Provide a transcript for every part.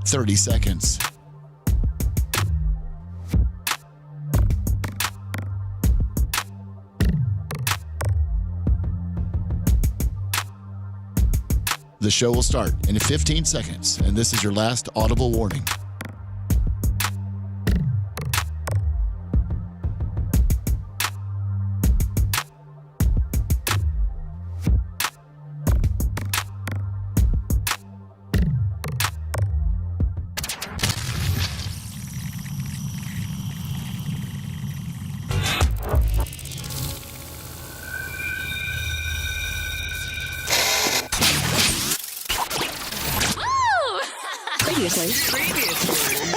30 seconds. The show will start in 15 seconds, and this is your last audible warning.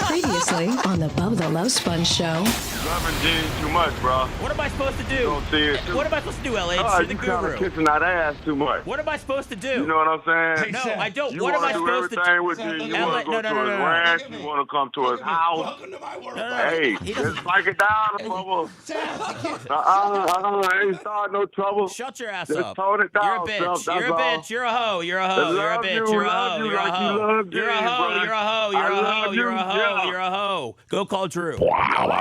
Previously on the Bubba the Love Sponge Show. Loving jeans too much, bro. What am I supposed to do? Don't see it. What am I supposed to do, LH? You're the you kind guru. of kissing that ass too much. What am I supposed to do? You know what I'm saying? No, I don't. You What am I want to do supposed to everything with you. You want to go to his ranch. You want to come to his house. Hey, just like it down, Bubba. Ain't starting no trouble. Shut your ass Just up. tone it down. You're a bitch. That's You're a all. bitch. You're a hoe. You're a hoe. You're a bitch. You're a hoe. You're a hoe. You're a hoe. You're a hoe. You're a hoe. You're a hoe. You're a hoe. Go call Drew.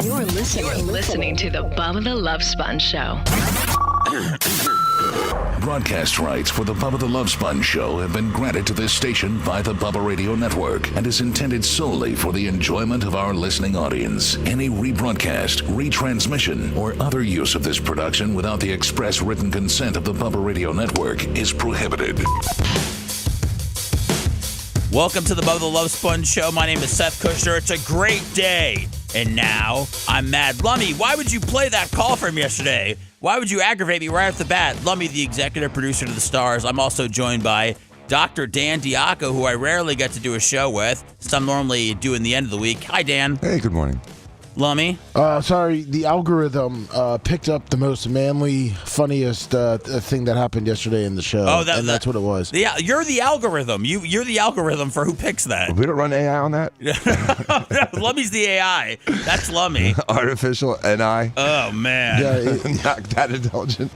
You're listening to the Bubba the Love Sponge Show. Broadcast rights for the Bubba the Love Sponge Show have been granted to this station by the Bubba Radio Network and is intended solely for the enjoyment of our listening audience. Any rebroadcast, retransmission, or other use of this production without the express written consent of the Bubba Radio Network is prohibited. Welcome to the Bubba the Love Sponge Show. My name is Seth Kushner. It's a great day. And now I'm mad. Lummy, why would you play that call from yesterday? Why would you aggravate me right off the bat? Lummy, the executive producer to the stars. I'm also joined by Dr. Dan Diaco, who I rarely get to do a show with, since I'm normally doing the end of the week. Hi, Dan. Hey, good morning. Lummy. Sorry, the algorithm picked up the most manly, funniest thing that happened yesterday in the show. Oh, and that's what it was. Yeah, you're the algorithm. You're the algorithm for who picks that. We don't run AI on that? Lummy's the AI. That's Lummy. Artificial NI? Oh, man. Yeah, Not that intelligent.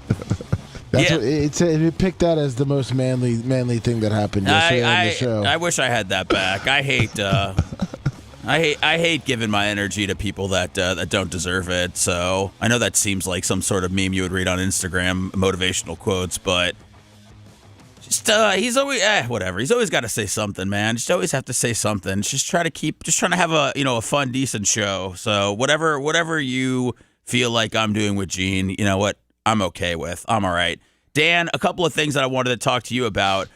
That's Yeah. what it picked that as the most manly thing that happened yesterday on the show. I wish I had that back. I hate giving my energy to people that don't deserve it. So I know that seems like some sort of meme you would read on Instagram, motivational quotes, but just he's always whatever. He's always got to say something, man. Just always have to say something. Just trying to have a fun, decent show. So whatever you feel like I'm doing with Gene, you know what, I'm okay with. I'm all right. Dan, a couple of things that I wanted to talk to you about.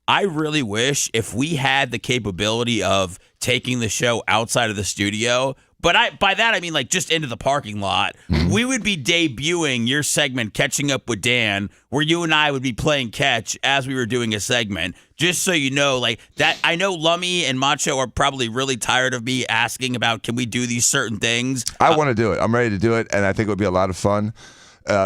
I really wish if we had the capability of taking the show outside of the studio, but by that I mean like just into the parking lot, we would be debuting your segment Catching Up with Dan, where you and I would be playing catch as we were doing a segment. Just so you know, like that, I know Lummy and Macho are probably really tired of me asking about, can we do these certain things? I want to do it. I'm ready to do it, and I think it would be a lot of fun.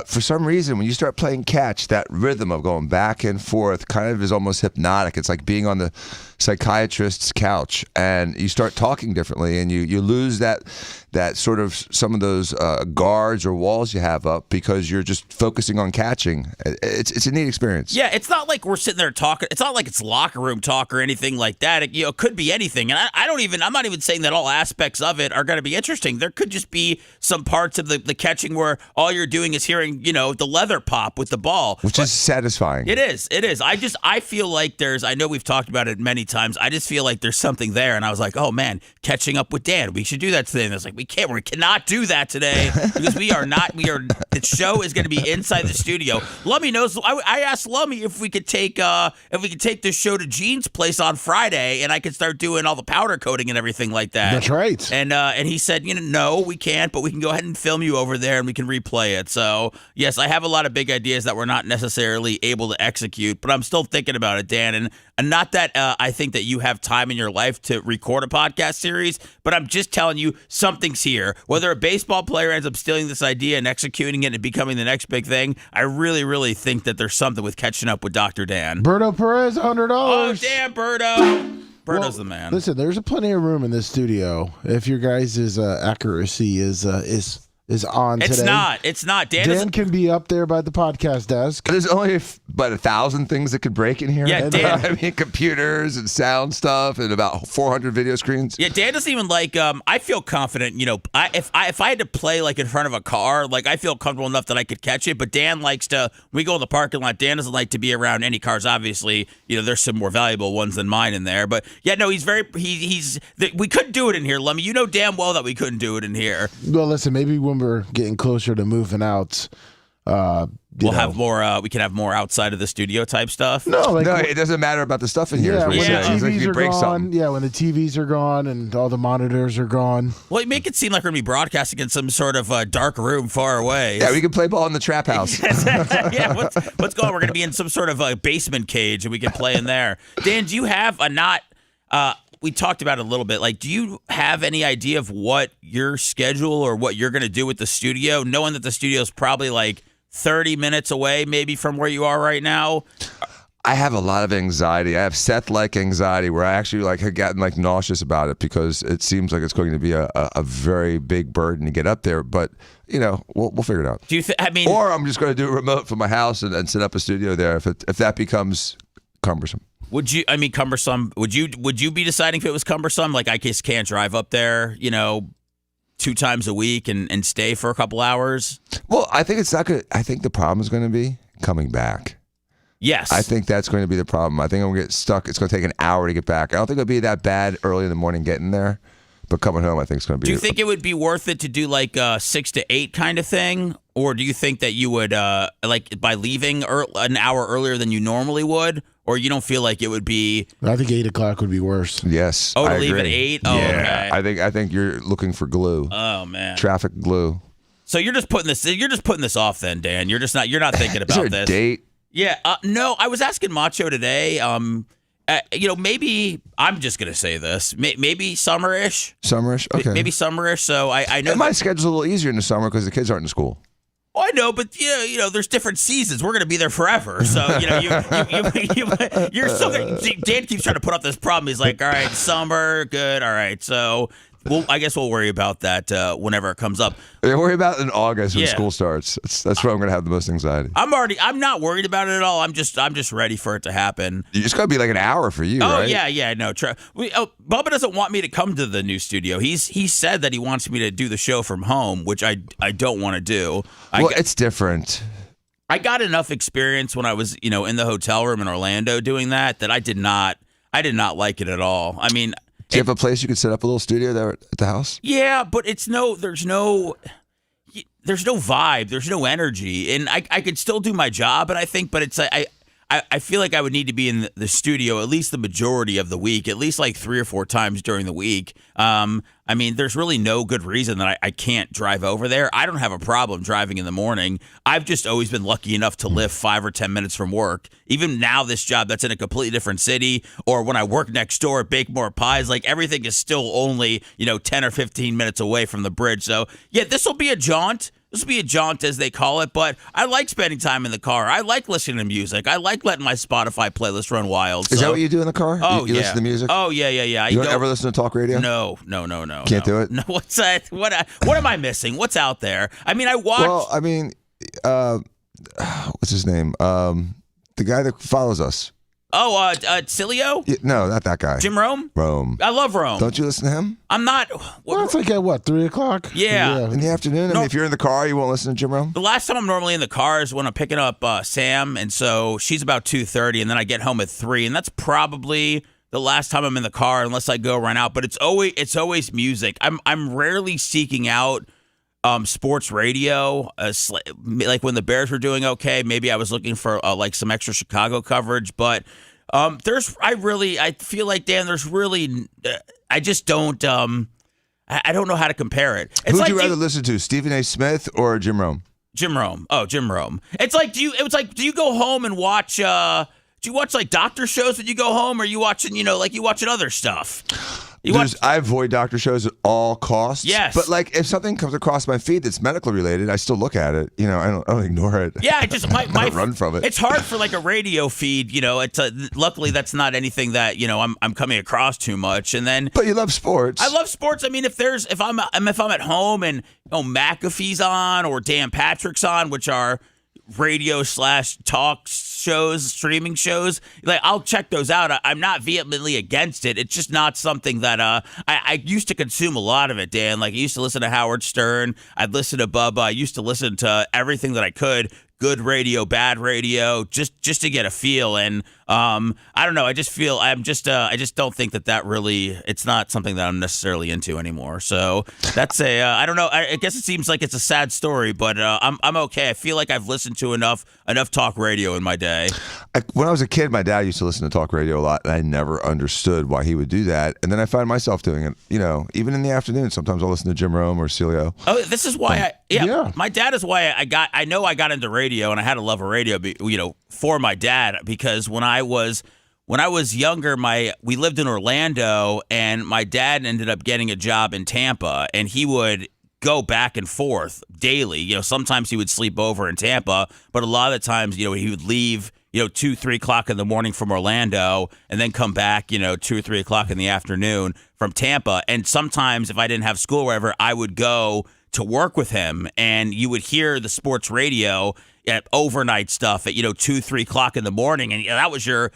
For some reason, when you start playing catch, that rhythm of going back and forth kind of is almost hypnotic. It's like being on the psychiatrist's couch, and you start talking differently, and you lose that sort of some of those guards or walls you have up because you're just focusing on catching. It's a neat experience. Yeah, it's not like we're sitting there talking. It's not like it's locker room talk or anything like that. It could be anything, and I'm not even saying that all aspects of it are going to be interesting. There could just be some parts of the catching where all you're doing is hearing, the leather pop with the ball, which is satisfying. It is. I feel like I know we've talked about it many times. I just feel like there's something there, and I was like, oh man, Catching Up with Dan, we should do that today. And I was like, we cannot do that today because the show is going to be inside the studio. Lummy knows. I asked Lummy if we could take this show to Gene's place on Friday, and I could start doing all the powder coating and everything like that. That's right. And he said, no, we can't, but we can go ahead and film you over there, and we can replay it. So yes, I have a lot of big ideas that we're not necessarily able to execute, but I'm still thinking about it, Dan. And not that I think that you have time in your life to record a podcast series, but I'm just telling you something's here. Whether a baseball player ends up stealing this idea and executing it and becoming the next big thing, I really, really think that there's something with Catching Up with Dr. Dan. Berto Perez, $100. Oh, damn, Berto. Berto's the man. Listen, there's plenty of room in this studio if your guys' accuracy is is on It's today. not. It's not. Dan can be up there by the podcast desk. There's only about 1,000 things that could break in here. Yeah, Dan. I mean, computers and sound stuff and about 400 video screens. Yeah, Dan doesn't even like. I feel confident. If I had to play like in front of a car, like I feel comfortable enough that I could catch it. But Dan likes to. When we go in the parking lot, Dan doesn't like to be around any cars. Obviously, there's some more valuable ones than mine in there. But yeah, no, he's very. We couldn't do it in here, Lummy. You know damn well that we couldn't do it in here. Well, listen, maybe when we're getting closer to moving out, we'll have more. We can have more outside of the studio type stuff. No, it doesn't matter about the stuff in here. Yeah, Is what when he's the saying. He's like, TVs you are break gone. something. Yeah, when the TVs are gone and all the monitors are gone. Well, you make it seem like we're going to be broadcasting in some sort of dark room far away. Yeah, we can play ball in the trap house. Yeah, what's going on? We're going to be in some sort of basement cage and we can play in there. Dan, do you have we talked about it a little bit. Like, do you have any idea of what your schedule or what you're going to do with the studio, knowing that the studio is probably like 30 minutes away maybe from where you are right now? I have a lot of anxiety. I have Seth-like anxiety where I actually have gotten nauseous about it because it seems like it's going to be a very big burden to get up there. But we'll figure it out. Do you? Or I'm just going to do it remote from my house and set up a studio there if that becomes cumbersome. Would you? Cumbersome. Would you be deciding if it was cumbersome? Like I just can't drive up there, 2 times a week and stay for a couple hours. Well, I think it's not good. I think the problem is going to be coming back. Yes. I think that's going to be the problem. I think I'm going to get stuck. It's going to take an hour to get back. I don't think it'll be that bad early in the morning getting there, but coming home, I think it's going to be. Do you think it would be worth it to do like a 6 to 8 kind of thing? Or do you think that you would, by leaving an hour earlier than you normally would? Or you don't feel like it would be? I think 8 o'clock would be worse. Yes. Oh, to I leave agree. at 8? Oh, yeah. okay. I think you're looking for glue. Oh man. Traffic glue. So you're just putting this off then, Dan. You're not thinking about Is there a this. date? Yeah. No, I was asking Macho today. Maybe I'm just gonna say this. Maybe summerish. Summerish. Okay. Maybe summerish. So I know. And my schedule's a little easier in the summer because the kids aren't in school. Oh, I know, but there's different seasons. We're going to be there forever, so you're still going to. Dan keeps trying to put up this problem. He's like, all right, summer, good, all right. So, I guess we'll worry about that whenever it comes up. Yeah, worry about it in August when Yeah. school starts. That's where I'm going to have the most anxiety. I'm not worried about it at all. I'm just ready for it to happen. It's going to be like an hour for you, Oh right? yeah, no. Bubba doesn't want me to come to the new studio. He said that he wants me to do the show from home, which I don't want to do. It's different. I got enough experience when I was, in the hotel room in Orlando doing that I did not like it at all. I mean, Do you have a place you could set up a little studio there at the house? yeah, but there's no vibe, there's no energy, and I could still do my job, and I think, but it's I feel like I would need to be in the studio at least the majority of the week, at least like 3 or 4 times during the week. I mean, there's really no good reason that I can't drive over there. I don't have a problem driving in the morning. I've just always been lucky enough to live 5 or 10 minutes from work. Even now, this job that's in a completely different city, or when I work next door at Bake More Pies, like everything is still only 10 or 15 minutes away from the bridge. So yeah, this will be a jaunt. This will be a jaunt, as they call it, but I like spending time in the car. I like listening to music. I like letting my Spotify playlist run wild. Is that what you do in the car? Oh, you listen to music? Oh, yeah. You don't ever listen to talk radio? No. Can't do it? No, what's that? What am I missing? What's out there? I mean, I watched... Well, I mean, what's his name? The guy that follows us. Oh, Cilio? Yeah, no, not that guy. Jim Rome? Rome. I love Rome. Don't you listen to him? I'm not... Well, it's like at 3 o'clock? Yeah. In the afternoon? I mean, if you're in the car, you won't listen to Jim Rome? The last time I'm normally in the car is when I'm picking up Sam, and so she's about 2:30, and then I get home at 3, and that's probably the last time I'm in the car unless I go run out. But it's always music. I'm rarely seeking out sports radio. Like when the Bears were doing okay, maybe I was looking for like some extra Chicago coverage. But I feel like, Dan, there's really I just don't I don't know how to compare it. It's Who'd like you rather listen to, Stephen A. Smith or Jim Rome? Jim Rome. Oh, Jim Rome. It's like do you go home and watch do you watch like doctor shows when you go home, or you watching, you watching other stuff? I avoid doctor shows at all costs. Yes. But like, if something comes across my feed that's medical related, I still look at it. I don't ignore it. Yeah, I just I don't run from it. It's hard for like a radio feed. It's luckily that's not anything that I'm coming across too much. And then, but you love sports. I love sports. I mean, if I'm at home and McAfee's on or Dan Patrick's on, which are radio/talk shows, streaming shows, like I'll check those out. I'm not vehemently against it. It's just not something that I used to consume a lot of it, Dan. Like I used to listen to Howard Stern. I'd listen to Bubba. I used to listen to everything that I could. Good radio, bad radio, just to get a feel. And I don't know. I just don't think that really. It's not something that I'm necessarily into anymore. So that's I don't know. I guess it seems like it's a sad story, but I'm okay. I feel like I've listened to enough talk radio in my day. When I was a kid, my dad used to listen to talk radio a lot, and I never understood why he would do that. And then I find myself doing it. Even in the afternoon, sometimes I'll listen to Jim Rome or Celio. Oh, this is why my dad is why I got into radio, and I had to love a radio, for my dad, because when I was younger, we lived in Orlando, and my dad ended up getting a job in Tampa, and he would go back and forth daily. Sometimes he would sleep over in Tampa, but a lot of the times, he would leave 2-3 o'clock in the morning from Orlando and then come back 2 or 3 o'clock in the afternoon from Tampa. And sometimes if I didn't have school or whatever, I would go to work with him, and you would hear the sports radio at overnight stuff at 2-3 o'clock in the morning, and that was your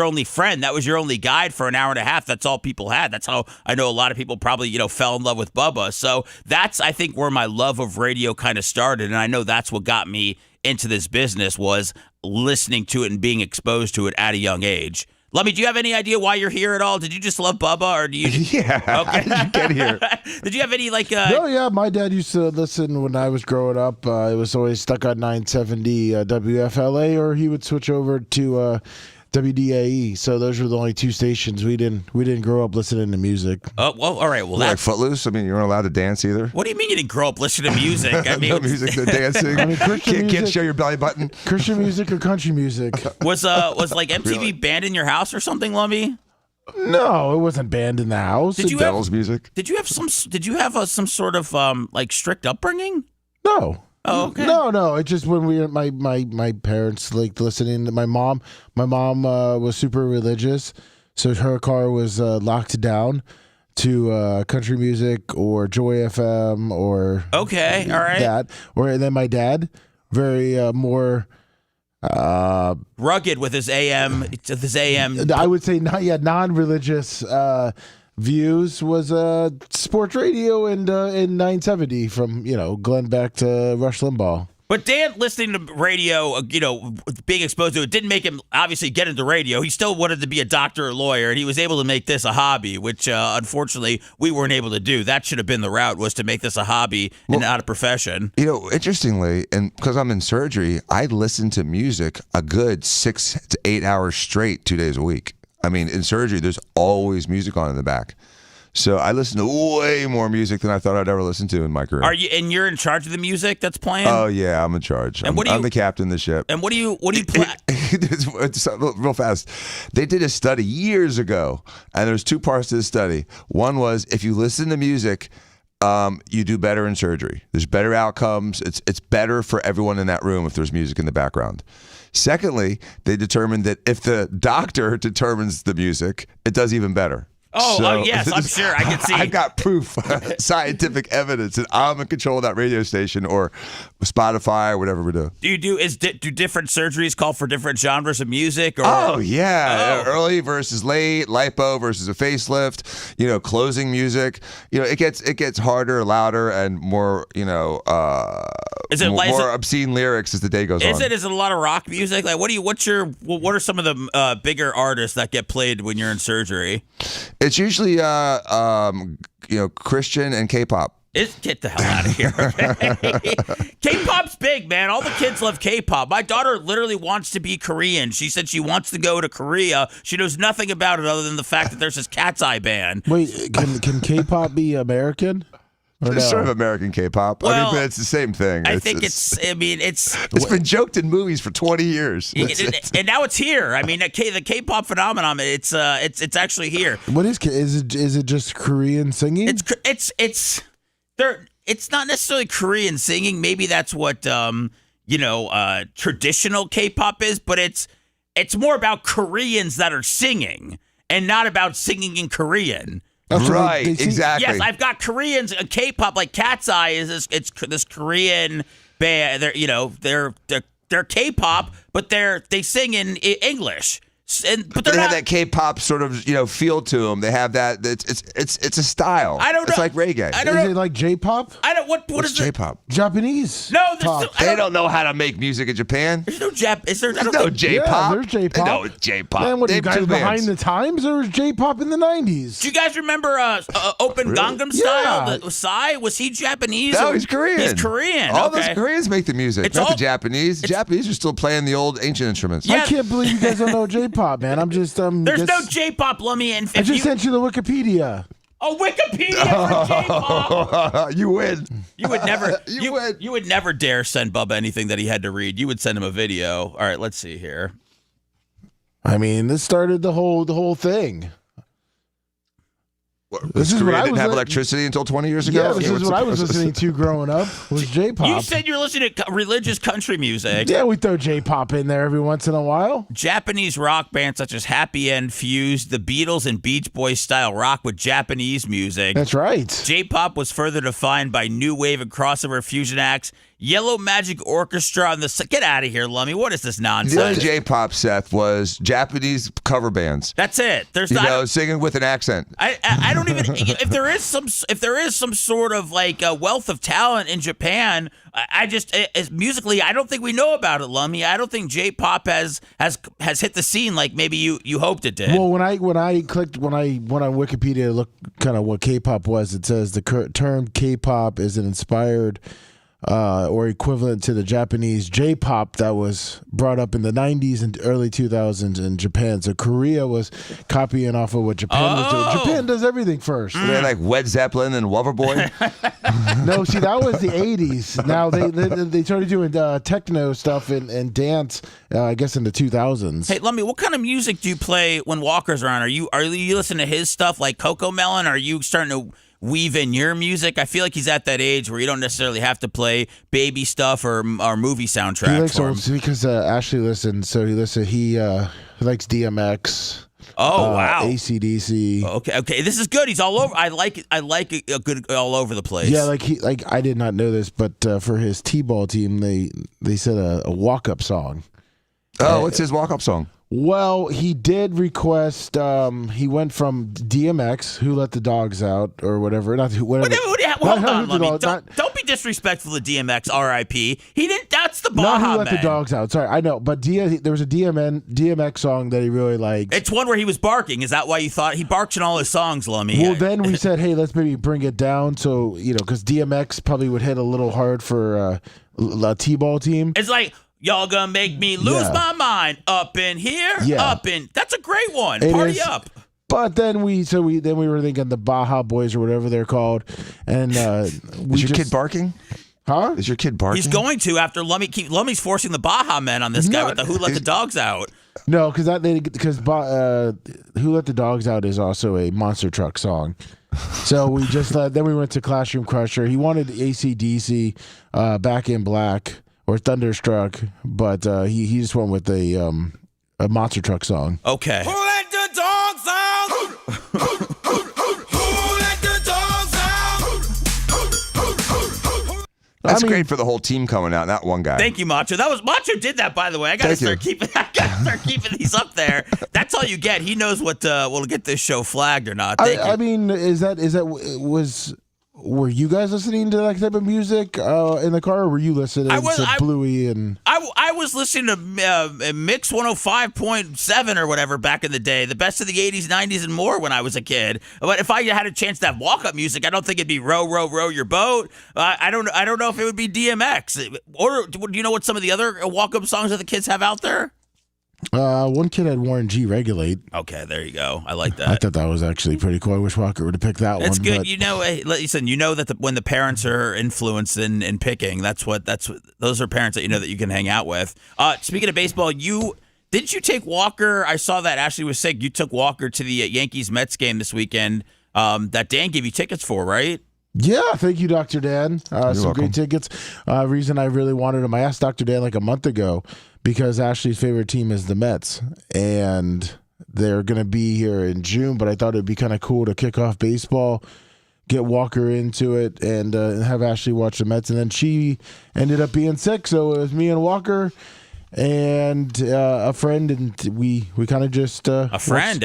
only friend, that was your only guide for an hour and a half. That's all people had. That's how I know a lot of people probably fell in love with Bubba. So that's, I think, where my love of radio kind of started, and I know that's what got me into this business, was listening to it and being exposed to it at a young age. Lummy, do you have any idea why you're here at all? Did you just love Bubba, or do you? Yeah. Okay. How did you get here? Did you have any No, yeah. My dad used to listen when I was growing up. It was always stuck on 970 WFLA, or he would switch over to WDAE. So those were the only two stations. We didn't grow up listening to music. Oh, well, all right. Well, like Footloose. I mean, you weren't allowed to dance either. What do you mean you didn't grow up listening to music? I mean, no music, no dancing. I mean, can't show your belly button. Christian music or country music? Was like MTV really? Banned in your house or something, Lummy? No, it wasn't banned in the house. Did you Devil's music? Did you have some sort of like strict upbringing? No. Oh, okay. No. It's just when we were my parents liked listening to my mom. My mom was super religious, so her car was locked down to country music or Joy FM or okay, all right. That. And then my dad, very more rugged with his AM. I would say non-religious views was sports radio and 970 from Glenn Beck to Rush Limbaugh. But Dan, listening to radio, being exposed to it, didn't make him obviously get into radio. He still wanted to be a doctor or lawyer, and he was able to make this a hobby, which unfortunately we weren't able to do. That should have been the route, was to make this a hobby and not a profession. Interestingly, and because I'm in surgery, I listen to music a good 6 to 8 hours straight, 2 days a week. I mean, in surgery, there's always music on in the back. So I listen to way more music than I thought I'd ever listen to in my career. You're in charge of the music that's playing? Oh yeah, I'm in charge. I'm the captain of the ship. And what do you play? It's real fast. They did a study years ago, and there's two parts to the study. One was, if you listen to music, you do better in surgery. There's better outcomes. It's better for everyone in that room if there's music in the background. Secondly, they determined that if the doctor determines the music, it does even better. Yes, I'm sure. I can see. I got proof, scientific evidence that I'm in control of that radio station or Spotify or whatever we do. Do different surgeries call for different genres of music? Or? Oh, yeah. Early versus late, lipo versus a facelift, closing music. It gets harder, louder, and more, more obscene lyrics as the day goes on. Is it a lot of rock music? Like, what are some of the bigger artists that get played when you're in surgery? It's usually Christian and K-pop. Get the hell out of here. Okay? K-pop's big, man. All the kids love K-pop. My daughter literally wants to be Korean. She said she wants to go to Korea. She knows nothing about it other than the fact that there's this Cat's Eye band. Wait, can K-pop be American? Or It's no? sort of American K-pop. Well, but it's the same thing. I think it's It's been joked in movies for 20 years. and now it's here. I mean, the K-pop phenomenon. It's actually here. What is it just Korean singing? It's not necessarily Korean singing. Maybe that's what traditional K-pop is, but it's more about Koreans that are singing and not about singing in Korean. Right, exactly. Yes, I've got Koreans. K-pop, like Cat's Eye, is this Korean band. They're K-pop, but they sing in English. But they have that K-pop sort of feel to them. They have that. It's a style. I don't know. It's like reggae. Is it like J-pop? I don't. What What's is it? J-pop? Japanese. No, They don't know how to make music in Japan. There's no Jap. Is there? There's no J-pop. Yeah, there's J-pop. No J-pop. Man, what are you Name guys two behind bands. the times? There was J-pop in the 90s. Do you guys remember Open Gangnam Style? Yeah. Psy, was he Japanese? No, he's Korean. He's Korean. All okay. those Koreans make the music, It's not all- the Japanese. The Japanese are still playing the old ancient instruments. Yeah. I can't believe you guys don't know J-pop, man. I'm just There's no J-pop, Lummy. And I just sent you the Wikipedia. Wikipedia for J-pop. You win. You would never. You would. You would never dare send Bubba anything that he had to read. You would send him a video. All right, let's see here. I mean, this started the whole thing. This is Korea what I didn't was have li- electricity until 20 years ago. Yeah, this is what I was listening to growing up. Was J-pop. You said you're listening to religious country music. Yeah, we throw J-pop in there every once in a while. Japanese rock bands such as Happy End fused the Beatles and Beach Boys style rock with Japanese music. That's right. J-pop was further defined by new wave and crossover fusion acts, Yellow Magic Orchestra, and the... Get out of here, Lummy. What is this The only nonsense? J-pop, Seth, was Japanese cover bands. That's it. There's Singing with an accent. I don't even if there is some sort of like a wealth of talent in Japan. I just musically I don't think we know about it, Lummy. I don't think J-pop has hit the scene like maybe you hoped it did. Well, when I went on Wikipedia to look kind of what K-pop was, it says the term K-pop is an inspired or equivalent to the Japanese J-pop that was brought up in the 90s and early 2000s in Japan. So Korea was copying off of what Japan was doing. Japan does everything first. They had like Led Zeppelin and Loverboy. No, see, that was the 80s. Now they started doing techno stuff and dance, I guess, in the 2000s. Hey, Lummy, what kind of music do you play when Walker's around? Are you listening to his stuff like Coco Melon? Are you starting to weave in your music? I feel like he's at that age where you don't necessarily have to play baby stuff or movie soundtracks. He likes for him. old because Ashley listens, so he likes DMX. Wow. AC/DC. Okay. This is good. He's all over. I like it. A good all over the place. Yeah, like I did not know this, but for his T-ball team, they said a walk-up song. Oh, what's his walk-up song? Well, he did request. He went from DMX, "Who Let the Dogs Out" or whatever. Not who, whatever. Hold on, Lummy. Don't be disrespectful to DMX. R.I.P. He didn't. That's the Baja Not "Who Let Man. the Dogs Out." Sorry, I know, but there was a DMX song that he really liked. It's one where he was barking. Is that why you thought he barks in all his songs, Lummy? Well, then we said, hey, let's maybe bring it down. So because DMX probably would hit a little hard for a T-ball team. It's like, y'all gonna make me lose my mind up in here, up in. That's a great one. Party up. But then we were thinking the Baja Boys or whatever they're called, and Is your kid barking? Huh? Is your kid barking? He's going to after Lummy's forcing the Baja Men on this guy with the Who Let the Dogs Out. No, because "Who Let the Dogs Out" is also a Monster Truck song. So we just then we went to Classroom Crusher. He wanted AC/DC, Back in Black or Thunderstruck, but he just went with a Monster Truck song. Okay. Who let the dogs out? Who let the dogs out? That's great for the whole team coming out, not one guy. Thank you, Macho. Macho did that, by the way. I gotta start keeping these up there. That's all you get. He knows what will get this show flagged or not. I mean, were you guys listening to that type of music in the car, or were you listening to Bluey and? I was listening to Mix 105.7 or whatever back in the day, the best of the 80s, 90s, and more when I was a kid. But if I had a chance to have walk-up music, I don't think it'd be Row, Row, Row Your Boat. I don't know if it would be DMX. Or do you know what some of the other walk-up songs that the kids have out there? One kid had Warren G regulate. Okay, there you go. I like that. I thought that was actually pretty cool. I wish Walker would have picked that one. It's good. But Listen, you know that when the parents are influenced in picking, those are parents that you know that you can hang out with. Speaking of baseball, didn't you take Walker? I saw that Ashley was sick. You took Walker to the Yankees-Mets game this weekend that Dan gave you tickets for, right? Yeah, thank you, Dr. Dan. Some welcome. great tickets. Reason I really wanted them, I asked Dr. Dan like a month ago because Ashley's favorite team is the Mets, and they're going to be here in June, but I thought it would be kind of cool to kick off baseball, get Walker into it, and have Ashley watch the Mets, and then she ended up being sick, so it was me and Walker and a friend, and we kind of just... a friend,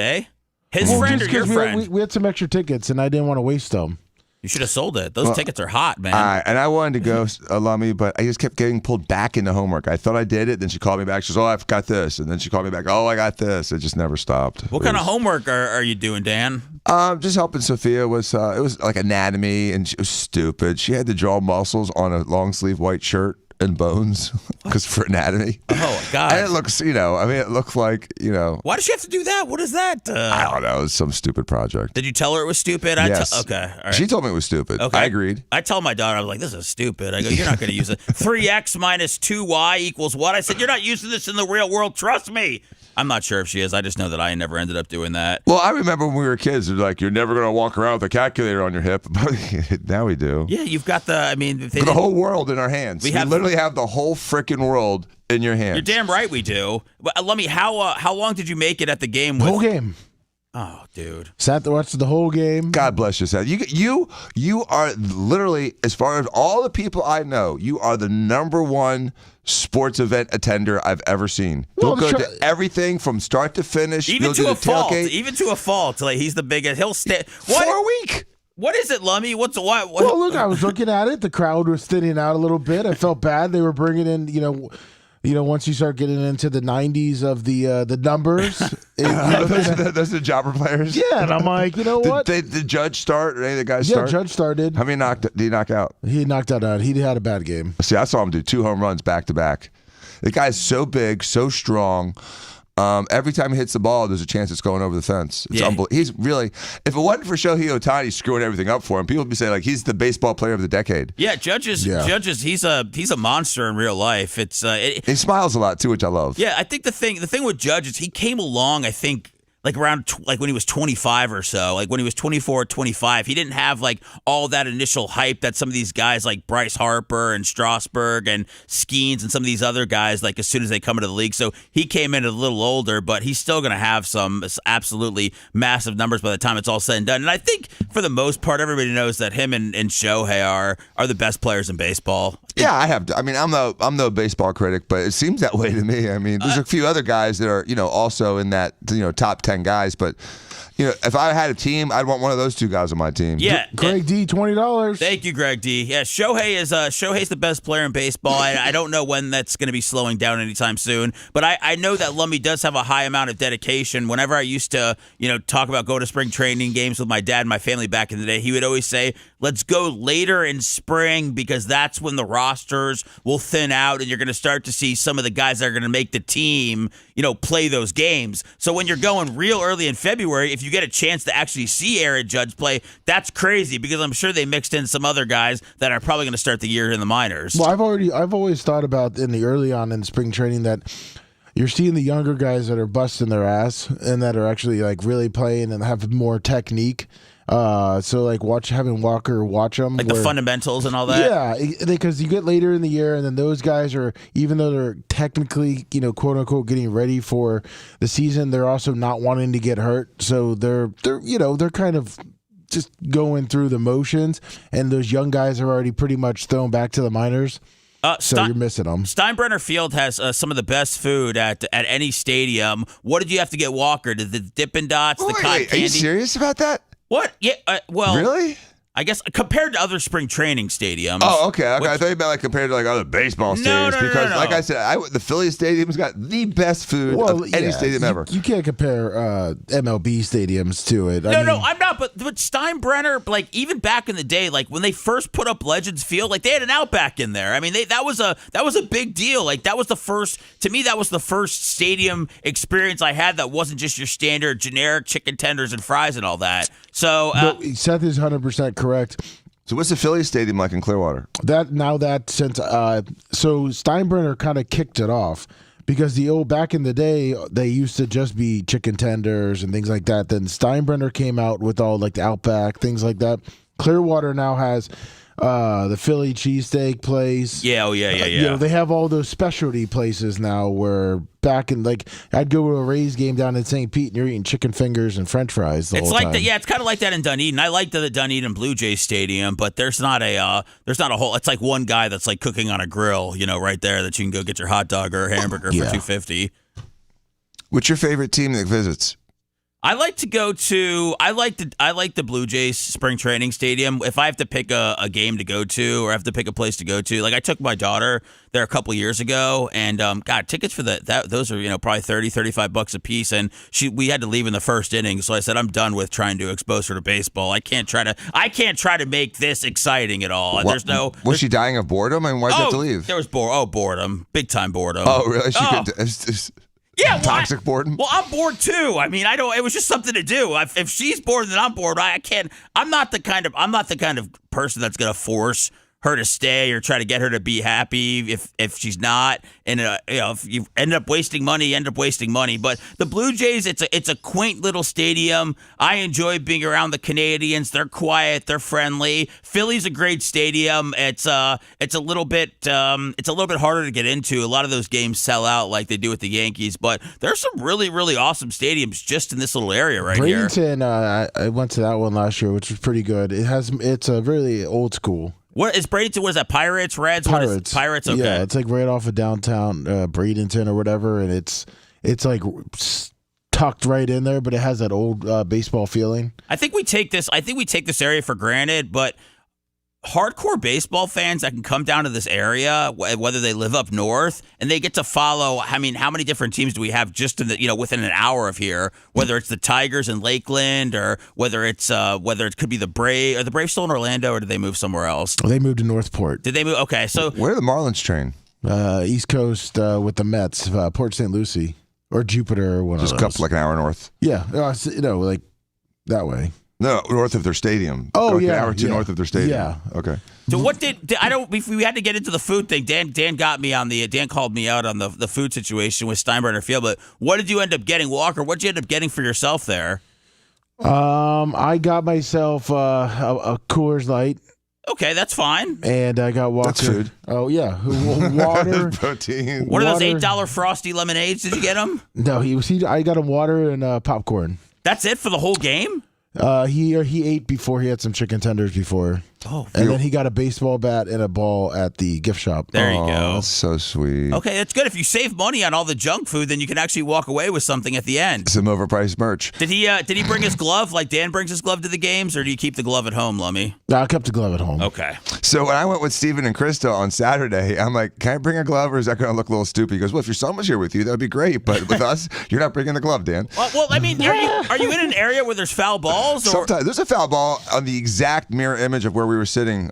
His friend or your friend? We had some extra tickets, and I didn't want to waste them. You should have sold it. Those tickets are hot, man. And I wanted to go, Lummy, but I just kept getting pulled back into homework. I thought I did it. Then she called me back. She goes, I forgot this. And then she called me back. I got this. It just never stopped. What kind of homework are you doing, Dan? Just helping Sophia. It was like anatomy, and she was stupid. She had to draw muscles on a long sleeve white shirt and bones because for anatomy. Oh, God. And it looks, it looked like, Why does she have to do that? What is that? I don't know. It was some stupid project. Did you tell her it was stupid? Yes. Okay. All right. She told me it was stupid. Okay. I agreed. I tell my daughter, I was like, this is stupid. I go, you're not going to use it. 3x minus 2y equals what? I said, you're not using this in the real world. Trust me. I'm not sure if she is. I just know that I never ended up doing that. Well, I remember when we were kids, they're like, you're never going to walk around with a calculator on your hip. But now we do. Yeah, you've got the whole world in our hands. We literally have the whole freaking world in your hands. You're damn right we do. But let me, how long did you make it at the game? Whole game. Oh, dude. Sat to watch the whole game. God bless you, Seth. You are literally, as far as all the people I know, you are the number one sports event attender I've ever seen. He'll go to everything from start to finish. Even to a fault. Even to a fault. Like, he's the biggest. He'll stay. For a week. What is it, Lummy? What? Well, look, I was looking at it. The crowd was thinning out a little bit. I felt bad. They were bringing in, once you start getting into the 90s of the numbers. Those are the jobber players? Yeah, and I'm like, you know what? Did the Judge start or any of the guys start? Yeah, Judge started. How many did he knock out? He knocked out. He had a bad game. See, I saw him do 2 home runs back to back. The guy's so big, so strong. Every time he hits the ball, there's a chance it's going over the fence. It's unbelievable. He's really, if it wasn't for Shohei Ohtani screwing everything up for him, people would be saying like he's the baseball player of the decade. Yeah, Judges. He's a monster in real life. He smiles a lot too, which I love. Yeah, I think the thing with Judge is he came along, I think, like around like when he was 25 or so, like when he was 24, 25, he didn't have like all that initial hype that some of these guys like Bryce Harper and Strasburg and Skeens and some of these other guys, like as soon as they come into the league. So he came in a little older, but he's still going to have some absolutely massive numbers by the time it's all said and done. And I think for the most part, everybody knows that him and Shohei are the best players in baseball. Yeah, I have. I'm no baseball critic, but it seems that way to me. I mean, there's a few other guys that are, also in that, top 10 guys. But, if I had a team, I'd want one of those 2 guys on my team. Yeah, Greg D, $20. Thank you, Greg D. Yeah, Shohei's the best player in baseball. I don't know when that's going to be slowing down anytime soon, but I know that Lummy does have a high amount of dedication. Whenever I used to, talk about going to spring training games with my dad and my family back in the day, he would always say, let's go later in spring because that's when the rosters will thin out and you're going to start to see some of the guys that are going to make the team, play those games. So when you're going real early in February, if you get a chance to actually see Aaron Judge play, that's crazy because I'm sure they mixed in some other guys that are probably going to start the year in the minors. Well, I've always thought about in the early on in spring training that you're seeing the younger guys that are busting their ass and that are actually like really playing and have more technique. So like having Walker watch them, like the fundamentals and all that. Yeah, because you get later in the year, and then those guys are, even though they're technically, quote unquote, getting ready for the season, they're also not wanting to get hurt. So they're kind of just going through the motions, and those young guys are already pretty much thrown back to the minors. So you're missing them. Steinbrenner Field has some of the best food at any stadium. What did you have to get, Walker? Did the Dippin' Dots, the cotton candy? Are you serious about that? What? Yeah. Well, really? I guess compared to other spring training stadiums. Oh, okay. I thought you meant like compared to like other baseball stadiums. No. Like I said, the Philly Stadium's got the best food of any stadium ever. You can't compare MLB stadiums to it. I'm not. But Steinbrenner, like even back in the day, like when they first put up Legends Field, like they had an Outback in there. I mean, that was a big deal. Like that was the first. To me, that was the first stadium experience I had that wasn't just your standard generic chicken tenders and fries and all that. So Seth is 100% correct. So what's the Philly Stadium like in Clearwater? So Steinbrenner kind of kicked it off because back in the day they used to just be chicken tenders and things like that. Then Steinbrenner came out with all like the Outback, things like that. Clearwater now has the Philly cheesesteak place. Yeah. You know, they have all those specialty places now where back in, like, I'd go to a Rays game down in St. Pete and you're eating chicken fingers and french fries the whole time. It's kind of like that in Dunedin. I like the Dunedin Blue Jays Stadium, but there's not a whole, it's like one guy that's like cooking on a grill, you know, right there that you can go get your hot dog or hamburger for $2.50. What's your favorite team that visits? I like to go to. I like the Blue Jays spring training stadium. If I have to pick a game to go to, or I have to pick a place to go to, like I took my daughter there a couple years ago, and God, tickets for those are probably $30-$35 a piece, and we had to leave in the first inning. So I said I'm done with trying to expose her to baseball. I can't try to make this exciting at all. Was she dying of boredom? I mean, why'd you have to leave? There was boredom, big time boredom. Oh, really? Yeah, toxic boredom. Well, I'm bored too. I mean, it was just something to do. If she's bored, then I'm bored. I can't. I'm not the kind of person that's gonna force her to stay or try to get her to be happy if she's not. And if you end up wasting money, But the Blue Jays, it's a quaint little stadium. I enjoy being around the Canadians. They're quiet, they're friendly. Philly's a great stadium. It's a little bit harder to get into. A lot of those games sell out like they do with the Yankees. But there's some really, really awesome stadiums just in this little area right here. Bradenton, I went to that one last year, which was pretty good. It's a really old school. What is Bradenton? What is that? Pirates, Reds? Pirates. Pirates. Okay. Yeah, it's like right off of downtown Bradenton or whatever, and it's like tucked right in there, but it has that old baseball feeling. I think we take this area for granted, but hardcore baseball fans that can come down to this area, whether they live up north, and they get to follow. I mean, how many different teams do we have just in within an hour of here? Whether it's the Tigers in Lakeland, or whether it could be the Braves. Are the Braves still in Orlando, or did they move somewhere else? Well, they moved to Northport. Did they move? Okay, so where do the Marlins train? East Coast with the Mets, Port St. Lucie or Jupiter, or one just of those. Just like an hour north. Yeah, like that way. No, north of their stadium. Oh, like yeah. An hour or two north of their stadium. Yeah. Okay. So what we had to get into the food thing. Dan called me out on the food situation with Steinbrenner Field, but what did you end up getting, Walker? What did you end up getting for yourself there? I got myself a Coors Light. Okay, that's fine. And I got Walker. That's food. Oh, yeah. Water. Protein. What are those $8 Frosty lemonades? Did you get them? No, I got him water and popcorn. That's it for the whole game? He ate before. He had some chicken tenders before. Oh, and then he got a baseball bat and a ball at the gift shop. There you go. That's so sweet. Okay, that's good. If you save money on all the junk food, then you can actually walk away with something at the end. Some overpriced merch. Did he bring his glove like Dan brings his glove to the games, or do you keep the glove at home, Lummy? No, I kept the glove at home. Okay. So when I went with Steven and Krista on Saturday, I'm like, can I bring a glove, or is that going to look a little stupid? He goes, well, if your son was here with you, that would be great. But with us, you're not bringing the glove, Dan. Well, I mean, are you in an area where there's foul balls? Or? Sometimes there's a foul ball on the exact mirror image of where we were sitting.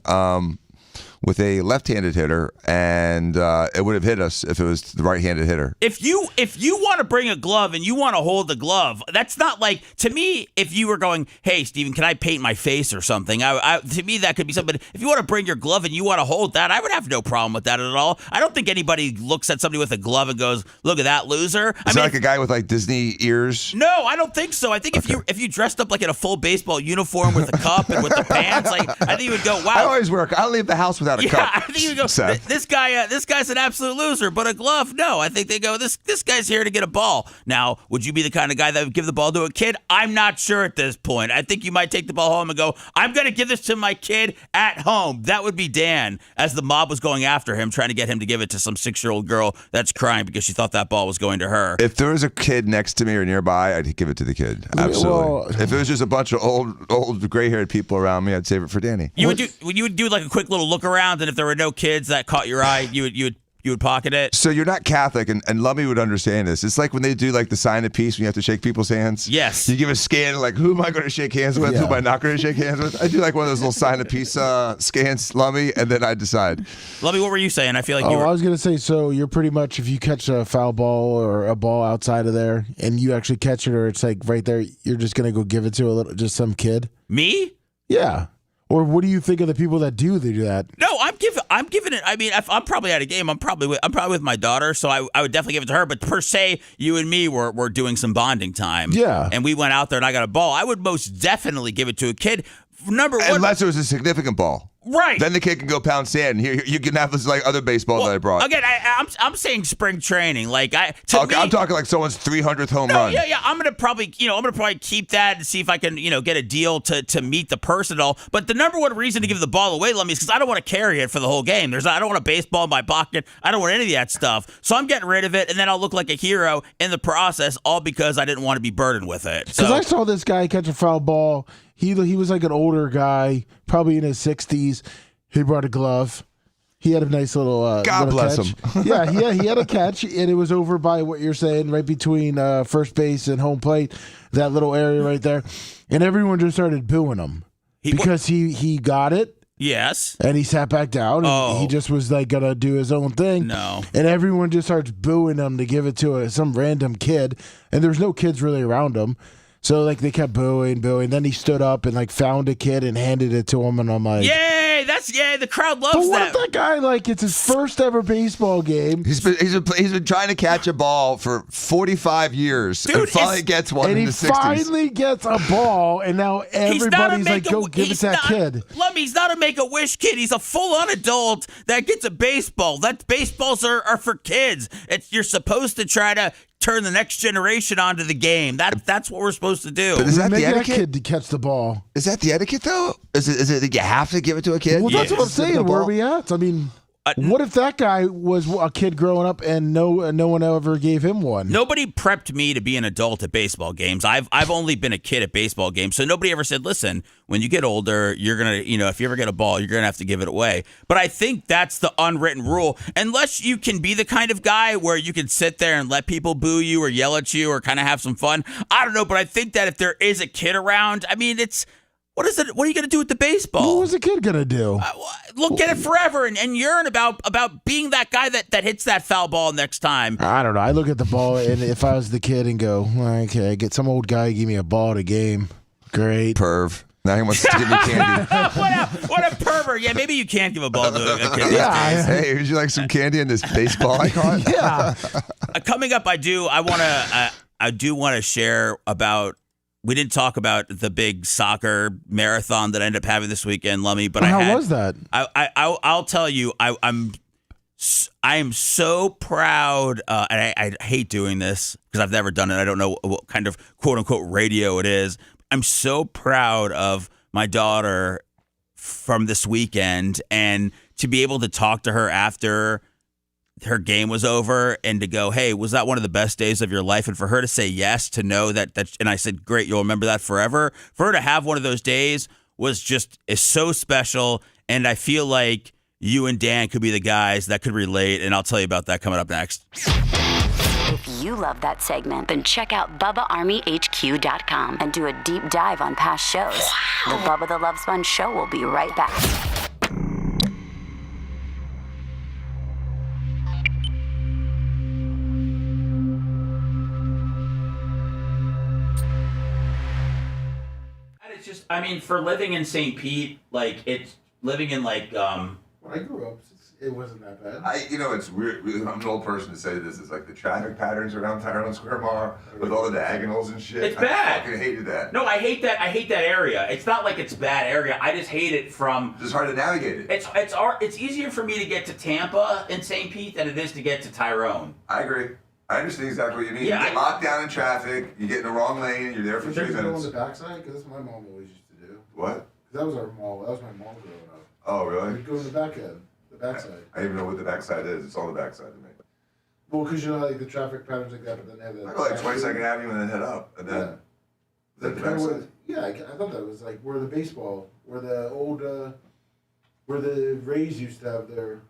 With a left-handed hitter, and it would have hit us if it was the right-handed hitter. If you want to bring a glove and you want to hold the glove, that's not like, to me, if you were going, hey, Steven, can I paint my face or something? To me, that could be something. But if you want to bring your glove and you want to hold that, I would have no problem with that at all. I don't think anybody looks at somebody with a glove and goes, look at that loser. Is that like a guy with like Disney ears? No, I don't think so. I think if you dressed up like in a full baseball uniform with a cup and with the pants, like I think you would go, wow. I always I leave the house with without a cup. I think you go. Seth. This guy's an absolute loser. But a glove, no. I think they go. This guy's here to get a ball. Now, would you be the kind of guy that would give the ball to a kid? I'm not sure at this point. I think you might take the ball home and go, I'm going to give this to my kid at home. That would be Dan, as the mob was going after him, trying to get him to give it to some 6-year-old girl that's crying because she thought that ball was going to her. If there was a kid next to me or nearby, I'd give it to the kid. Absolutely. Well, if it was just a bunch of old gray-haired people around me, I'd save it for Danny. You would do like a quick little look around, and if there were no kids that caught your eye, you would pocket it. So you're not Catholic, and Lummy would understand this. It's like when they do like the sign of peace when you have to shake people's hands. Yes. You give a scan like, who am I going to shake hands with? Yeah. Who am I not going to shake hands with? I do like one of those little sign of peace scans, Lummy, and then I decide. Lummy, what were you saying? I feel like you were. I was going to say, so you're pretty much, if you catch a foul ball or a ball outside of there and you actually catch it, or it's like right there, you're just going to go give it to just some kid? Me? Yeah. Or what do you think of the people that do that? No, I'm giving it. I mean, if I'm probably at a game. I'm probably with my daughter, so I would definitely give it to her. But per se, you and me were doing some bonding time. Yeah. And we went out there and I got a ball. I would most definitely give it to a kid. Number one, unless it was a significant ball. Right. Then the kid can go pound sand. Here, you can have this like other baseball that I brought. Again, I'm saying spring training. Like I'm talking like someone's 300th home run. Yeah. I'm gonna probably keep that and see if I can get a deal to meet the person at all. But the number one reason to give the ball away, Lummy, is because I don't want to carry it for the whole game. I don't want a baseball in my pocket. I don't want any of that stuff. So I'm getting rid of it, and then I'll look like a hero in the process, all because I didn't want to be burdened with it. Because I saw this guy catch a foul ball. He was like an older guy, probably in his 60s. He brought a glove. He had a nice little God little bless catch. him. Yeah, he had a catch, and it was over by what you're saying, right between first base and home plate, that little area right there. And everyone just started booing him because he got it. Yes. And he sat back down, and he just was like gonna do his own thing. No. And everyone just starts booing him to give it to some random kid, and there's no kids really around him. So, like, they kept booing. Then he stood up and, like, found a kid and handed it to him. And I'm like... Yay! The crowd loves that. But what if that guy, like, it's his first ever baseball game? He's been trying to catch a ball for 45 years. Dude, and finally gets one in the 60s. And he finally gets a ball, and now everybody's like, go give it to that kid. Lummy, he's not a Make-A-Wish kid. He's a full-on adult that gets a baseball. Baseballs are for kids. You're supposed to try to turn the next generation onto the game. That's what we're supposed to do. But is that Make the etiquette? That kid to catch the ball. Is that the etiquette, though? Is it that you have to give it to a kid? Well, that's what I'm saying. Where are we at? I mean... what if that guy was a kid growing up and no one ever gave him one? Nobody prepped me to be an adult at baseball games. I've only been a kid at baseball games, so nobody ever said, listen, when you get older, you're going to, if you ever get a ball, you're going to have to give it away. But I think that's the unwritten rule. Unless you can be the kind of guy where you can sit there and let people boo you or yell at you or kind of have some fun. I don't know, but I think that if there is a kid around, I mean, what is it? What are you going to do with the baseball? What was the kid going to do? Look at it forever and yearn about being that guy that hits that foul ball next time. I don't know. I look at the ball, and if I was the kid and go, okay, get some old guy give me a ball at a game. Great. Perv. Now he wants to give me candy. what a pervert. Yeah, maybe you can't give a ball to a kid these days. Hey, would you like some candy in this baseball I caught? Yeah. Coming up, I do want to share about. We didn't talk about the big soccer marathon that I ended up having this weekend, Lummy. But how was that? I'll tell you, I am so proud, and I hate doing this because I've never done it. I don't know what kind of quote unquote radio it is. I'm so proud of my daughter from this weekend, and to be able to talk to her after her game was over and to go, hey, was that one of the best days of your life? And for her to say yes, to know that and I said, great, you'll remember that forever. For her to have one of those days is so special. And I feel like you and Dan could be the guys that could relate. And I'll tell you about that coming up next. If you love that segment, then check out BubbaArmyHQ.com and do a deep dive on past shows. Wow. The Bubba the Love Sponge Show will be right back. For living in St. Pete, like it's living in like When I grew up, It wasn't that bad. It's weird. I'm an old person to say this. It's like the traffic patterns around Tyrone Square Mall with all the diagonals and shit. It's bad. I fucking hated that. No, I hate that. I hate that area. It's not like it's a bad area. I just hate it from. It's hard to navigate it. It's easier for me to get to Tampa and St. Pete than it is to get to Tyrone. I agree. I understand exactly what you mean. Yeah, you get locked down in traffic. You get in the wrong lane. You're there for 3 minutes. Go on the backside because that's what my mom always used to do. What? That was our mall. That was my mom growing up. Oh, really? We'd go to the back end. The backside. I don't even know what the backside is. It's all the backside to me. Well, because like the traffic patterns like that, but then they have the. I go like 22nd Avenue and then head up, and then. Yeah. Is that the backside? I thought that was like where the baseball, where the old, where the Rays used to have their.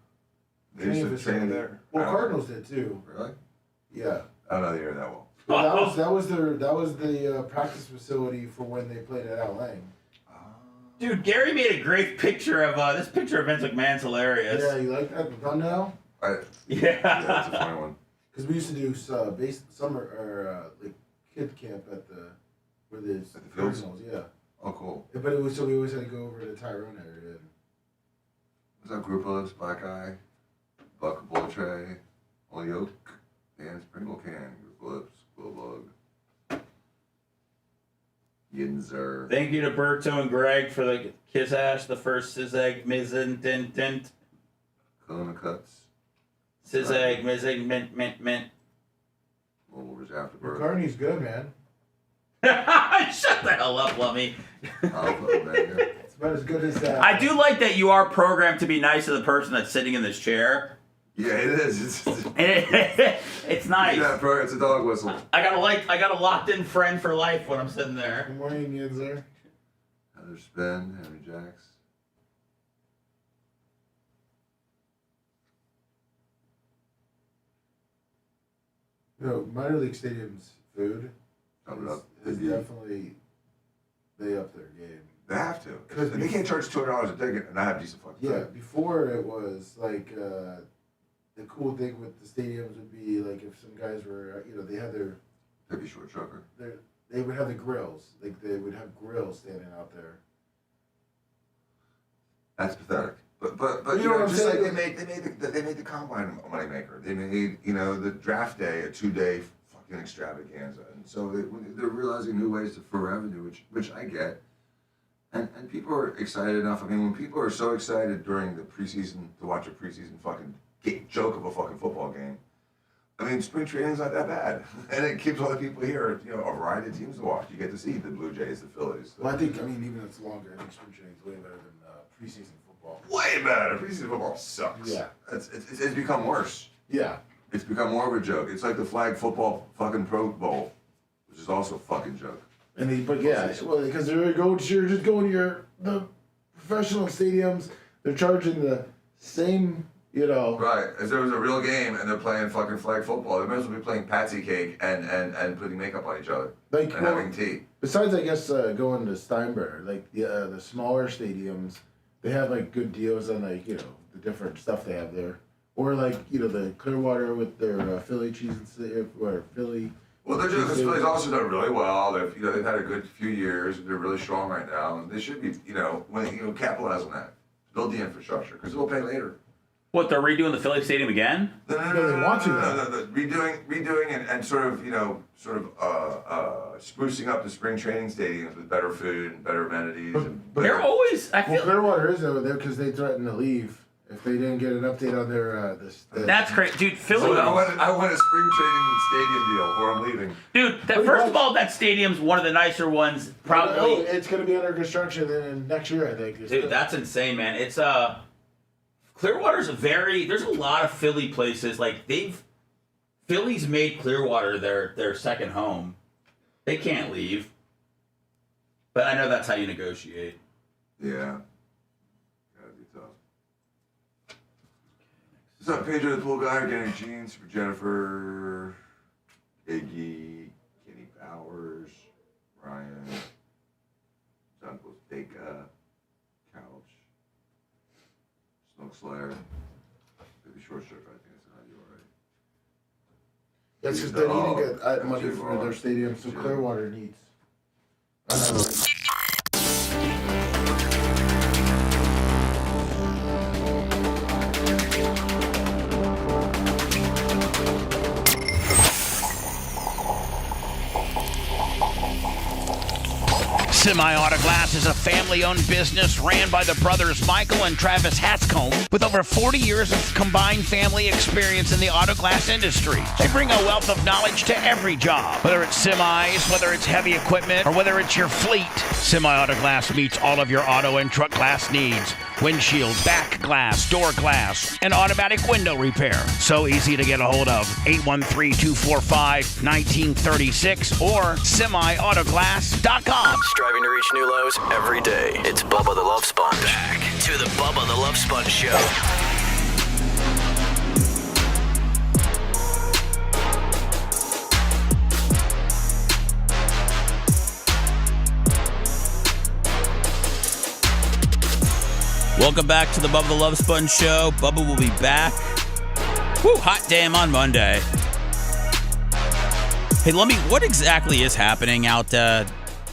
They used to train there. Well, Cardinals did too. Really? Yeah. I don't know the area that well. Well, that was the practice facility for when they played at Al Lang. Dude, Gary made a great picture of this picture of Vince McMahon's hilarious. Yeah, you like that? The thumbnail? Yeah, that's a funny one. Because we used to do summer or like kid camp at the where the fields? Yeah. Oh, cool. But it was so we always had to go over to the Tyrone area. What's up, Group Lips, Black Eye, Buck Bull Tray, Old Yoke, Dan Sprinkle Can, Group Lips, Glow Bug. Yinzer. Thank you to Berto and Greg for the Kiss Ash, the first Sizeg Mizent Kona Cuts. Sizeg Mizeg Mint. Wolver's Afterbirth. McCartney's good, man. Shut the hell up, Lummy. It's about as good as that. I do like that you are programmed to be nice to the person that's sitting in this chair. Yeah, it is. It's nice. Yeah, bro, it's a dog whistle. I got a locked in friend for life when I'm sitting there. Good morning, Yinzer. Heather Spin, Henry Jacks. Minor League Stadium's food is They definitely they up their game. They have to. Because they can't charge $200 a ticket and not have decent fucking food. Before it was like the cool thing with the stadiums would be like if some guys were they had their Maybe short trucker. They would have the grills. Like they would have grills standing out there. That's pathetic. But You know what I'm just saying? like they made the combine a moneymaker. They made the draft day a 2-day fucking extravaganza, and so they're realizing new ways for revenue, which I get, and people are excited enough. I mean, when people are so excited during the preseason to watch a preseason fucking joke of a fucking football game, I mean, spring training's not that bad, and it keeps all the people here, a variety of teams to watch. You get to see the Blue Jays, the Phillies. Well, I think even if it's longer, I think spring training's way better than preseason football. Way better. Preseason football sucks. Yeah. It's become worse. Yeah. It's become more of a joke. It's like the flag football fucking Pro Bowl, which is also a fucking joke. Because you're just going to the professional stadiums. They're charging the same, Right. As there was a real game and they're playing fucking flag football. They might as well be playing patsy cake and putting makeup on each other and having tea. Besides, I guess going to Steinberg, like the smaller stadiums, they have like good deals on the different stuff they have there, or like the Clearwater with their Philly cheese or Philly. Well, Philly's also done really well. They've had a good few years. They're really strong right now, and they should be capitalize on that, build the infrastructure because they'll pay later. What, they're redoing the Philly Stadium again? No, they want to. Redoing and sort of sprucing up the spring training stadiums with better food and better amenities. But they're always. Clearwater is over there because they threatened to leave if they didn't get an update on their. That's crazy, dude. Philly. So I want a spring training stadium deal, or I'm leaving. Dude, first of all, that stadium's one of the nicer ones. Probably. It's going to be under construction then next year, I think. Dude, that's insane, man. It's Clearwater's there's a lot of Philly places, like Philly's made Clearwater their second home. They can't leave. But I know that's how you negotiate. Yeah. Gotta be tough. What's up, Pedro the Pool Guy, Organic Jeans, for Jennifer, Iggy, Kenny Powers, Ryan, John Posteka, Couch, Smoke Slayer, Baby Short Shirt, I think it's an idea already. That's because they're needing money for their stadium, so Clearwater needs. Semi-Auto Glass is a family-owned business ran by the brothers Michael and Travis Hatscombe with over 40 years of combined family experience in the auto glass industry. They bring a wealth of knowledge to every job, whether it's semis, whether it's heavy equipment, or whether it's your fleet. Semi-Auto Glass meets all of your auto and truck glass needs. Windshield, back glass, door glass, and automatic window repair. So easy to get a hold of. 813-245-1936 or semiautoglass.com. Striving to reach new lows every day. It's Bubba the Love Sponge. Back to the Bubba the Love Sponge Show. Welcome back to the Bubba the Love Sponge Show. Bubba will be back. Woo, hot damn on Monday. Hey, what exactly is happening out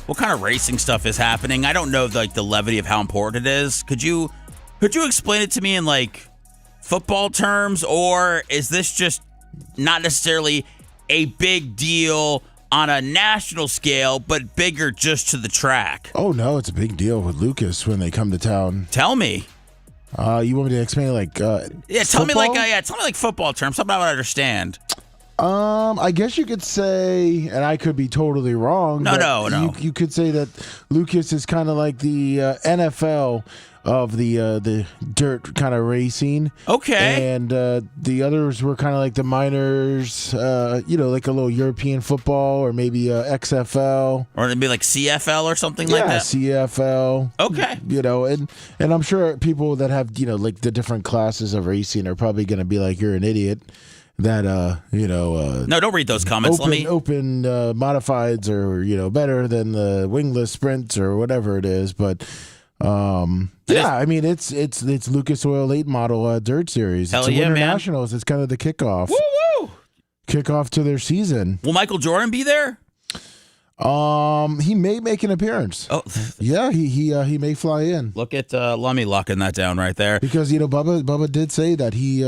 what kind of racing stuff is happening? I don't know the levity of how important it is. Could you explain it to me in football terms, or is this just not necessarily a big deal on a national scale, but bigger just to the track? Oh no, it's a big deal with Lucas when they come to town. Tell me. You want me to explain it tell me football terms, something I would understand. I guess you could say, and I could be totally wrong. No. You could say that Lucas is kind of like the NFL of the dirt kind of racing. Okay. And the others were kind of like the minors, like a little European football or maybe XFL. Or it'd be like CFL or something like that? Yeah, CFL. Okay. And I'm sure people that have, the different classes of racing are probably going to be like, you're an idiot. That no, don't read those comments. Open modifieds are better than the wingless sprints or whatever it is, but I mean it's Lucas Oil 8 model dirt series. Hell it's yeah, Winter man. Nationals. It's kind of the kickoff. Woo woo! Kickoff to their season. Will Michael Jordan be there? He may make an appearance. Oh, yeah, he may fly in. Look at Lummy locking that down right there. Because Bubba did say that he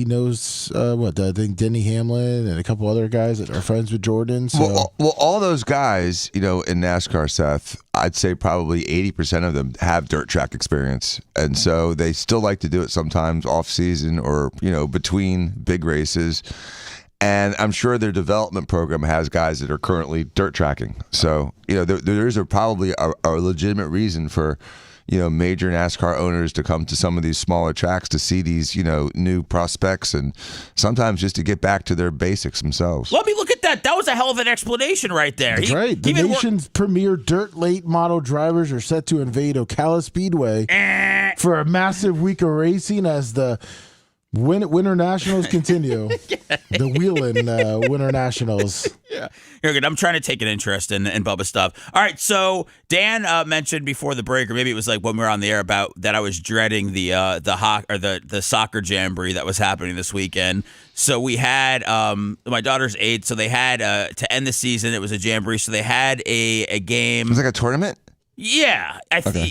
knows I think Denny Hamlin and a couple other guys that are friends with Jordan. So Well, all those guys, in NASCAR, Seth, I'd say probably 80% of them have dirt track experience, and so they still like to do it sometimes off season or between big races. And I'm sure their development program has guys that are currently dirt tracking. So, there's probably a legitimate reason for, major NASCAR owners to come to some of these smaller tracks to see these, new prospects and sometimes just to get back to their basics themselves. Let me look at that. That was a hell of an explanation right there. That's right. The nation's premier dirt late model drivers are set to invade Ocala Speedway for a massive week of racing as the Winter Nationals continue. The Wheeling Winter Nationals. Yeah. Here, good. I'm trying to take an interest in Bubba stuff. All right, so Dan mentioned before the break, or maybe it was like when we were on the air, about that I was dreading the soccer jamboree that was happening this weekend. So we had my daughter's 8, so they had to end the season. It was a jamboree, so they had a game. It was like a tournament. Yeah,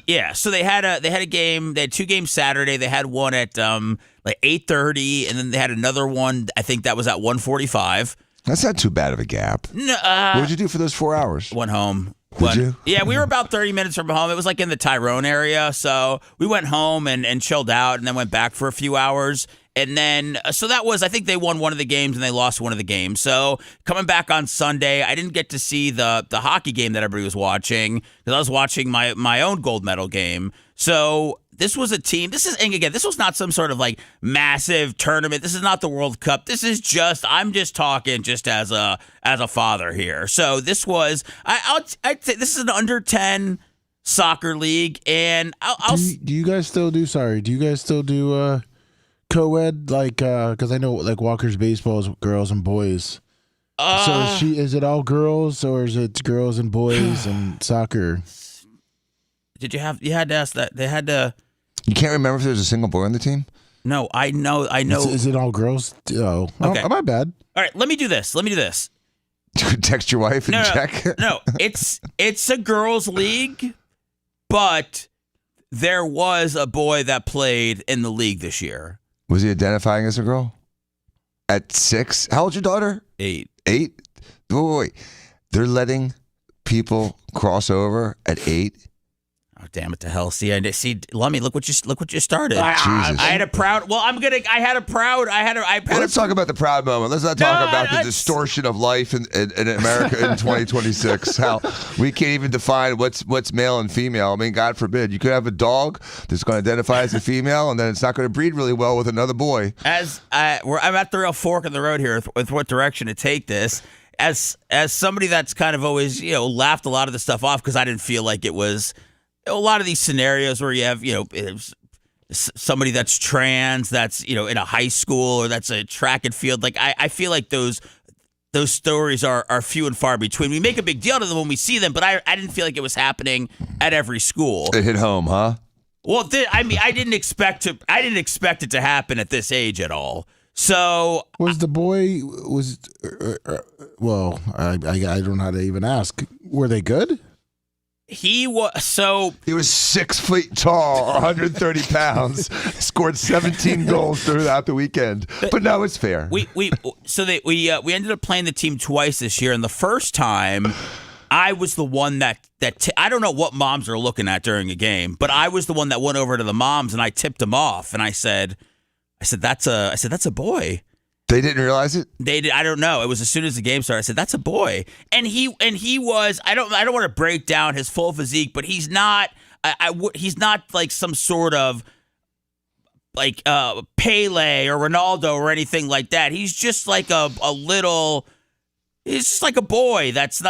yeah. So they had a game. They had 2 games Saturday. They had one at 8:30, and then they had another one. I think that was at 1:45. That's not too bad of a gap. No, what did you do for those 4 hours? Went home. Did you? Yeah, we were about 30 minutes from home. It was like in the Tyrone area, so we went home and chilled out, and then went back for a few hours. And then, so that was, I think they won one of the games and they lost one of the games. So coming back on Sunday, I didn't get to see the hockey game that everybody was watching because I was watching my own gold medal game. So this was a team. And again, this was not some sort of like massive tournament. This is not the World Cup. This is I'm just talking just as a father here. So this was, I'd say this is an under 10 soccer league. And do you guys still do co-ed, because I know like Walker's baseball is girls and boys. So is it all girls or is it girls and boys and soccer? You had to ask that. They had to. You can't remember if there's a single boy on the team? No, I know. Is it all girls? Oh, okay. Oh, my bad. All right, let me do this. Text your wife and check. No, it's a girls' league, but there was a boy that played in the league this year. Was he identifying as a girl? At 6? How old's your daughter? 8. 8? Wait. They're letting people cross over at 8? Oh, damn it to hell! See, Lummy, look what you started. Jesus. I had a proud. Well, Let's talk about the proud moment. Let's not talk about the distortion of life in America in 2026. How we can't even define what's male and female. I mean, God forbid, you could have a dog that's going to identify as a female, and then it's not going to breed really well with another boy. I'm at the real fork in the road here with what direction to take this. As somebody that's kind of always laughed a lot of the stuff off because I didn't feel like it was. A lot of these scenarios where you have, somebody that's trans, that's, in a high school or that's a track and field. Like, I feel like those stories are few and far between. We make a big deal to them when we see them, but I didn't feel like it was happening at every school. It hit home, huh? Well, I didn't expect it to happen at this age at all. So was the boy well, I don't know how to even ask. Were they good? He was 6 feet tall, 130 pounds, scored 17 goals throughout the weekend. But no, it's fair. We ended up playing the team twice this year, and the first time I was the one that I don't know what moms are looking at during a game, but I was the one that went over to the moms and I tipped them off, and I said that's a boy. They didn't realize it? They did. I don't know. It was as soon as the game started. I said, that's a boy. And he was, I don't want to break down his full physique, but he's not, he's not like some sort of like Pele or Ronaldo or anything like that. He's just like he's just like a boy that's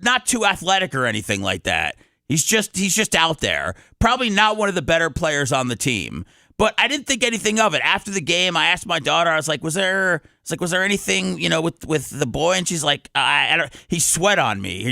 not too athletic or anything like that. He's just out there. Probably not one of the better players on the team. But I didn't think anything of it. After the game, I asked my daughter, I was like, was there anything, with the boy? And she's like, I don't, he sweated on me,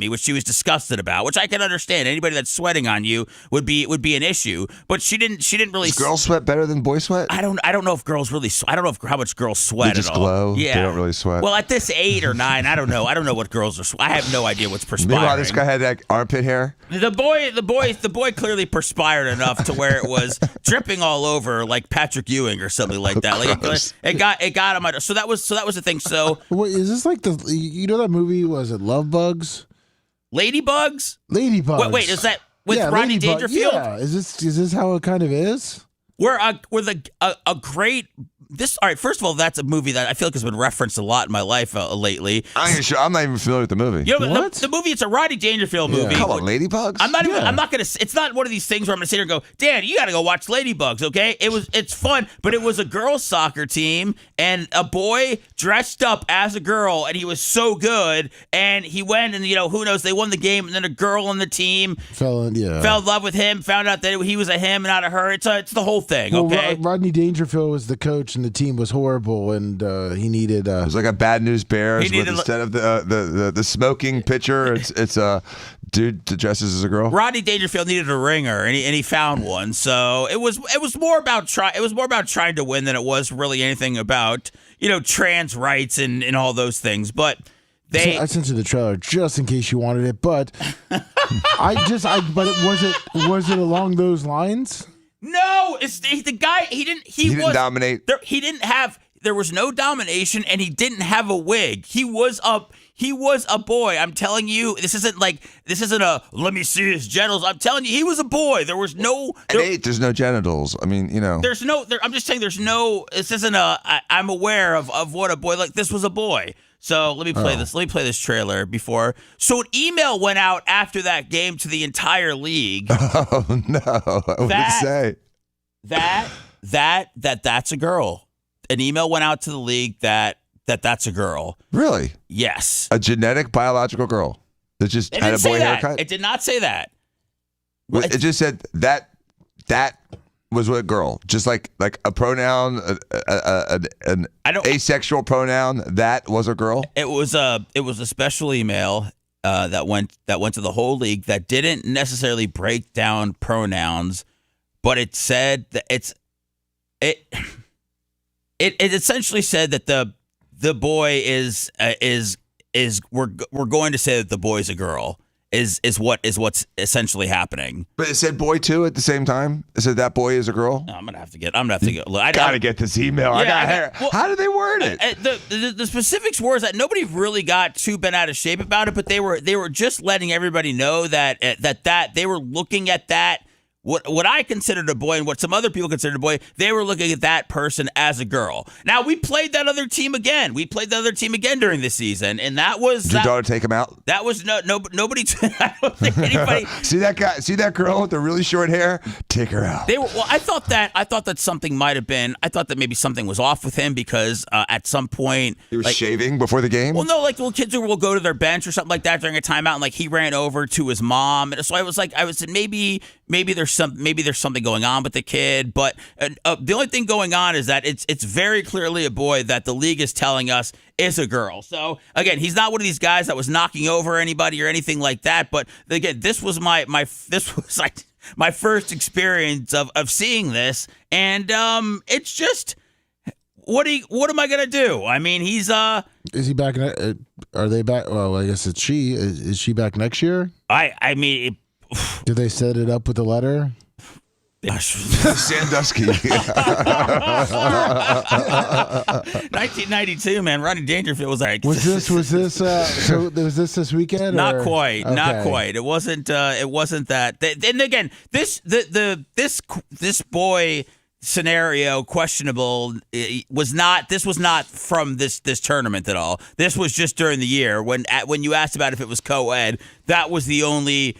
which she was disgusted about, which I can understand. Anybody that's sweating on you would be an issue. But she didn't really. Does girls sweat better than boys sweat? I don't know if girls really, I don't know how much girls sweat they just at all. glow. Yeah. They don't really sweat. Well, at this 8 or 9, I don't know. I don't know what girls are I have no idea what's perspiring. Meanwhile, this guy had that armpit hair. The boy clearly perspired enough to where it was dripping all over like Patrick Ewing or something like that. Like it got him. So that was the thing. So wait, is this like that movie? Was it Love Bugs? Ladybugs? Wait, is that with Rodney Dangerfield? Yeah. Is this how it kind of is? We're a great. All right, first of all, that's a movie that I feel like has been referenced a lot in my life lately. I'm not even familiar with the movie. The movie, it's a Rodney Dangerfield movie. Come on, Ladybugs? I'm not gonna, it's not one of these things where I'm gonna sit here and go, Dan, you gotta go watch Ladybugs, okay? It's fun, but it was a girls' soccer team, and a boy dressed up as a girl, and he was so good, and he went, and who knows, they won the game, and then a girl on the team fell in love with him, found out that he was a him and not a her. It's the whole thing, okay? Well, Rodney Dangerfield was the coach, and the team was horrible, and he needed. It was like a Bad News Bears, with instead of the smoking pitcher, it's a dude that dresses as a girl. Rodney Dangerfield needed a ringer, and he found one. So it was more about trying to win than it was really anything about trans rights and all those things. But I sent you the trailer just in case you wanted it, but was it along those lines? No, it's the guy. He didn't dominate. There was no domination, and he didn't have a wig. He was a boy. I'm telling you, this isn't a let me see his genitals. I'm telling you, he was a boy. There was no. There's no genitals. I mean, There's no. I'm just saying, there's no. This isn't I'm aware of what a boy like. This was a boy. So let me play this. Let me play this trailer before. So an email went out after that game to the entire league. Oh no! What did it say? That's a girl. An email went out to the league that's a girl. Really? Yes. A genetic biological girl that just had a boy haircut. It did not say that. It just said that was what girl, just like a pronoun, an asexual pronoun. That was a girl. It was a special email that went to the whole league that didn't necessarily break down pronouns, but it said that it essentially said that the boy is we're going to say that the boy's a girl. is what's essentially happening. But it said boy too at the same time. It said that boy is a girl. I'm gonna have to go. I gotta get this email. How did they word it? The specifics were that nobody really got too bent out of shape about it, but they were just letting everybody know that they were looking at that. What I considered a boy and what some other people considered a boy, they were looking at that person as a girl. Now, we played that other team again. During this season, and that was... Did your daughter take him out? That was nobody... I don't think anybody... See that girl with the really short hair? Take her out. I thought that something might have been... I thought that maybe something was off with him because at some point... He was shaving before the game? Well, no, like little kids will go to their bench or something like that during a timeout, and like he ran over to his mom. And so I was maybe there's something going on with the kid, but the only thing going on is that it's very clearly a boy that the league is telling us is a girl. So again, he's not one of these guys that was knocking over anybody or anything like that. But again, this was my first experience of seeing this, and it's just what am I gonna do? I mean, he's Is he back? Are they back? Well, I guess it's she. Is she back next year? I mean. Did they set it up with a letter? Sandusky. 1992, man. Rodney Dangerfield was like. Was this this weekend? Not quite. Okay. Not quite. It wasn't that. And again, this boy scenario questionable was not from this tournament at all. This was just during the year when you asked about if it was co-ed. That was the only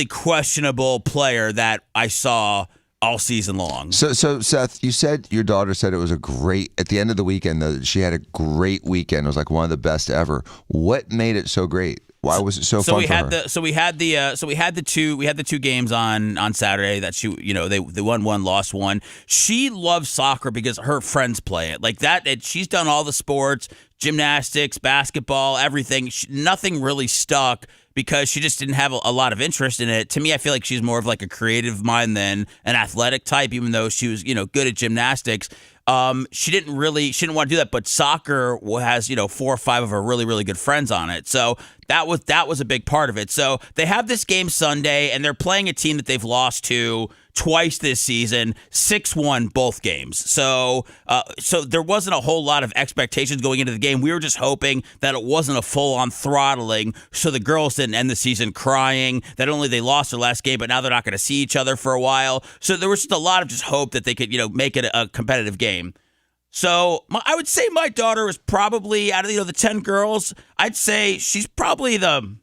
questionable player that I saw all season long. So Seth, you said your daughter said it was at the end of the weekend, she had a great weekend. It was like one of the best ever. What made it so great? Why was it so fun for her? We had the two games on Saturday that they won one, lost one. She loves soccer because her friends play it like that. She's done all the sports, gymnastics, basketball, everything. Nothing really stuck because she just didn't have a lot of interest in it. To me, I feel like she's more of like a creative mind than an athletic type, even though she was, good at gymnastics. She didn't want to do that, but soccer has, 4 or 5 of her really, really good friends on it. So that was a big part of it. So they have this game Sunday, and they're playing a team that they've lost to twice this season, 6-1 both games. So there wasn't a whole lot of expectations going into the game. We were just hoping that it wasn't a full-on throttling, so the girls didn't end the season crying that only they lost their last game, but now they're not going to see each other for a while. So there was just a lot of just hope that they could, make it a competitive game. So I would say my daughter is probably, out of the 10 girls, I'd say she's probably the,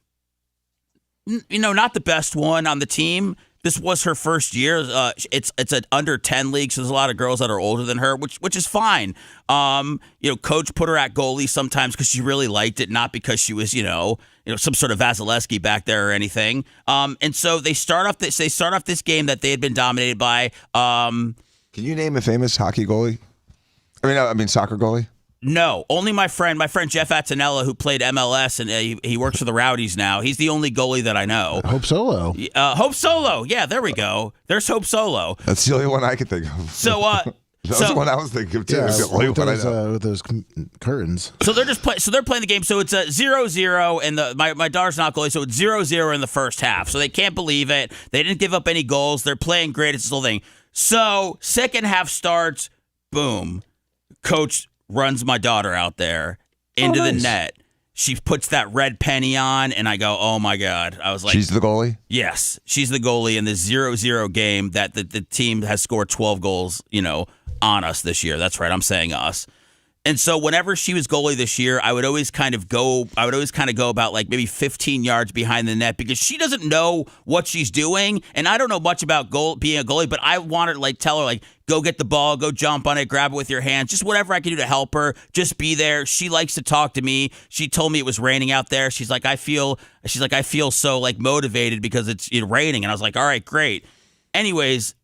not the best one on the team. This was her first year. It's an under 10 league, so there's a lot of girls that are older than her, which is fine. Coach put her at goalie sometimes because she really liked it, not because she was some sort of Vasilevsky back there or anything. And so they start off this game that they had been dominated by. Can you name a famous hockey goalie? I mean soccer goalie. No, only my friend Jeff Attinella, who played MLS, and he works for the Rowdies now. He's the only goalie that I know. Hope Solo. Hope Solo. Yeah, there we go. There's Hope Solo. That's the only one I could think of. So, that was the one I was thinking of too. Yeah, with those curtains. So they're playing the game. So it's a 0-0, and my daughter's not goalie, so it's 0-0 in the first half. So they can't believe it. They didn't give up any goals. They're playing great. It's this whole thing. So second half starts. Boom. Coach runs my daughter out there into the net. She puts that red penny on, and I go, oh, my God. I was like... She's the goalie? Yes. She's the goalie in this 0-0 game that the team has scored 12 goals, on us this year. That's right. I'm saying us. And so whenever she was goalie this year, I would always kind of go about like maybe 15 yards behind the net because she doesn't know what she's doing. And I don't know much about being a goalie, but I wanted to tell her go get the ball, go jump on it, grab it with your hands, just whatever I could do to help her. Just be there. She likes to talk to me. She told me it was raining out there. She's like, I feel so motivated because it's raining. And I was like, all right, great. Anyways,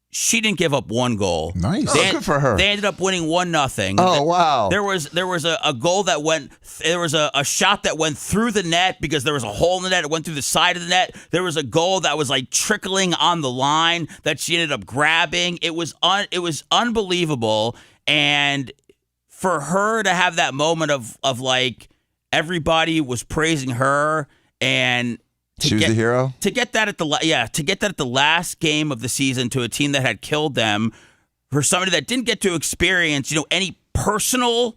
she didn't give up one goal. Nice. Good for her. They ended up winning 1-0. Oh, wow. There was a goal that went. There was a shot that went through the net because there was a hole in the net. It went through the side of the net. There was a goal that was trickling on the line that she ended up grabbing. It was unbelievable. And for her to have that moment of everybody was praising her And she was the hero? To get that at the last game of the season to a team that had killed them, for somebody that didn't get to experience, any personal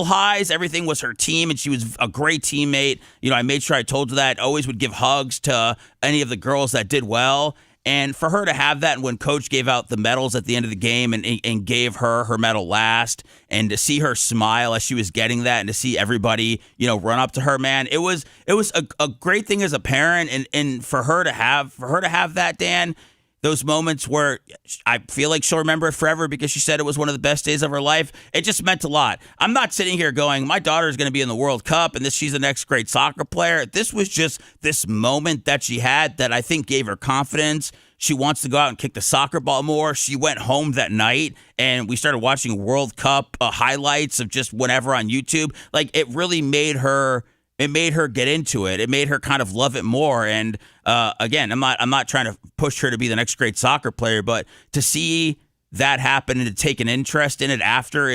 highs. Everything was her team, and she was a great teammate. I made sure I told her that. Always would give hugs to any of the girls that did well. And for her to have that, and when Coach gave out the medals at the end of the game and gave her medal last, and to see her smile as she was getting that, and to see everybody, run up to her, man, it was a great thing as a parent, and for her to have that, Dan. Those moments where I feel like she'll remember it forever because she said it was one of the best days of her life. It just meant a lot. I'm not sitting here going, my daughter is going to be in the World Cup and she's the next great soccer player. This was just this moment that she had that I think gave her confidence. She wants to go out and kick the soccer ball more. She went home that night and we started watching World Cup highlights of just whenever on YouTube. Like, it really made her... It made her get into it. It made her kind of love it more. And again, I'm not trying to push her to be the next great soccer player, but to see that happen and to take an interest in it after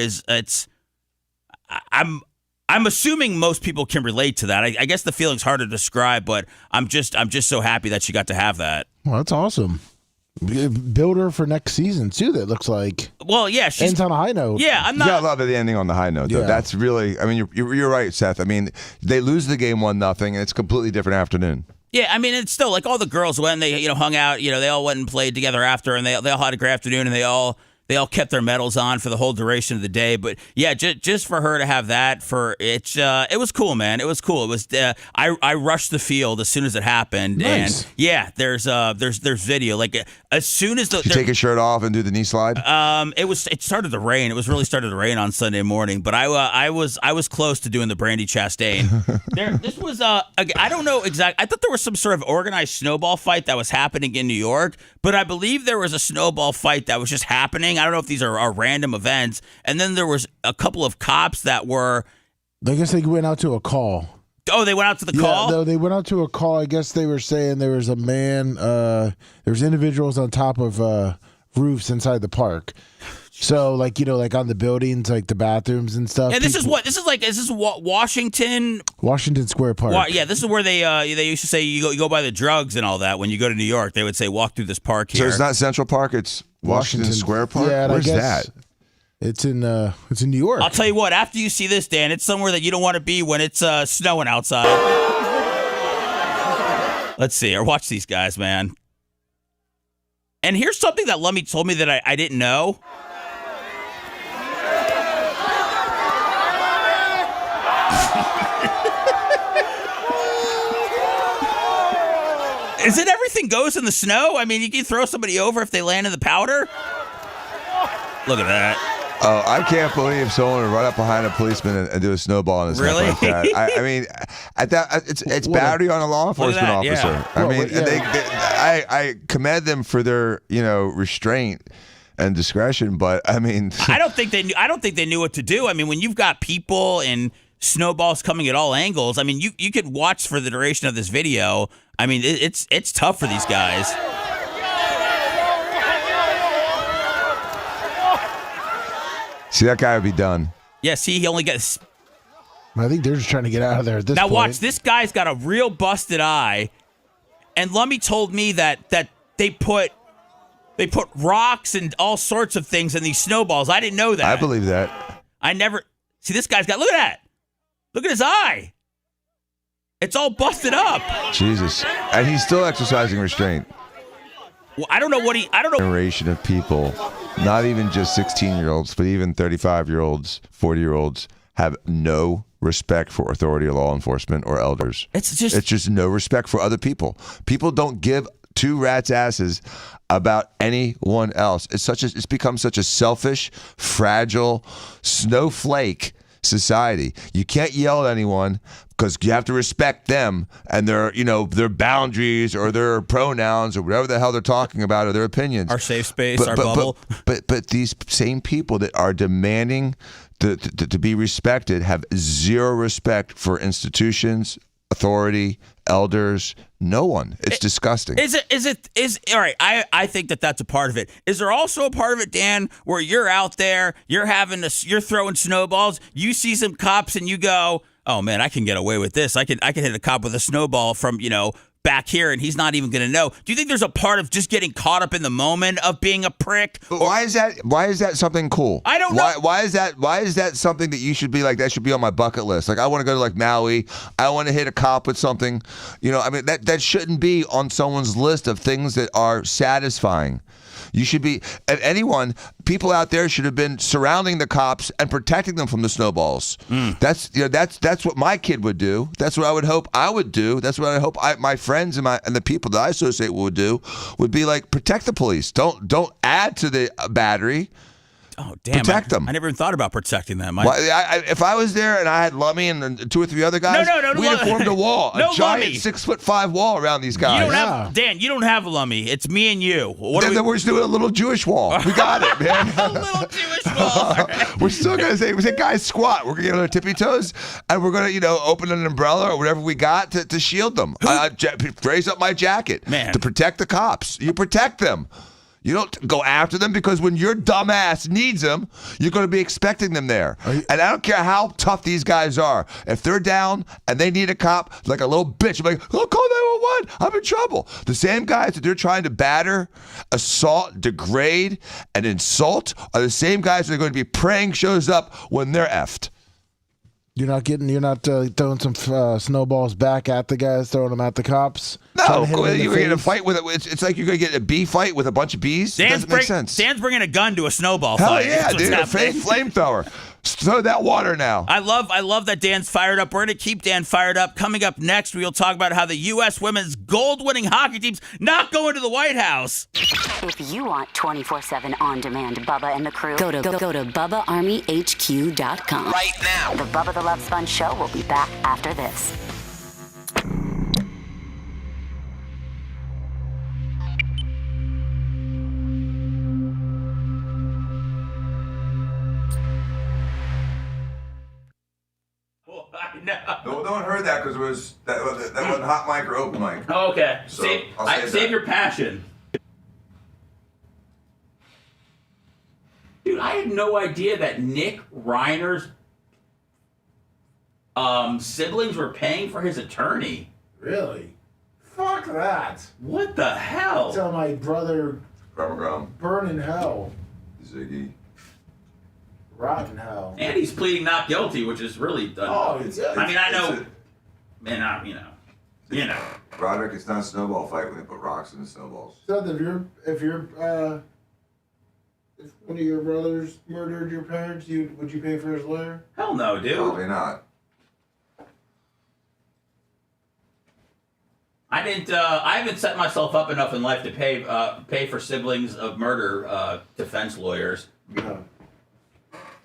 I'm assuming most people can relate to that. I guess the feeling's hard to describe, but I'm just so happy that she got to have that. Well, that's awesome. Build her for next season too. That looks like. Well, yeah, she's ends on a high note. Yeah, I'm not. You gotta love the ending on the high note, though. Yeah. That's really. I mean, you're right, Seth. I mean, they lose the game 1-0, and it's a completely different afternoon. Yeah, I mean, it's still like all the girls when they hung out. They all went and played together after, and they all had a great afternoon, and they all kept their medals on for the whole duration of the day. But yeah, just for her to have that it was cool, man. It was cool. It was I rushed the field as soon as it happened. Nice. And yeah, there's video. Like, as soon as Did you take your shirt off and do the knee slide? It started to rain. It was really started to rain on Sunday morning, but I was close to doing the Brandy Chastain. This was I don't know exactly. I thought there was some sort of organized snowball fight that was happening in New York, but I believe there was a snowball fight that was just happening. I don't know if these are random events. And then there was a couple of cops that were... I guess they went out to a call. Oh, they went out to the call? No, they went out to a call. I guess they were saying there was a man, there was individuals on top of roofs inside the park. So, like on the buildings, like the bathrooms and stuff. And this is Washington? Washington Square Park. Yeah, this is where they used to say you go by the drugs and all that. When you go to New York, they would say walk through this park here. So it's not Central Park, it's Washington Square Park? Yeah, where's that? It's in New York. I'll tell you what, after you see this, Dan, it's somewhere that you don't want to be when it's snowing outside. Let's see, or watch these guys, man. And here's something that Lummy told me that I didn't know. Is it everything goes in the snow? I mean, you can throw somebody over if they land in the powder? Look at that. Oh, I can't believe someone would run up behind a policeman and do a snowball in his head like that. I mean, at that it's battery on a law enforcement officer. Yeah. I mean, I commend them for their restraint and discretion, but I mean, I don't think they knew what to do. I mean, when you've got people and snowballs coming at all angles, I mean, you could watch for the duration of this video. I mean, it's tough for these guys. See, that guy would be done. Yeah, see, he only gets... I think they're just trying to get out of there at this point. Now watch, this guy's got a real busted eye, and Lummy told me that they put rocks and all sorts of things in these snowballs. I didn't know that. I believe that. I never... See, this guy's got... Look at that. Look at his eye. It's all busted up. Jesus. And he's still exercising restraint. Well, I don't know. Generation of people, not even just 16-year-olds, but even 35-year-olds, 40-year-olds, have no respect for authority or law enforcement or elders. It's just no respect for other people. People don't give two rats' asses about anyone else. It's become such a selfish, fragile, snowflake society. You can't yell at anyone because you have to respect them and their boundaries or their pronouns or whatever the hell they're talking about or their opinions. Our safe space, our bubble. But these same people that are demanding to be respected have zero respect for institutions, authority, elders, no one. It's disgusting. Is all right? I think that's a part of it. Is there also a part of it, Dan, where you're out there, you're throwing snowballs, you see some cops and you go, oh man, I can get away with this. I can hit a cop with a snowball from, back here, and he's not even going to know. Do you think there's a part of just getting caught up in the moment of being a prick? But why is that something cool? I don't know. Why is that something that you should be like, that should be on my bucket list? Like, I want to go to like Maui. I want to hit a cop with something. That shouldn't be on someone's list of things that are satisfying. You should be, people out there should have been surrounding the cops and protecting them from the snowballs. That's what my kid would do. That's what I would hope I would do. That's what I hope my friends and the people that I associate would do, would be like, protect the police. Don't add to the battery. Oh, damn. Protect them. I never even thought about protecting them. If I was there and I had Lummy and 2 or 3 other guys, we'd have formed a wall. A giant 6'5" wall around these guys. You don't have Lummy. It's me and you. Then we're just doing a little Jewish wall. We got it, man. A little Jewish wall. Right. We're still going to say, guys, squat. We're going to get on our tippy toes, and we're going to, open an umbrella or whatever we got to shield them. Raise up my jacket to protect the cops. You protect them. You don't go after them, because when your dumb ass needs them, you're going to be expecting them there. And I don't care how tough these guys are. If they're down and they need a cop, like a little bitch, I'm like, oh, call 911. I'm in trouble. The same guys that they're trying to batter, assault, degrade, and insult are the same guys that are going to be praying shows up when they're effed. You're not throwing some snowballs back at the guys, throwing them at the cops. No, you're going to fight with it. It's like you're going to get a bee fight with a bunch of bees. It doesn't make sense. Dan's bringing a gun to a snowball Hell fight. yeah, dude! A flamethrower. Throw that water now. I love that Dan's fired up. We're going to keep Dan fired up. Coming up next, we'll talk about how the U.S. women's gold-winning hockey team's not going to the White House. If you want 24/7 on-demand Bubba and the crew, go to BubbaArmyHQ.com. Right now. The Bubba the Love Sponge Show will be back after this. No one heard that because it was that wasn't hot mic or open mic. Oh, okay. So save your passion. Dude, I had no idea that Nick Reiner's siblings were paying for his attorney. Really? Fuck that. What the hell? Tell my brother, burn in hell. Ziggy. Rot in hell. And he's pleading not guilty, which is really done. I know. Roderick, it's not a snowball fight when they put rocks in the snowballs. So if one of your brothers murdered your parents, would you pay for his lawyer? Hell no, dude. Probably not. I haven't set myself up enough in life to pay for siblings of murder defense lawyers. No.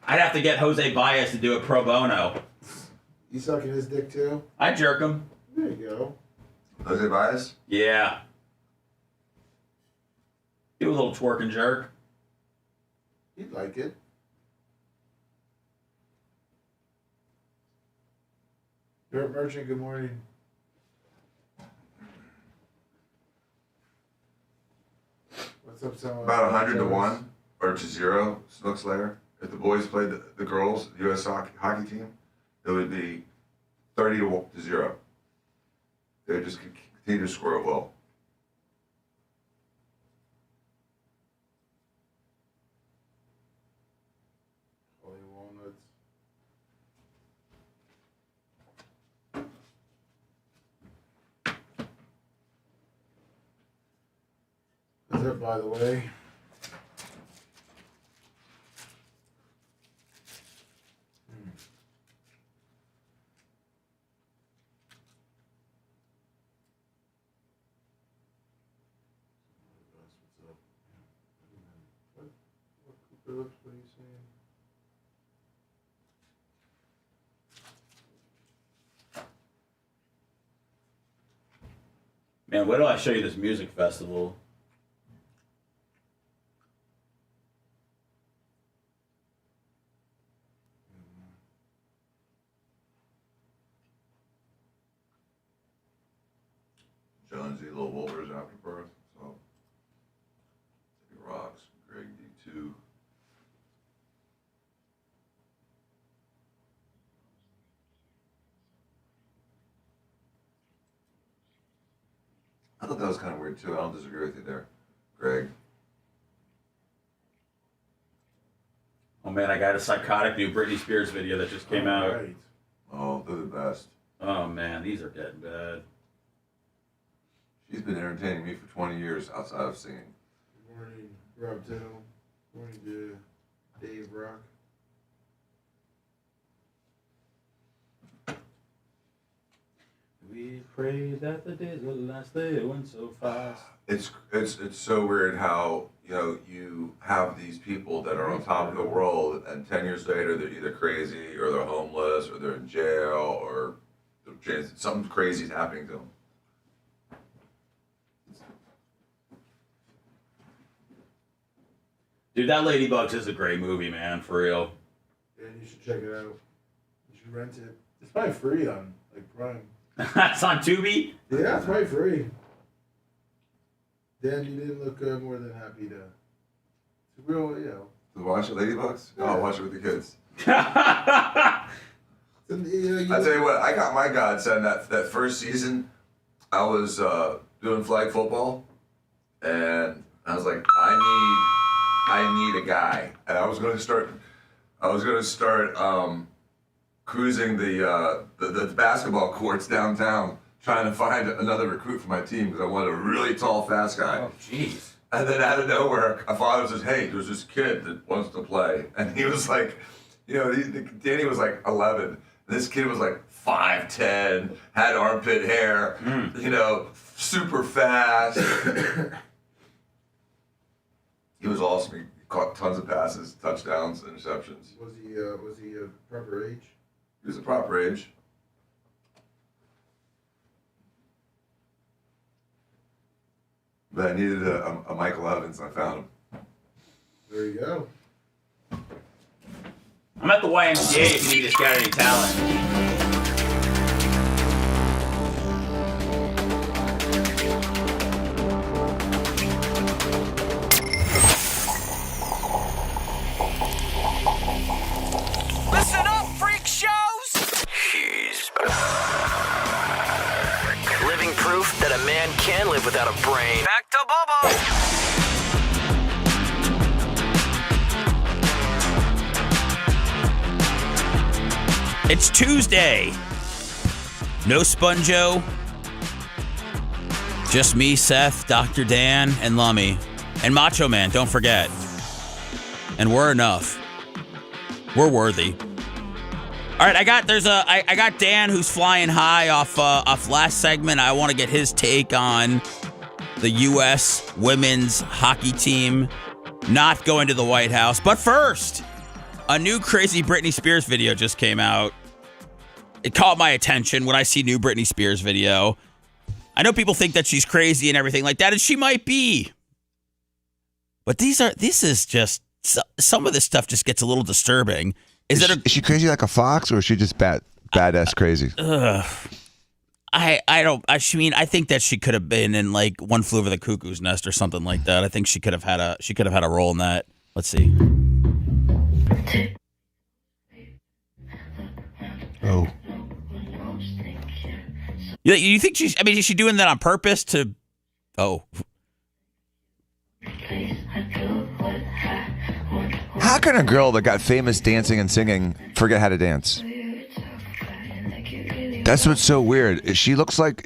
I'd have to get Jose Baez to do it pro bono. You sucking his dick too? I jerk him. There you go. Jose Baez? Yeah. Do a little twerk and jerk. He'd like it. Dirt Merchant, good morning. What's up, someone? About 100 to 1 or to 0, Snook Slayer. If the boys played the girls, the U.S. hockey team, it would be 30 to 0. They would just continue to score it well. Holy walnuts. What's up, by the way? What are you saying? Man, wait till I show you this music festival. Jonesy, Little Wolvers after birth. So, Rocks, Greg D2. thought that was kind of weird too. I don't disagree with you there, Greg. Oh man, I got a psychotic new Britney Spears video that just came out. Right. Oh, they're the best. Oh man, these are getting bad. She's been entertaining me for 20 years outside of singing. Good morning, Rob Tittle. Good morning to Dave Rock. We pray that the days will last. They went so fast. It's so weird how you have these people that are on top of the world, and 10 years later they're either crazy or they're homeless or they're in jail or something crazy is happening to them. Dude, that Ladybugs is a great movie, man, for real. Yeah, you should check it out. You should rent it. It's probably free on Prime. It's on Tubi? Yeah, it's probably free. Dan, you didn't look more than happy to. It's real, To watch it, Ladybugs? Yeah. I'll watch it with the kids. I tell you what, I got my godsend that first season. I was doing flag football, and I was like, I need a guy, and I was going to start cruising the basketball courts downtown, trying to find another recruit for my team because I wanted a really tall, fast guy. Oh, jeez. And then out of nowhere, a father says, "Hey, there's this kid that wants to play," and he was like, Danny was like 11. This kid was like 5'10", had armpit hair, super fast. He was awesome. He caught tons of passes, touchdowns, interceptions. Was he a proper age? He was a proper age. But I needed a Michael Evans, and I found him. There you go. I'm at the YMCA if you need to scout any talent. Listen up, freak shows! He's back. Living proof that a man can live without a brain. Back to Bubba! It's Tuesday. No Sponjo. Just me, Seth, Dr. Dan, and Lummy. And Macho Man, don't forget. And we're enough. We're worthy. All right, I got Dan who's flying high off last segment. I want to get his take on the U.S. women's hockey team not going to the White House. But first, a new crazy Britney Spears video just came out. It caught my attention when I see new Britney Spears video. I know people think that she's crazy and everything like that, and she might be. But this is just, some of this stuff just gets a little disturbing. Is she crazy like a fox, or is she just badass crazy? I think that she could have been in like One Flew Over the Cuckoo's Nest or something like that. I think she could have had a role in that. Let's see. Oh. You think is she doing that on purpose to? Oh. How can a girl that got famous dancing and singing forget how to dance? That's what's so weird. She looks like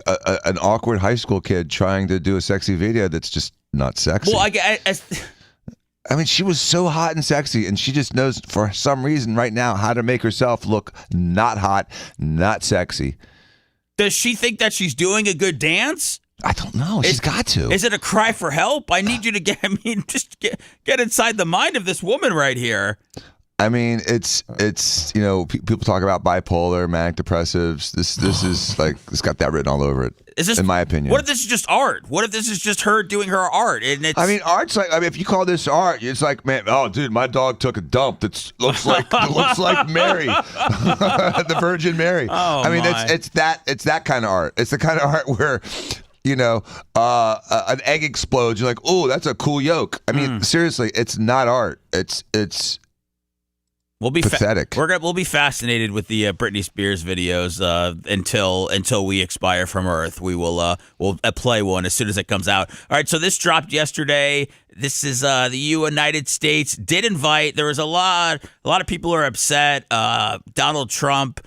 an awkward high school kid trying to do a sexy video that's just not sexy. Well, I mean, she was so hot and sexy, and she just knows for some reason right now how to make herself look not hot, not sexy. Does she think that she's doing a good dance? I don't know. She's got to. Is it a cry for help? I need you to get inside the mind of this woman right here. I mean, it's people talk about bipolar, manic depressives. This is like, it's got that written all over it. In my opinion. What if this is just art? What if this is just her doing her art? And art's like, if you call this art, it's like, man, oh, dude, my dog took a dump that looks like Mary, the Virgin Mary. Oh, it's that kind of art. It's the kind of art where, an egg explodes. You're like, oh, that's a cool yolk. I mean, seriously, it's not art. It's We'll be pathetic. We'll be fascinated with the Britney Spears videos until we expire from Earth. We'll play one as soon as it comes out. All right, so this dropped yesterday. This is the United States did invite. There was a lot of people are upset. Donald Trump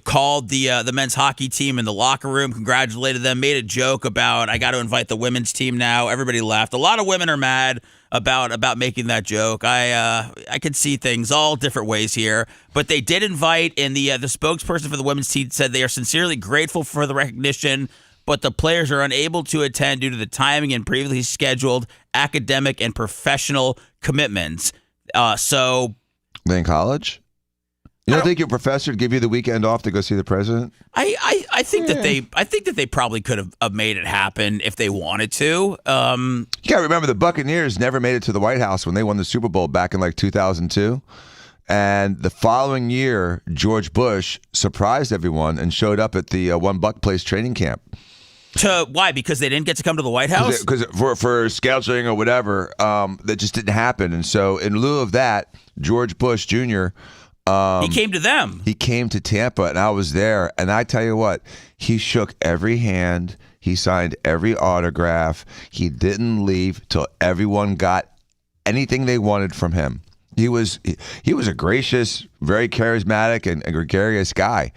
called the men's hockey team in the locker room, congratulated them, made a joke about, I got to invite the women's team now. Everybody laughed. A lot of women are mad about making that joke. I can see things all different ways here, but they did invite, and the spokesperson for the women's team said they are sincerely grateful for the recognition, but the players are unable to attend due to the timing and previously scheduled academic and professional commitments. So they in college? You don't think your professor would give you the weekend off to go see the president? I think that they probably could have made it happen if they wanted to. You gotta remember the Buccaneers never made it to the White House when they won the Super Bowl back in like 2002. And the following year, George Bush surprised everyone and showed up at the One Buck Place training camp. Why? Because they didn't get to come to the White House? Because for scouting or whatever, that just didn't happen. And so in lieu of that, George Bush Jr., he came to them. He came to Tampa, and I was there. And I tell you what, he shook every hand. He signed every autograph. He didn't leave till everyone got anything they wanted from him. He was a gracious, very charismatic, and gregarious guy.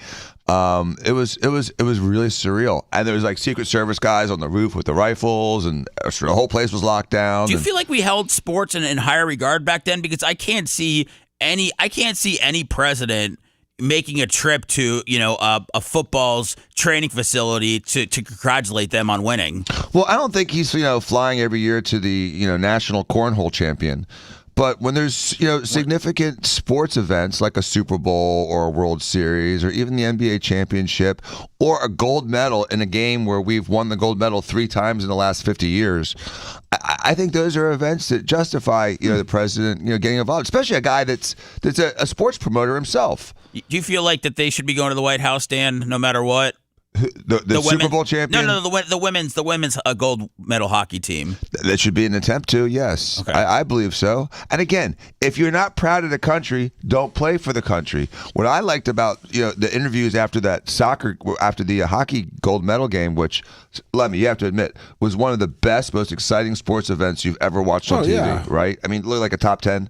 It was really surreal. And there was like Secret Service guys on the roof with the rifles, and the whole place was locked down. Do you feel like we held sports in higher regard back then? Because I can't see any president making a trip to a football's training facility to congratulate them on winning. Well, I don't think he's flying every year to the national cornhole champion. But when there's significant sports events like a Super Bowl or a World Series or even the NBA championship or a gold medal in a game where we've won the gold medal 3 times in the last 50 years, I think those are events that justify the president getting involved, especially a guy that's a sports promoter himself. Do you feel like that they should be going to the White House, Dan, no matter what? The Super Bowl champion? No, the women's gold medal hockey team. That should be an attempt to, yes. Okay. I believe so. And again, if you're not proud of the country, don't play for the country. What I liked about the interviews after the hockey gold medal game, which, you have to admit, was one of the best, most exciting sports events you've ever watched on TV, right? I mean, look like a top 10.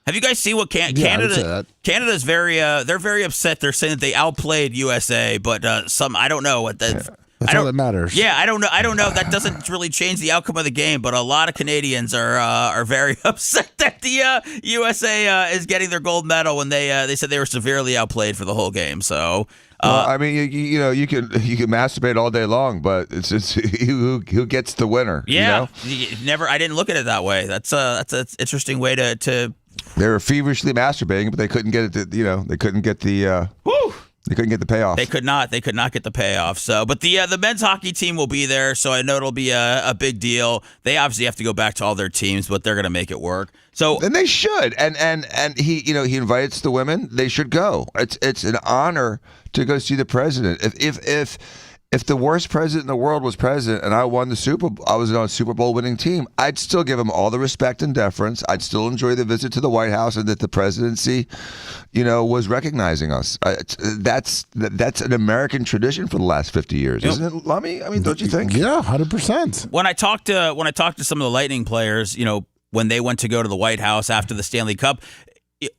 Have you guys seen what Canada? Canada's they're very upset. They're saying that they outplayed USA, but I don't know what that. That's all that matters. Yeah, I don't know. That doesn't really change the outcome of the game, but a lot of Canadians are very upset that the USA is getting their gold medal when they said they were severely outplayed for the whole game. So. I mean, you can masturbate all day long, but it's who gets the winner. Yeah, I didn't look at it that way. That's an interesting way to. They were feverishly masturbating, but they couldn't get it. They couldn't get the. They couldn't get the payoff. They could not get the payoff. So, but the men's hockey team will be there, so I know it'll be a big deal. They obviously have to go back to all their teams, but they're going to make it work. So, and they should. And he he invites the women. They should go. It's an honor to go see the president. If the worst president in the world was president and I won the Super Bowl, I was on a Super Bowl winning team, I'd still give him all the respect and deference. I'd still enjoy the visit to the White House and that the presidency, was recognizing us. That's an American tradition for the last 50 years, isn't it, Lummy? I mean, don't you think? Yeah, 100%. When I talked to some of the Lightning players, when they went to go to the White House after the Stanley Cup,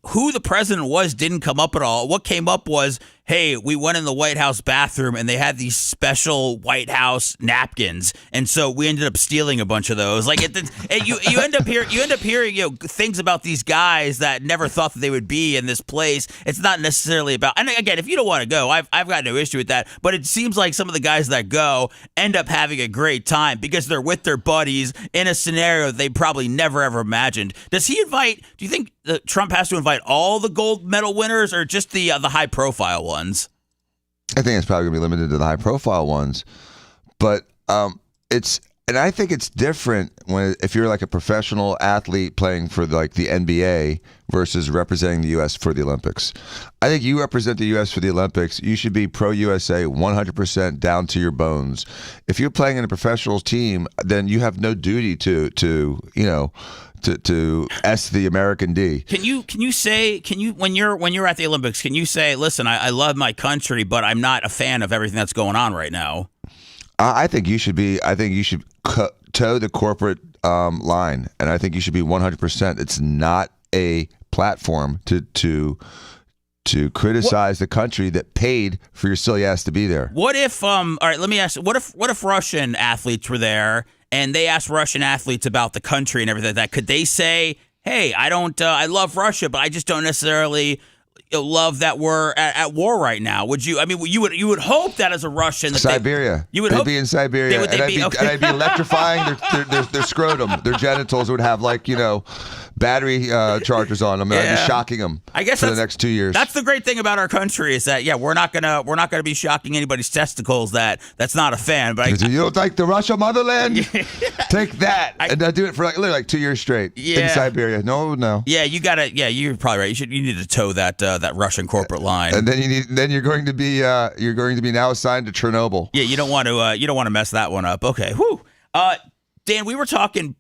who the president was didn't come up at all. What came up was, hey, we went in the White House bathroom and they had these special White House napkins, and so we ended up stealing a bunch of those. Like you end up hearing things about these guys that never thought that they would be in this place. It's not necessarily about. And again, if you don't want to go, I've got no issue with that. But it seems like some of the guys that go end up having a great time because they're with their buddies in a scenario they probably never ever imagined. Does he invite? Do you think Trump has to invite all the gold medal winners or just the high profile ones? I think it's probably going to be limited to the high-profile ones, but it's And I think it's different if you're like a professional athlete playing for like the NBA versus representing the U.S. for the Olympics. I think you represent the U.S. for the Olympics. You should be pro-USA 100% down to your bones. If you're playing in a professional team, then you have no duty to S the American D. Can you when you're at the Olympics, can you say, listen, I love my country, but I'm not a fan of everything that's going on right now? I think you should toe the corporate line, and I think you should be 100%. It's not a platform to criticize the country that paid for your silly ass to be there. What if all right, let me ask, what if Russian athletes were there and they asked Russian athletes about the country and everything like that? Could they say, hey, I love Russia, but I just don't necessarily love that we're at war right now? Would you? I mean, you would hope that as a Russian, that Siberia. They'd be in Siberia, and I'd be electrifying their scrotum, their genitals would have battery chargers on them, and I'd be shocking them. I guess for the next 2 years. That's the great thing about our country is that we're not gonna be shocking anybody's testicles that's not a fan. But you don't like the Russia motherland? Take that, and I do it for like 2 years straight in Siberia. No. Yeah, you gotta. Yeah, you're probably right. You need to toe that Russian corporate line. And then you're going to be now assigned to Chernobyl. Yeah, you don't want to mess that one up. Okay, whew. Dan, we were talking.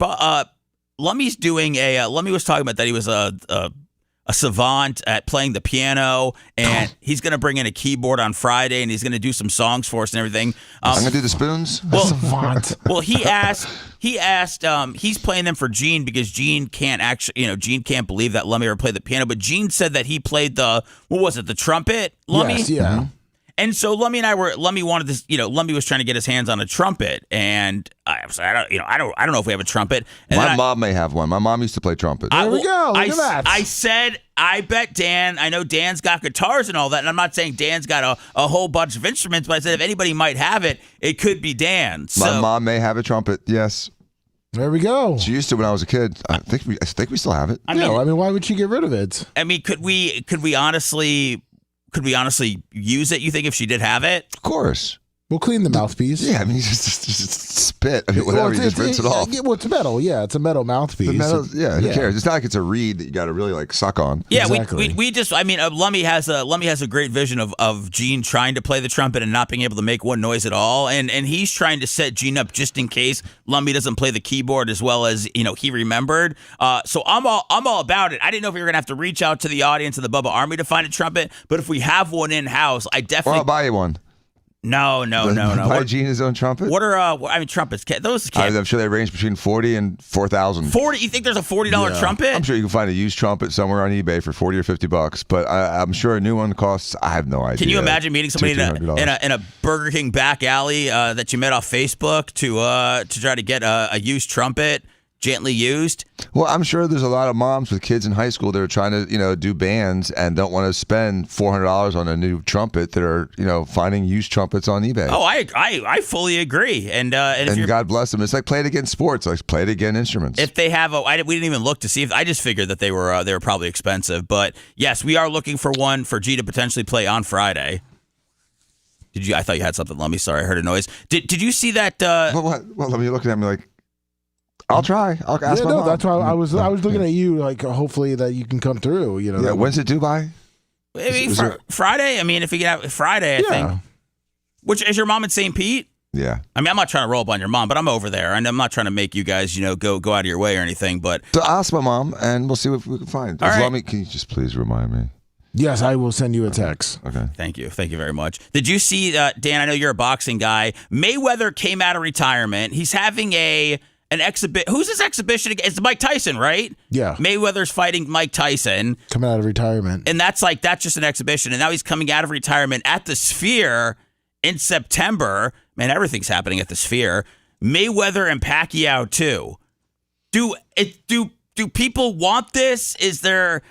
Lummy's doing Lummy was talking about that he was a savant at playing the piano, and he's going to bring in a keyboard on Friday, and he's going to do some songs for us and everything. I'm going to do the spoons. Well, savant. Well, he asked. He's playing them for Gene because Gene can't actually, Gene can't believe that Lummy ever played the piano, but Gene said that he played the trumpet, Lummy? Yes, yeah. Mm-hmm. And so Lummy wanted this, Lummy was trying to get his hands on a trumpet, and I was like, I don't know if we have a trumpet. And my mom may have one. My mom used to play trumpet. There we go. Look at that. I said, I bet Dan, I know Dan's got guitars and all that, and I'm not saying Dan's got a whole bunch of instruments, but I said if anybody might have it, it could be Dan. My mom may have a trumpet, yes. There we go. She used to when I was a kid. I think we still have it. I mean, why would she get rid of it? I mean, could we honestly use it, you think, if she did have it? Of course. We'll clean the mouthpiece. Yeah, I mean, just spit. I mean, whatever, you just rinse it off. Well, it's metal. Yeah, it's a metal mouthpiece. Who cares? It's not like it's a reed that you got to really suck on. Yeah, exactly. we just, I mean, Lummy has a great vision of Gene trying to play the trumpet and not being able to make one noise at all, and he's trying to set Gene up just in case Lummy doesn't play the keyboard as well as he remembered. So I'm all about it. I didn't know if we were gonna have to reach out to the audience of the Bubba Army to find a trumpet, but if we have one in house, I definitely. Or I'll buy you one. No. Buy Gene his own trumpet? What are trumpets? Those can't. I'm sure they range between $40 and $4,000. 40? You think there's a $40 trumpet? I'm sure you can find a used trumpet somewhere on eBay for $40 or $50, but I'm sure a new one costs. I have no idea. Can you imagine meeting somebody in a Burger King back alley that you met off Facebook to try to get a used trumpet? Gently used? Well, I'm sure there's a lot of moms with kids in high school that are trying to, do bands and don't want to spend $400 on a new trumpet that are, finding used trumpets on eBay. Oh, I fully agree. And God bless them. It's like play it again sports, like play it again instruments. If they have we didn't even look to see if I just figured that they were probably expensive. But yes, we are looking for one for G to potentially play on Friday. Did you? I thought you had something, Lummy. Sorry, I heard a noise. Did you see that? Well, let me look at me like. I'll try. I'll ask my mom. That's why I was looking at you like hopefully that you can come through. Yeah. When's it due by? Maybe Friday. I mean, if you get out Friday, I think. Which is your mom in St. Pete? Yeah. I mean, I'm not trying to roll up on your mom, but I'm over there, and I'm not trying to make you guys, go out of your way or anything. But so I'll ask my mom, and we'll see what we can find. All right. Lummy, can you just please remind me? Yes, I will send you a text. Okay. Thank you very much. Did you see, Dan? I know you're a boxing guy. Mayweather came out of retirement. He's having an exhibit. Who's this exhibition against? It's Mike Tyson, right? Yeah. Mayweather's fighting Mike Tyson. Coming out of retirement. And that's just an exhibition. And now he's coming out of retirement at the Sphere in September. Man, everything's happening at the Sphere. Mayweather and Pacquiao too. Do people want this?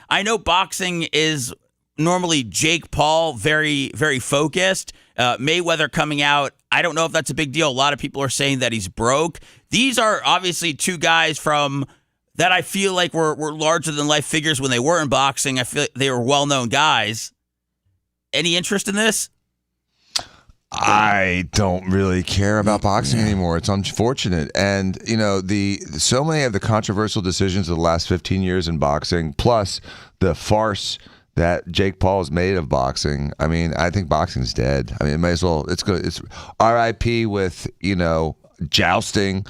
I know boxing is normally Jake Paul, very, very focused. Mayweather coming out, I don't know if that's a big deal. A lot of people are saying that he's broke. These are obviously two guys that I feel like were larger than life figures when they were in boxing. I feel like they were well-known guys. Any interest in this? I don't really care about boxing anymore. It's unfortunate. And, you know, so many of the controversial decisions of the last 15 years in boxing, plus the farce that Jake Paul has made of boxing. I mean, I think boxing's dead. I mean, it might as well. It's good. It's RIP with, you know, jousting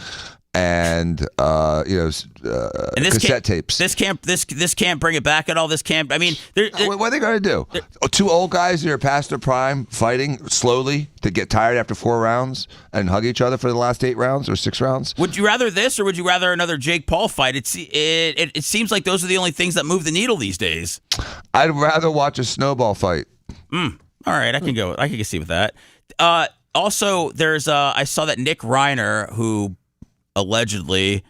and and cassette tapes. This can't bring it back at all. This can't. I mean, what are they going to do? Two old guys that are past their prime fighting slowly to get tired after 4 rounds and hug each other for the last 8 rounds or 6 rounds? Would you rather this, or would you rather another Jake Paul fight? It seems like those are the only things that move the needle these days. I'd rather watch a snowball fight. All right, I can see with that. Also, there's I saw that Nick Reiner, who allegedly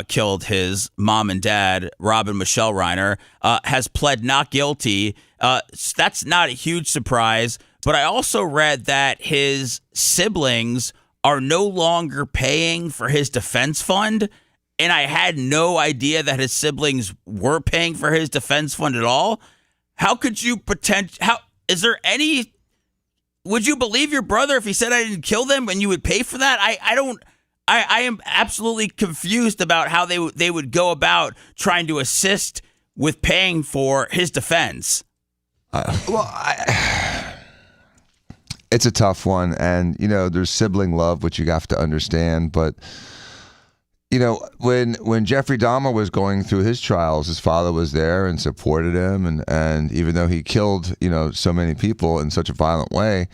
killed his mom and dad, Rob and Michelle Reiner, has pled not guilty. That's not a huge surprise, but I also read that his siblings are no longer paying for his defense fund, and I had no idea that his siblings were paying for his defense fund at all. How could you is there any... Would you believe your brother if he said I didn't kill them and you would pay for that? I am absolutely confused about how they would go about trying to assist with paying for his defense. It's a tough one, and you know there's sibling love, which you have to understand. But you know when Jeffrey Dahmer was going through his trials, his father was there and supported him, and even though he killed so many people in such a violent way.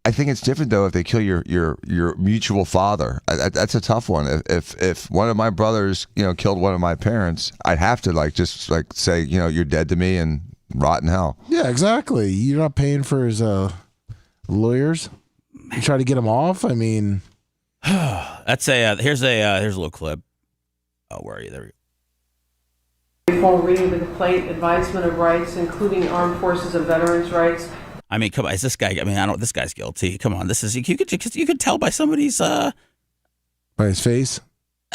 I think it's different though if they kill your mutual father. That's a tough one. If one of my brothers killed one of my parents, I'd have to just say you're dead to me and rot in hell. Yeah, exactly. You're not paying for his lawyers. You try to get him off. I mean, that's here's a little clip. Oh, where are you? There we go. Full reading of the complaint, advisement of rights, including armed forces and veterans' rights. I mean, come on, is this guy? I mean, this guy's guilty. Come on, this is you could tell by somebody's by his face.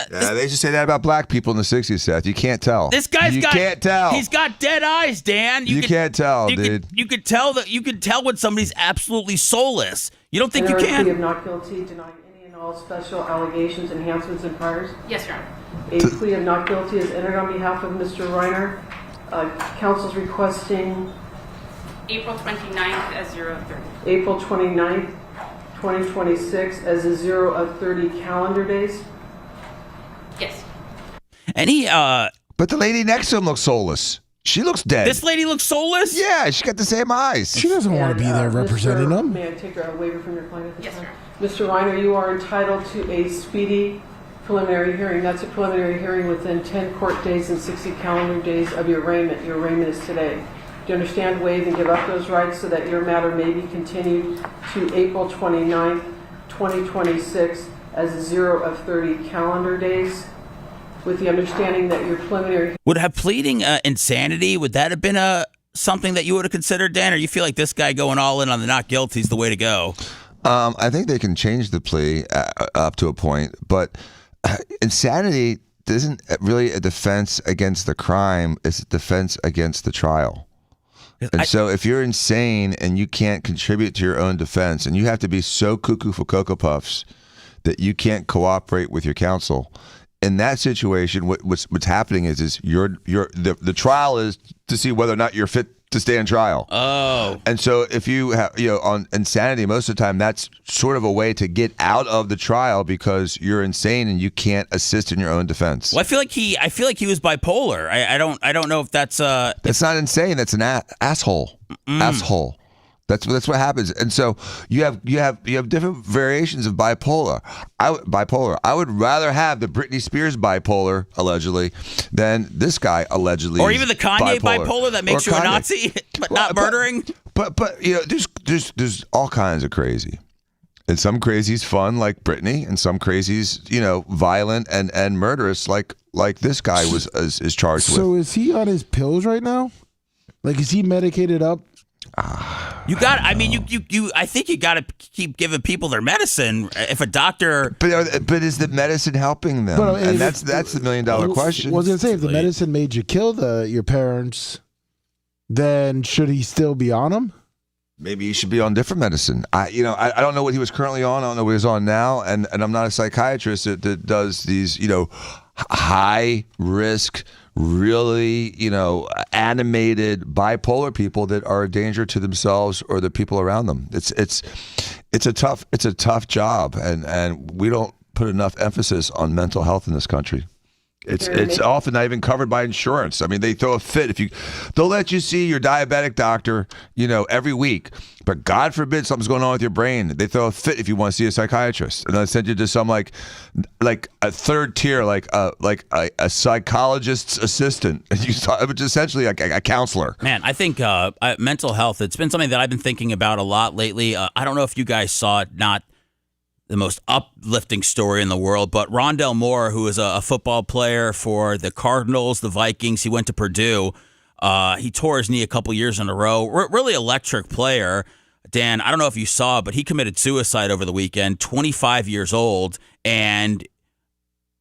Yeah, they used to say that about black people in the 60s, Seth. You can't tell. This guy's can't tell. He's got dead eyes, Dan. You can't tell, dude. You could tell when somebody's absolutely soulless. You don't think you can? Plea of not guilty, denying any and all special allegations, enhancements, and priors. Yes, Your Honor. A plea of not guilty is entered on behalf of Mr. Reiner. Counsel's requesting April 29th as 0-30. April 29th, 2026 as a 0 of 30 calendar days. Yes. And he, but the lady next to him looks soulless. She looks dead. This lady looks soulless? Yeah, she got the same eyes. She doesn't want to be there representing him. May I take a waiver from your client? Yes, sir. Mr. Reiner, you are entitled to a speedy preliminary hearing. That's a preliminary hearing within 10 court days and 60 calendar days of your arraignment. Your arraignment is today. Do you understand, waive, and give up those rights so that your matter may be continued to April 29th, 2026 as a 0 of 30 calendar days, with the understanding that your preliminary... Would have pleading insanity, would that have been something that you would have considered, Dan, or you feel like this guy going all in on the not guilty is the way to go? I think they can change the plea up to a point, but insanity isn't really a defense against the crime, it's a defense against the trial. And so if you're insane and you can't contribute to your own defense, and you have to be so cuckoo for Cocoa Puffs that you can't cooperate with your counsel, in that situation, what's happening is the trial is to see whether or not you're fit to stand trial. Oh. And so if you have, on insanity, most of the time, that's sort of a way to get out of the trial because you're insane and you can't assist in your own defense. Well, I feel like he was bipolar. I don't know if that's That's not insane. That's an asshole. Asshole. That's what happens. And so you have different variations of bipolar. I would rather have the Britney Spears bipolar allegedly than this guy allegedly, or even the Kanye bipolar that makes you a Nazi but not murdering. But there's all kinds of crazy. And some crazy's fun like Britney, and some crazy's violent and murderous like this guy is charged with. So is he on his pills right now? Like, is he medicated up? I think you got to keep giving people their medicine. If a doctor, but is the medicine helping them? And that's the $1 million question. I was gonna say, if the medicine made you kill your parents, then should he still be on them? maybe he should be on different medicine. I don't know what he was currently on. I don't know what he's on now. And I'm not a psychiatrist that does these, high risk, really, animated bipolar people that are a danger to themselves or the people around them. It's a tough job, and we don't put enough emphasis on mental health in this country. It's often not even covered by insurance. I mean, they throw a fit they'll let you see your diabetic doctor, every week. But God forbid something's going on with your brain. They throw a fit if you want to see a psychiatrist, and they'll send you to some like a third tier, like a psychologist's assistant, which is essentially a counselor. Man, I think mental health. It's been something that I've been thinking about a lot lately. I don't know if you guys saw it. Not the most uplifting story in the world, but Rondell Moore, who is a football player for the Cardinals, the Vikings, he went to Purdue. He tore his knee a couple years in a row. Really electric player. Dan, I don't know if you saw, but he committed suicide over the weekend, 25 years old. And,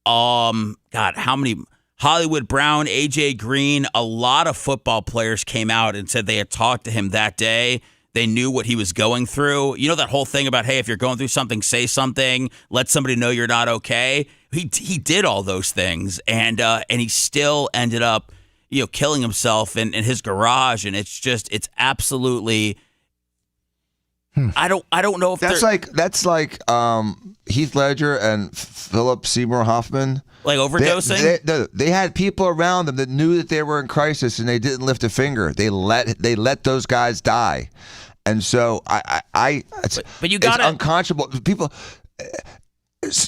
God, how many? Hollywood Brown, A.J. Green, a lot of football players came out and said they had talked to him that day. They knew what he was going through. You know that whole thing about, hey, if you're going through something, say something, let somebody know you're not okay. He did all those things, and he still ended up, killing himself in his garage. And it's absolutely. I don't know if that's like Heath Ledger and Philip Seymour Hoffman. Like overdosing? They had people around them that knew that they were in crisis, and they didn't lift a finger. They let those guys die. And so it's unconscionable. People,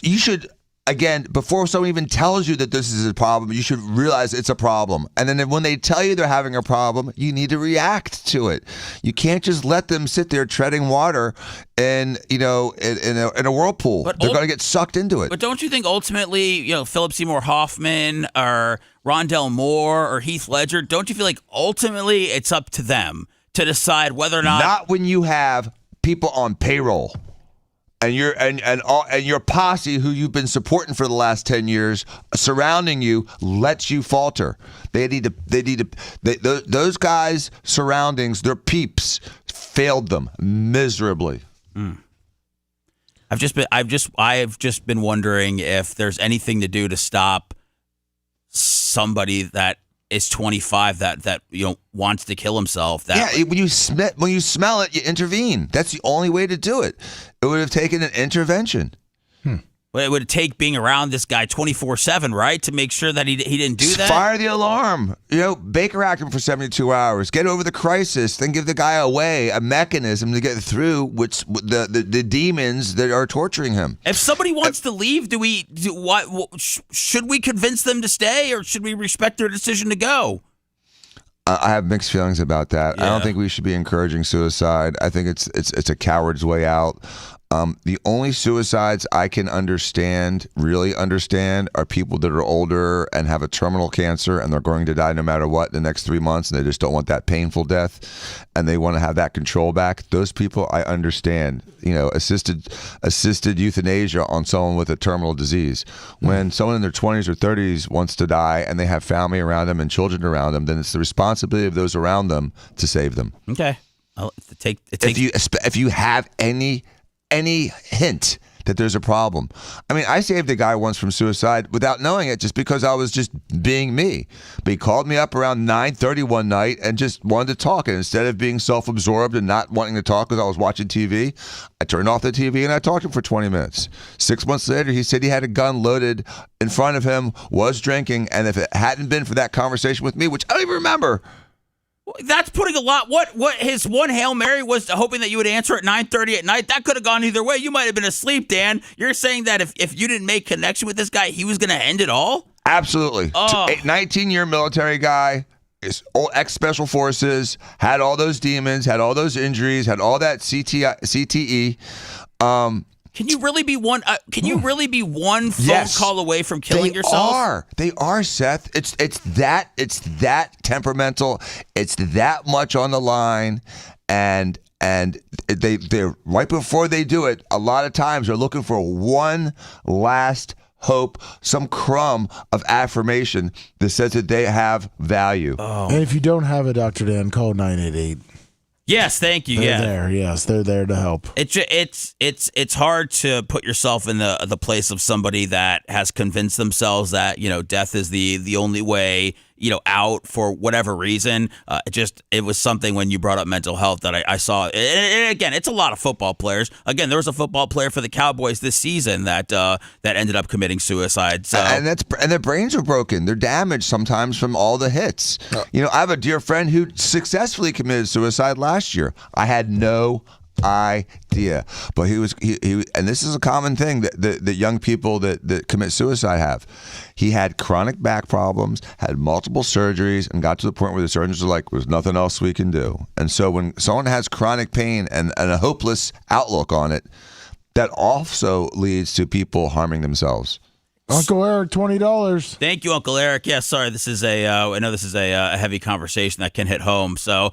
you should, again, before someone even tells you that this is a problem, you should realize it's a problem. And then when they tell you they're having a problem, you need to react to it. You can't just let them sit there treading water in a whirlpool. They're going to get sucked into it. But don't you think ultimately, Philip Seymour Hoffman or Rondell Moore or Heath Ledger, don't you feel like ultimately it's up to them to decide whether or not when you have people on payroll and your posse who you've been supporting for the last 10 years surrounding you lets you falter. Those guys' surroundings, their peeps, failed them miserably. I've just been wondering if there's anything to do to stop somebody that is 25 that wants to kill himself. When you smell it, you intervene. That's the only way to do it. It would have taken an intervention. Well, it would take being around this guy 24/7, right, to make sure that he didn't do that. Fire the alarm. Baker act him for 72 hours. Get over the crisis. Then give the guy a mechanism to get through which the demons that are torturing him. If somebody wants to leave, should we convince them to stay, or should we respect their decision to go? I have mixed feelings about that. Yeah. I don't think we should be encouraging suicide. I think it's a coward's way out. The only suicides I can really understand, are people that are older and have a terminal cancer and they're going to die no matter what in the next 3 months, and they just don't want that painful death and they want to have that control back. Those people I understand. Assisted euthanasia on someone with a terminal disease. When someone in their 20s or 30s wants to die and they have family around them and children around them, then it's the responsibility of those around them to save them. Okay. If you have any hint that there's a problem. I mean, I saved a guy once from suicide without knowing it, just because I was just being me. But he called me up around 9:30 one night and just wanted to talk. And instead of being self-absorbed and not wanting to talk because I was watching TV, I turned off the TV and I talked to him for 20 minutes. 6 months later, he said he had a gun loaded in front of him, was drinking, and if it hadn't been for that conversation with me, which I don't even remember. That's putting a lot. What his one Hail Mary was hoping that you would answer at 9:30 at night. That could have gone either way. You might have been asleep, Dan. You're saying that if you didn't make connection with this guy, he was going to end it all? Absolutely. Oh. 19-year military guy, ex-special forces, had all those demons, had all those injuries, had all that CTE. Can you really be one? Phone call away from killing yourself? They are, Seth. It's that temperamental. It's that much on the line, and they're right before they do it. A lot of times they're looking for one last hope, some crumb of affirmation that says that they have value. And if you don't have it, Dr. Dan, call 988. Yes, thank you. They're there. Yes, they're there to help. It's hard to put yourself in the place of somebody that has convinced themselves that death is the only way out for whatever reason. It was something when you brought up mental health that I saw. And again, it's a lot of football players. Again, there was a football player for the Cowboys this season that ended up committing suicide. So and their brains are broken. They're damaged sometimes from all the hits. I have a dear friend who successfully committed suicide last year. I had no idea, but he and this is a common thing that young people that commit suicide have. He had chronic back problems, had multiple surgeries, and got to the point where the surgeons were like, there's nothing else we can do. And so when someone has chronic pain and a hopeless outlook on it, that also leads to people harming themselves. Uncle Eric, $20. Thank you, Uncle Eric. Yeah, sorry, this is I know this is a heavy conversation that can hit home. So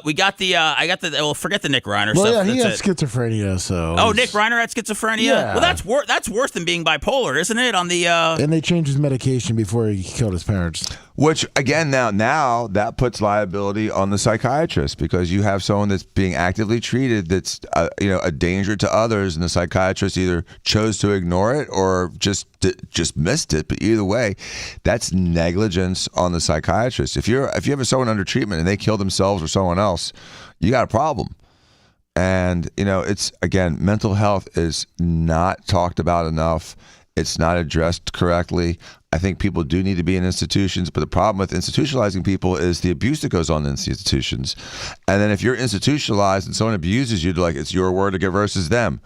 we got forget the Nick Reiner stuff. Well, yeah, he had schizophrenia, so. Oh, Nick Reiner had schizophrenia? Yeah. Well, that's worse than being bipolar, isn't it? And they changed his medication before he killed his parents. Which, again, now that puts liability on the psychiatrist, because you have someone that's being actively treated that's a danger to others, and the psychiatrist either chose to ignore it or just missed it. But either way, that's negligence on the psychiatrist. If you have someone under treatment and they kill themselves or someone else, you got a problem. And it's, again, mental health is not talked about enough. It's not addressed correctly. I think people do need to be in institutions, but the problem with institutionalizing people is the abuse that goes on in institutions. And then if you're institutionalized and someone abuses you, like, it's your word versus them.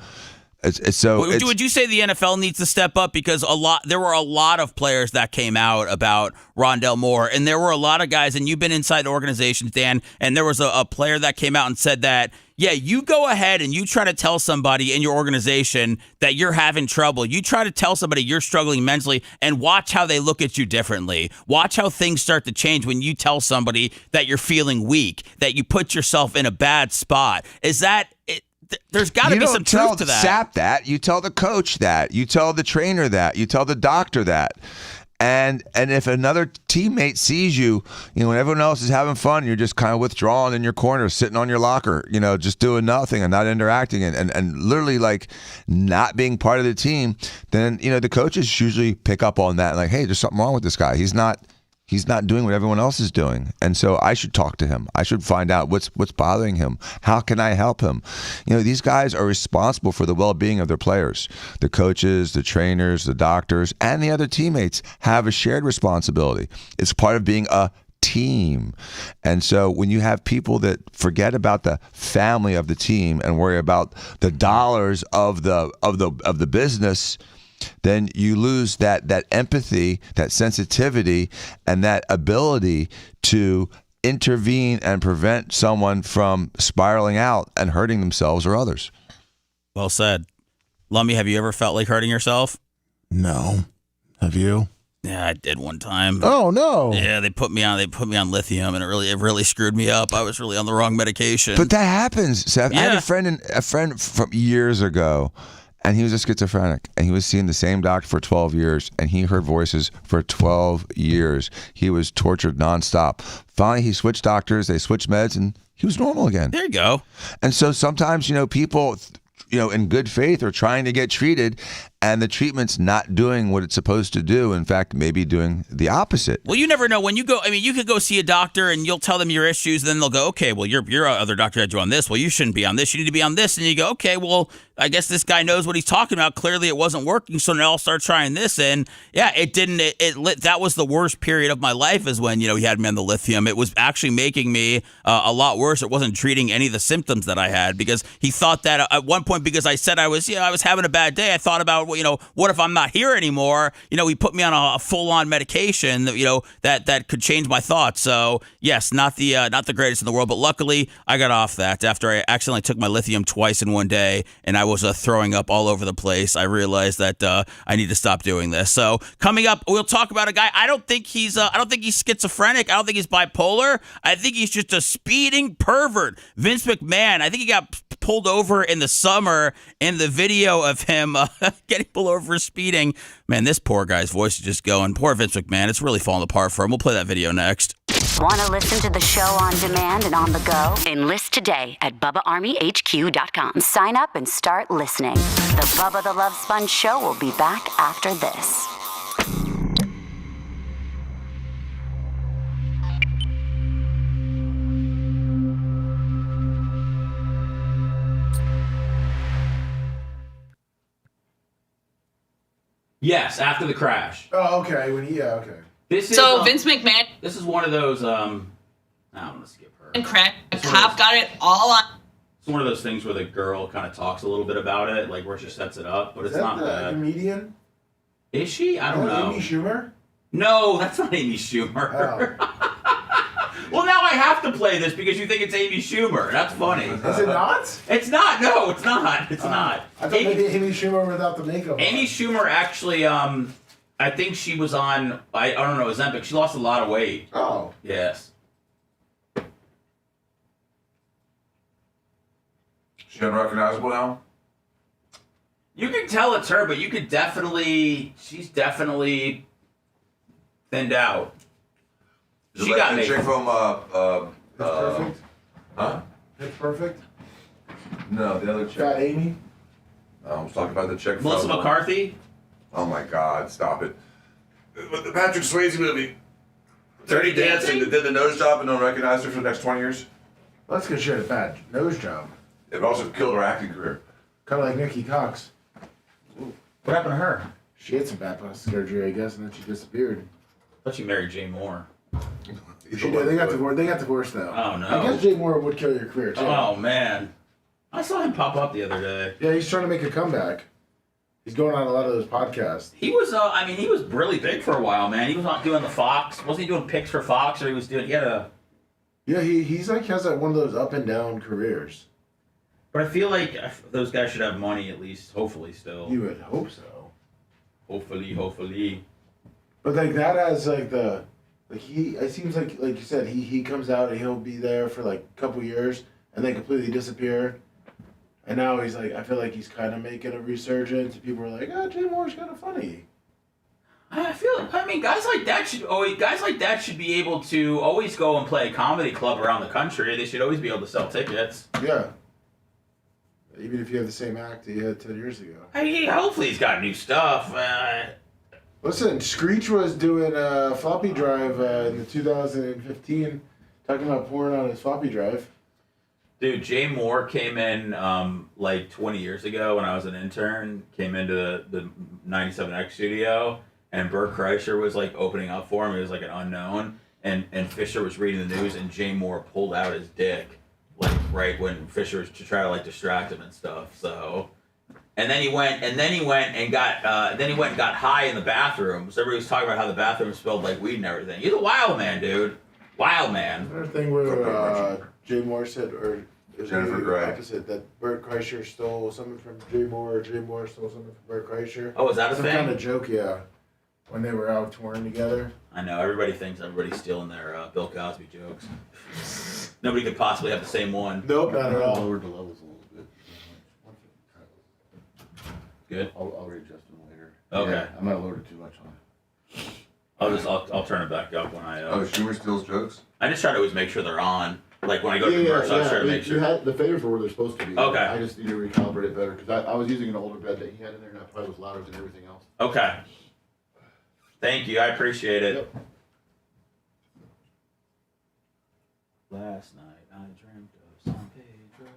Would you say the NFL needs to step up? Because there were a lot of players that came out about Rondell Moore, and there were a lot of guys, and you've been inside organizations, Dan, and there was a player that came out and said that, yeah, you go ahead and you try to tell somebody in your organization that you're having trouble. You try to tell somebody you're struggling mentally, and watch how they look at you differently. Watch how things start to change when you tell somebody that you're feeling weak, that you put yourself in a bad spot. Is that it? There's got to be some truth to that. You don't tell SAP that. You tell the coach that. You tell the trainer that. You tell the doctor that. And if another teammate sees you, when everyone else is having fun, you're just kind of withdrawn in your corner, sitting on your locker, just doing nothing and not interacting and literally like not being part of the team, then, the coaches usually pick up on that and like, hey, there's something wrong with this guy. He's not doing what everyone else is doing. And so I should talk to him. I should find out what's bothering him. How can I help him? These guys are responsible for the well-being of their players. The coaches, the trainers, the doctors, and the other teammates have a shared responsibility. It's part of being a team. And so when you have people that forget about the family of the team and worry about the dollars of the business, then you lose that empathy, that sensitivity, and that ability to intervene and prevent someone from spiraling out and hurting themselves or others. Well said. Lummy, have you ever felt like hurting yourself? No. Have you? Yeah, I did one time. Oh no! Yeah, they put me on lithium, and it really screwed me up. I was really on the wrong medication. But that happens, Seth. Yeah. I had a friend from years ago. And he was a schizophrenic, and he was seeing the same doctor for 12 years, and he heard voices for 12 years. He was tortured nonstop. Finally, he switched doctors, they switched meds, and he was normal again. There you go. And so sometimes, people, in good faith are trying to get treated, and the treatment's not doing what it's supposed to do. In fact, maybe doing the opposite. Well, you never know. When you go, you could go see a doctor and you'll tell them your issues. Then they'll go, okay, well, your other doctor had you on this. Well, you shouldn't be on this. You need to be on this. And you go, okay, well, I guess this guy knows what he's talking about. Clearly it wasn't working. So now I'll start trying this. And yeah, it didn't. That was the worst period of my life is when, he had me on the lithium. It was actually making me a lot worse. It wasn't treating any of the symptoms that I had because he thought that at one point, because I said I was having a bad day. I thought about, what if I'm not here anymore? He put me on a full-on medication that could change my thoughts. So yes, not the greatest in the world, but luckily I got off that after I accidentally took my lithium twice in one day, and I was throwing up all over the place. I realized that I need to stop doing this. So coming up, we'll talk about a guy. I don't think he's schizophrenic. I don't think he's bipolar. I think he's just a speeding pervert. Vince McMahon. I think he got pulled over in the summer in the video of him getting pulled over for speeding. Man, this poor guy's voice is just going. Poor Vince McMahon. It's really falling apart for him. We'll play that video next. Want to listen to the show on demand and on the go? Enlist today at BubbaArmyHQ.com. Sign up and start listening. The Bubba the Love Sponge Show will be back after this. Yes, after the crash. Oh, okay. Okay. This is, Vince McMahon. This is one of those. I'm gonna skip her. And cop got it all on. It's one of those things where the girl kind of talks a little bit about it, like where she sets it up, but it's not bad. Comedian? Is she? I don't know. Amy Schumer? No, that's not Amy Schumer. Oh. Well, now I have to play this because you think it's Amy Schumer. That's funny. Is it not? It's not. No, it's not. It's not. I thought maybe Amy Schumer without the makeup. Amy Schumer actually, I think she was on, I don't know, Ozempic. She lost a lot of weight. Oh. Yes. She unrecognizable now? You can tell it's her, but you could definitely, she's definitely thinned out. She got the me. chick from, Perfect? huh? Pitch Perfect? No, the other chick. Got Amy? I was talking about the chick Melissa from... McCarthy? Oh my God, stop it. But the Patrick Swayze movie. Dirty Dancing that did the nose job and don't recognize her for the next 20 years. Well, that's because she had a bad nose job. It also killed her acting career. Kind of like Nikki Cox. What happened to her? She had some bypass surgery, I guess, and then she disappeared. I thought she married Jay Moore. She did. They got divorced though. Oh, no. I guess Jay Moore would kill your career too. Oh, man. I saw him pop up the other day. Yeah, he's trying to make a comeback. He's going on a lot of those podcasts. He was, he was really big for a while, man. He was not doing the Fox. Wasn't he doing picks for Fox, or he had a... Yeah, he's like has like one of those up and down careers. But I feel like those guys should have money at least, hopefully still. You would hope so. Hopefully. But like that has like the... Like it seems like you said, he comes out and he'll be there for like a couple years and then completely disappear. And now he's like, I feel like he's kind of making a resurgence. People are like, Jay Moore's kind of funny. Guys like that should be able to always go and play a comedy club around the country. They should always be able to sell tickets. Yeah. Even if you have the same act that you had 10 years ago. Hopefully he's got new stuff. Listen, Screech was doing a floppy drive in the 2015, talking about porn on his floppy drive. Dude, Jay Moore came in like 20 years ago when I was an intern, came into the 97X studio, and Bert Kreischer was like opening up for him. He was like an unknown, and Fisher was reading the news, and Jay Moore pulled out his dick, like right when Fisher was to try to like distract him and stuff. So, and then he went and got high in the bathroom. So everybody was talking about how the bathroom smelled like weed and everything. He's a wild man, dude. Wild man. Another thing where Jay Moore said, or Jennifer Grey. opposite, that Bert Kreischer stole something from Jay Moore, or Jay Moore stole something from Bert Kreischer. Oh, is that a Some thing? kind of joke, yeah. When they were out touring together. I know, everybody thinks everybody's stealing their Bill Cosby jokes. Nobody could possibly have the same one. Nope, not at all. Lowered the levels a little bit. Good. I'll readjust them later. Okay. Yeah, I might have lowered it too much on it. I'll turn it back up when I. Schumer steals jokes? I just try to always make sure they're on. Like when I go to commercial, I try to make sure. You had, the faders are where they're supposed to be. Okay. I just need to recalibrate it better because I was using an older bed that he had in there and that probably was louder than everything else. Okay. Thank you. I appreciate it. Yep. Last night I dreamt of San Pedro.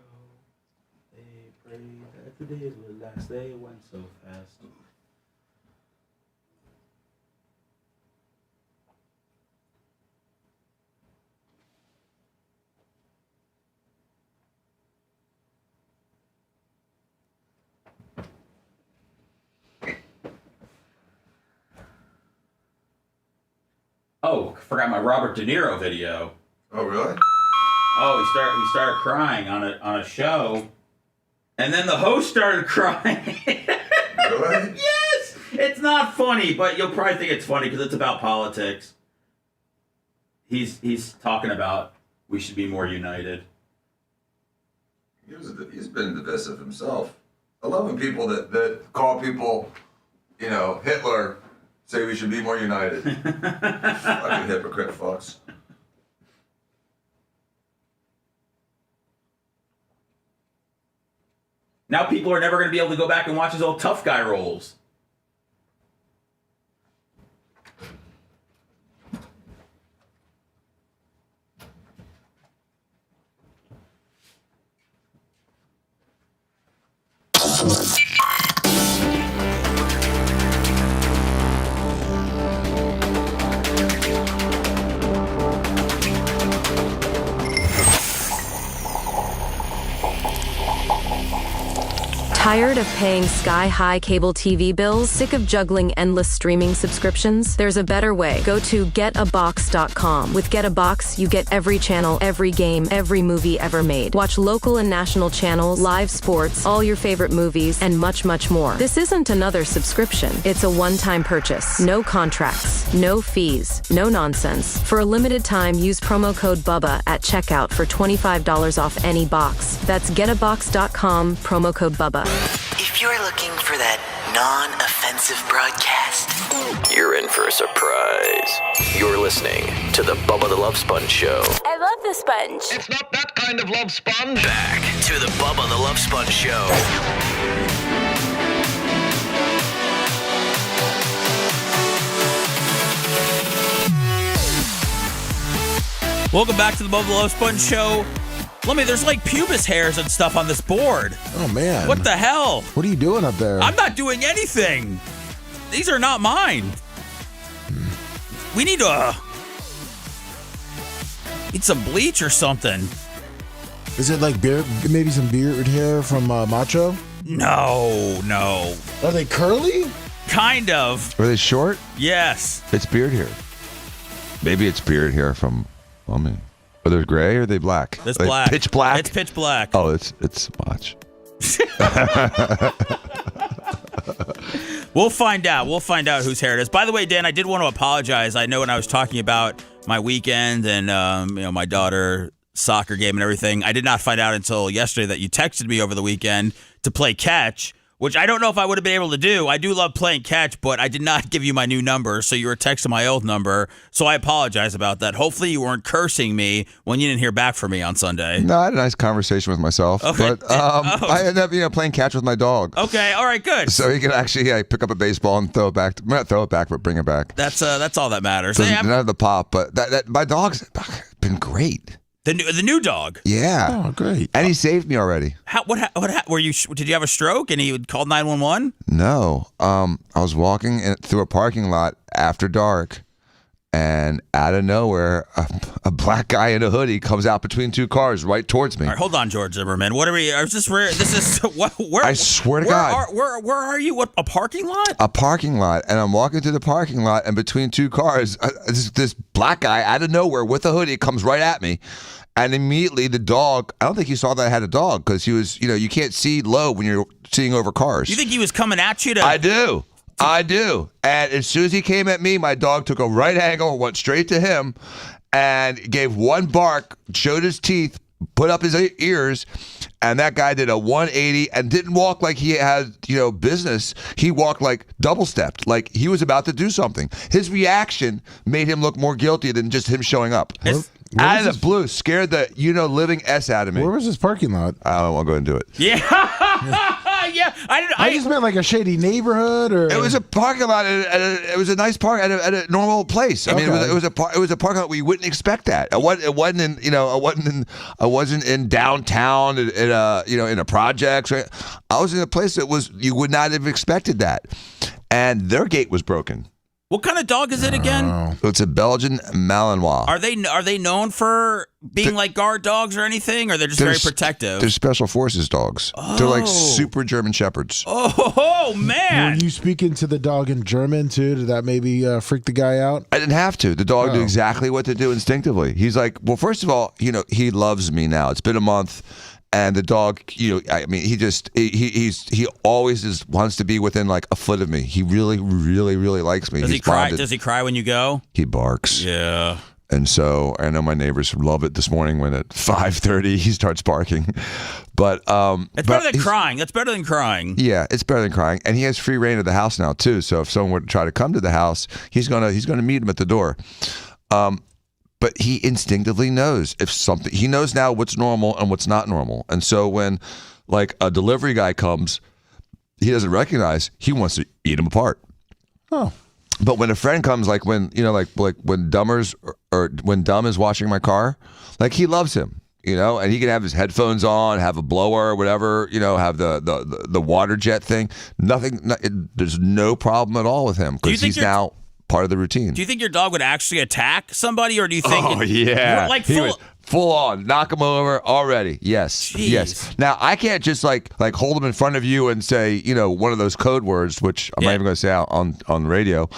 They prayed that the days would last. They went so fast. Oh, forgot my Robert De Niro video. Oh, really? Oh, he started crying on a show, and then the host started crying. Really? Yes! It's not funny, but you'll probably think it's funny because it's about politics. He's talking about we should be more united. He's been divisive himself. I love when people that call people, Hitler, say we should be more united. Fucking hypocrite fucks. Now people are never going to be able to go back and watch his old tough guy roles. Tired of paying sky-high cable TV bills? Sick of juggling endless streaming subscriptions? There's a better way. Go to getabox.com. With Get a Box, you get every channel, every game, every movie ever made. Watch local and national channels, live sports, all your favorite movies, and much, much more. This isn't another subscription. It's a one-time purchase. No contracts, no fees, no nonsense. For a limited time, use promo code BUBBA at checkout for $25 off any box. That's getabox.com, promo code BUBBA. If you're looking for that non-offensive broadcast, you're in for a surprise. You're listening to the Bubba the Love Sponge Show. I love the sponge. It's not that kind of love sponge. Back to the Bubba the Love Sponge Show. Welcome back to the Bubba the Love Sponge Show. There's like pubis hairs and stuff on this board. Oh, man. What the hell? What are you doing up there? I'm not doing anything. These are not mine. We need some bleach or something. Is it like beard? Maybe some beard hair from Macho? No. Are they curly? Kind of. Are they short? Yes. It's beard hair. Maybe it's beard hair from, are they gray or are they black? It's are black. Pitch black? It's pitch black. Oh, it's Mach. We'll find out. We'll find out whose hair it is. By the way, Dan, I did want to apologize. I know when I was talking about my weekend and my daughter soccer game and everything, I did not find out until yesterday that you texted me over the weekend to play catch, which I don't know if I would have been able to do. I do love playing catch, but I did not give you my new number, so you were texting my old number. So I apologize about that. Hopefully you weren't cursing me when you didn't hear back from me on Sunday. No, I had a nice conversation with myself. Okay. But I ended up playing catch with my dog. Okay, all right, good. So he can actually pick up a baseball and throw it back. Not throw it back, but bring it back. That's all that matters. Doesn't have the pop, but that my dog's been great. The new dog. Yeah. Oh, great. And he saved me already. What were you? Did you have a stroke and he called 911? No. I was walking through a parking lot after dark, and out of nowhere, a black guy in a hoodie comes out between two cars right towards me. All right, hold on, George Zimmerman. What are we? This is where? I swear to God. Where are you? What, a parking lot? A parking lot, and I'm walking through the parking lot, and between two cars, this black guy out of nowhere with a hoodie comes right at me. And immediately the dog, I don't think he saw that I had a dog because he was, you can't see low when you're seeing over cars. You think he was coming at you? I do. And as soon as he came at me, my dog took a right angle, went straight to him, and gave one bark, showed his teeth, put up his ears, and that guy did a 180 and didn't walk like he had, business. He walked like double-stepped, like he was about to do something. His reaction made him look more guilty than just him showing up. Out of the blue, scared the living S out of me. Where was this parking lot? I don't want to go into it. Yeah. Yeah. I just meant like a shady neighborhood, or it was a parking lot. It was a nice park at a normal place. I mean, it was a parking lot where you wouldn't expect that. It wasn't in downtown in a projects. Right? I was in a place that you would not have expected that, and their gate was broken. What kind of dog is it again? It's a Belgian Malinois. Are they known for being like guard dogs or anything, or they're just very protective? They're special forces dogs. Oh. They're like super German shepherds. Oh man! Were you speaking to the dog in German too? Did that maybe freak the guy out? I didn't have to. The dog knew exactly what to do instinctively. He's like, well, first of all, he loves me now. It's been a month. And the dog, he always wants to be within like a foot of me. He really, really, really likes me. Does he cry? Does he cry when you go? He barks. Yeah. And so I know my neighbors love it this morning when at 5:30 he starts barking. But it's better than crying. That's better than crying. Yeah, it's better than crying. And he has free reign of the house now too. So if someone were to try to come to the house, he's gonna meet him at the door. But he instinctively knows he knows now what's normal and what's not normal. And so when like a delivery guy comes, he doesn't recognize, he wants to eat him apart. Oh. But when a friend comes, like when when Dumb is washing my car, like he loves him, and he can have his headphones on, have a blower or whatever, have the water jet thing. There's no problem at all with him because he's now part of the routine. Do you think your dog would actually attack somebody, or do you think? Oh yeah, like he would full on knock him over already. Yes, Jeez. Yes. Now I can't just like hold him in front of you and say one of those code words, which I'm not even going to say out on the radio.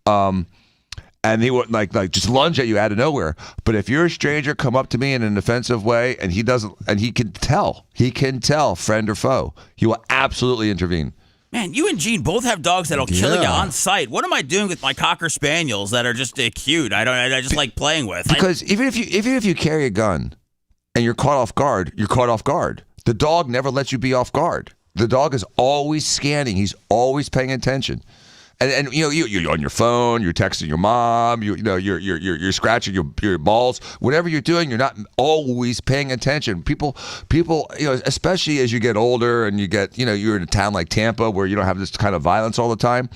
And he wouldn't like just lunge at you out of nowhere. But if you're a stranger, come up to me in an offensive way, and he can tell friend or foe, he will absolutely intervene. Man, you and Gene both have dogs that'll kill you on sight. What am I doing with my Cocker Spaniels that are just cute? I just like playing with. Because even if you carry a gun and you're caught off guard, you're caught off guard. The dog never lets you be off guard. The dog is always scanning. He's always paying attention. And you're on your phone, you're texting your mom, you're scratching your balls. Whatever you're doing, you're not always paying attention. People, especially as you get older and you get, you're in a town like Tampa where you don't have this kind of violence all the time.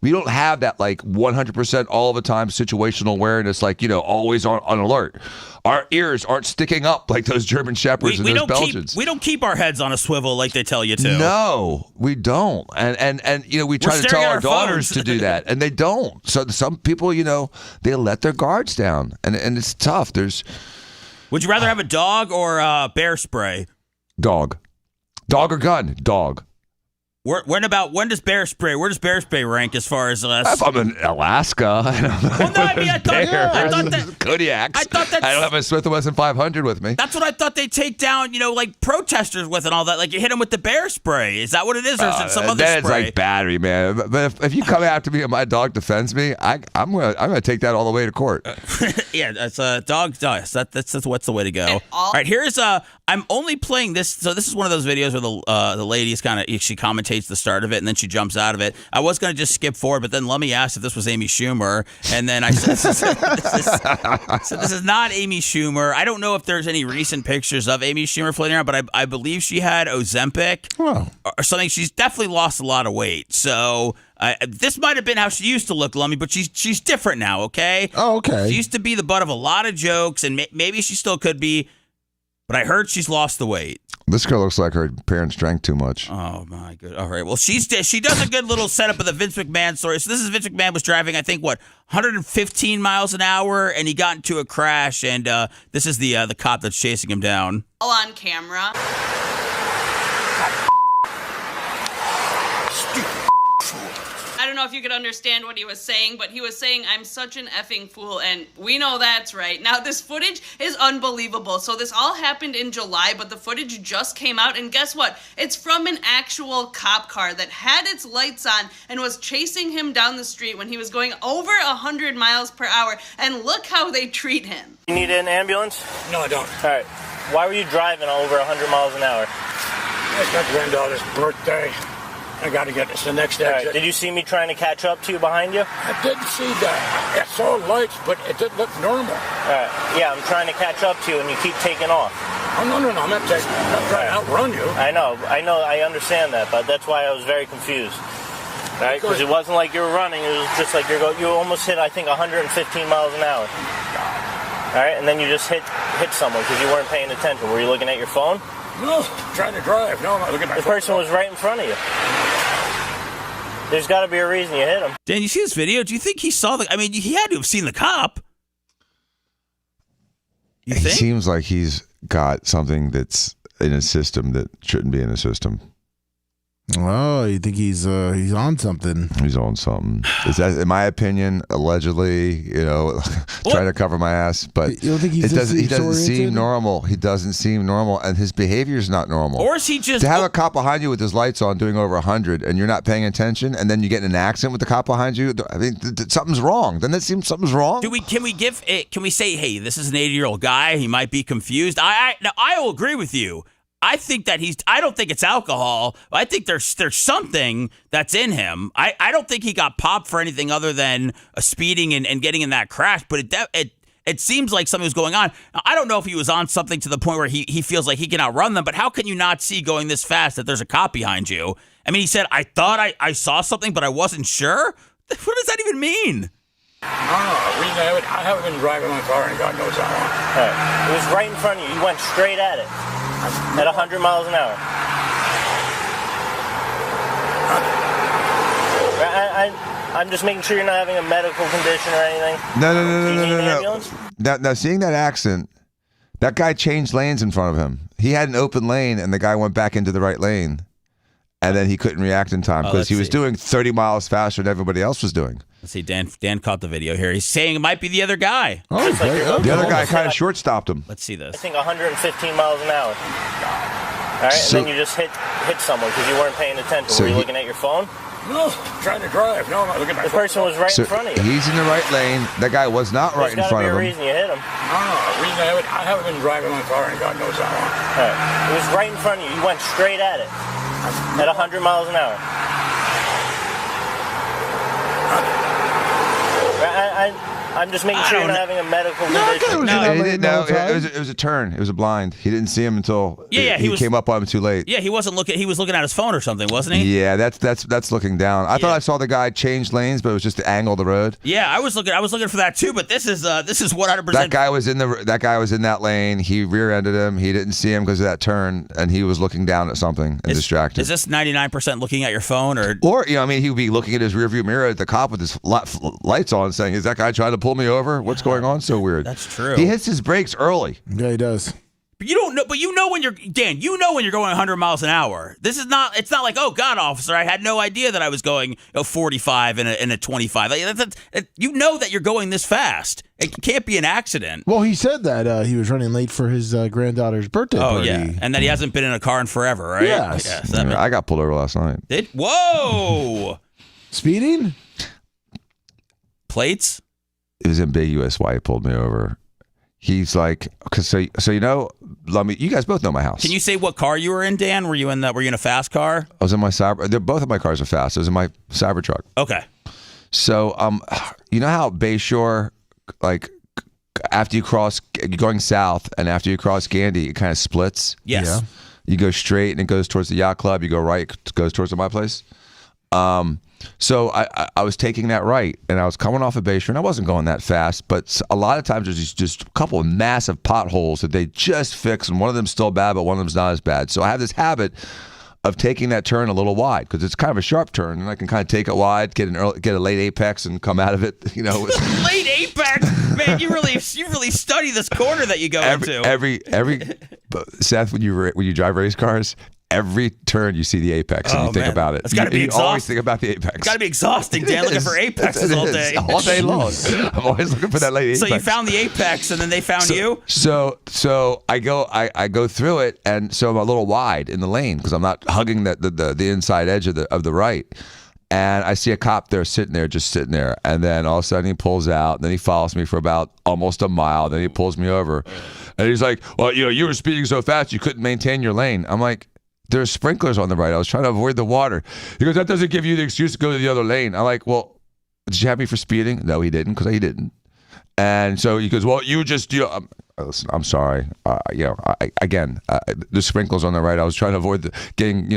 We don't have that like 100% all the time situational awareness, like always on alert. Our ears aren't sticking up like those German Shepherds and those Belgians. We don't keep our heads on a swivel like they tell you to. No, we don't. And we try to tell our daughters to do that, and they don't. So some people, they let their guards down, and it's tough. Would you rather have a dog or bear spray? Dog or gun? Dog. When does bear spray? Where does bear spray rank as far as? If I'm in Alaska, I thought that Kodiaks. I don't have a Smith & Wesson 500 with me. That's what I thought they'd take down. Like protesters with and all that. Like you hit them with the bear spray. Is that what it is, or is it some other spray? It's like battery, man. But if you come after me and my dog defends me, I'm gonna take that all the way to court. Yeah, that's a dog. That's what's the way to go. All right, here's I'm only playing this. So this is one of those videos where the lady's she commentates the start of it and then she jumps out of it. I was going to just skip forward, but then Lummy asked if this was Amy Schumer, and then I said, so this is not Amy Schumer. I don't know if there's any recent pictures of Amy Schumer floating around, but I believe she had Ozempic or something. She's definitely lost a lot of weight. So this might have been how she used to look, Lummy, but she's different now, okay? Oh, okay. She used to be the butt of a lot of jokes, and maybe she still could be, but I heard she's lost the weight. This girl looks like her parents drank too much. Oh, my God. All right. Well, she does a good little setup of the Vince McMahon story. So this is Vince McMahon was driving, I think, 115 miles an hour, and he got into a crash, and this is the cop that's chasing him down. All on camera. I don't know if you could understand what he was saying, but he was saying, I'm such an effing fool, and we know that's right. Now, this footage is unbelievable. So this all happened in July, but the footage just came out, and guess what? It's from an actual cop car that had its lights on and was chasing him down the street when he was going over 100 miles per hour, and look how they treat him. You need an ambulance? No, I don't. All right. Why were you driving over 100 miles an hour? It's my granddaughter's birthday. I got to get this the next exit. Right. Did you see me trying to catch up to you behind you? I didn't see that. I saw lights, but it didn't look normal. All right. Yeah, I'm trying to catch up to you, and you keep taking off. Oh, no. I'm not trying to outrun you. I know. I understand that, but that's why I was very confused. Right? Because it wasn't like you were running. It was just like you almost hit, I think, 115 miles an hour. All right? And then you just hit someone because you weren't paying attention. Were you looking at your phone? No, I'm trying to drive. No, I'm not looking at my phone. The person was right in front of you. There's got to be a reason you hit him. Dan, you see this video? Do you think he saw he had to have seen the cop. You think? It seems like he's got something that's in his system that shouldn't be in his system. Oh, you think he's on something? He's on something. Is that, in my opinion, allegedly, trying to cover my ass? But you don't think he doesn't seem normal. He doesn't seem normal, and his behavior is not normal. Or is he just to have a cop behind you with his lights on doing over 100, and you're not paying attention, and then you get in an accident with the cop behind you? I mean, something's wrong. Doesn't it seem something's wrong? Can we say, hey, this is an 80-year-old guy. He might be confused. I will agree with you. I think that I don't think it's alcohol. I think there's something that's in him. I don't think he got popped for anything other than speeding and getting in that crash, but it seems like something was going on. Now, I don't know if he was on something to the point where he feels like he can outrun them, but how can you not see going this fast that there's a cop behind you? I mean, he said, I thought I saw something, but I wasn't sure. What does that even mean? I haven't been driving my car in God knows how long. It was right in front of you. You went straight at it at 100 miles an hour. I'm just making sure you're not having a medical condition or anything. No. Now, seeing that accident, that guy changed lanes in front of him. He had an open lane, and the guy went back into the right lane. And then he couldn't react in time because he was doing 30 miles faster than everybody else was doing. Let's see, Dan caught the video here. He's saying it might be the other guy. Oh, the other guy kind of short-stopped him. Let's see this. I think 115 miles an hour. All right, and then you just hit someone because you weren't paying attention. Were you looking at your phone? No, trying to drive. No, I'm not looking at my phone. The person was right in front of you. He's in the right lane. That guy was not right in front of him. There's got to be a reason you hit him. No, I haven't been driving my car in God knows how long. It was right in front of you. You went straight at it at 100 miles an hour. I'm just making sure you're not having a medical condition. It was a turn. It was a blind. He didn't see him until he came up on him too late. Yeah, he wasn't looking. He was looking at his phone or something, wasn't he? Yeah, that's looking down. I thought I saw the guy change lanes, but it was just the angle of the road. Yeah, I was looking for that too. But this is 100%. That guy was in that lane. He rear-ended him. He didn't see him because of that turn, and he was looking down at something and distracted. Is this 99% looking at your phone or he would be looking at his rearview mirror at the cop with his lights on, saying, "Is that guy trying to pull me over? What's going on?" So weird. That's true. He hits his brakes early. Yeah, he does. But you don't know. But you know when you're Dan. You know when you're going 100 miles an hour. This is not. It's not like, oh God, officer, I had no idea that I was going 45 in a 25. You know that you're going this fast. It can't be an accident. Well, he said that he was running late for his granddaughter's birthday party. Oh yeah, and that he hasn't been in a car in forever, right? Yes. I got pulled over last night. Whoa. Speeding? Plates? It was ambiguous why he pulled me over. He's like, so you guys both know my house. Can you say what car you were in, Dan? Were you in a fast car? I was in my both of my cars are fast. I was in my Cybertruck. Okay. So, you know how Bayshore, like after you cross, going south, and after you cross Gandy, it kind of splits. Yes. Yeah. You go straight and it goes towards the yacht club. You go right, it goes towards my place. So I was taking that right, and I was coming off of Bayshore, and I wasn't going that fast, but a lot of times there's just a couple of massive potholes that they just fix, and one of them's still bad, but one of them's not as bad. So I have this habit of taking that turn a little wide because it's kind of a sharp turn, and I can kind of take it wide, get a late apex, and come out of it. Late apex, man! You really study this corner that you go into. Every Seth, when you drive race cars. Every turn you see the apex and you think about it. It's got to be exhausting. You always think about the apex. It's got to be exhausting, Dan, looking for apexes all day. All day long. I'm always looking for that late apex. So you found the apex and then they found you? So I go through it, and so I'm a little wide in the lane because I'm not hugging the inside edge of the right. And I see a cop there sitting there. And then all of a sudden he pulls out, and then he follows me for about almost a mile. Then he pulls me over. And he's like, well, you were speeding so fast you couldn't maintain your lane. I'm like, there's sprinklers on the right. I was trying to avoid the water. He goes, that doesn't give you the excuse to go to the other lane. I'm like, well, did you have me for speeding? No, he didn't, because he didn't. And so he goes, well, listen, I'm sorry. The sprinklers on the right. I was trying to avoid getting,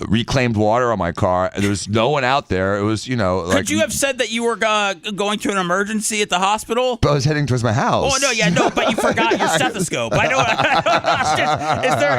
reclaimed water on my car. There was no one out there. It was, Could you have said that you were going to an emergency at the hospital? But I was heading towards my house. Oh no, but you forgot your stethoscope. I know.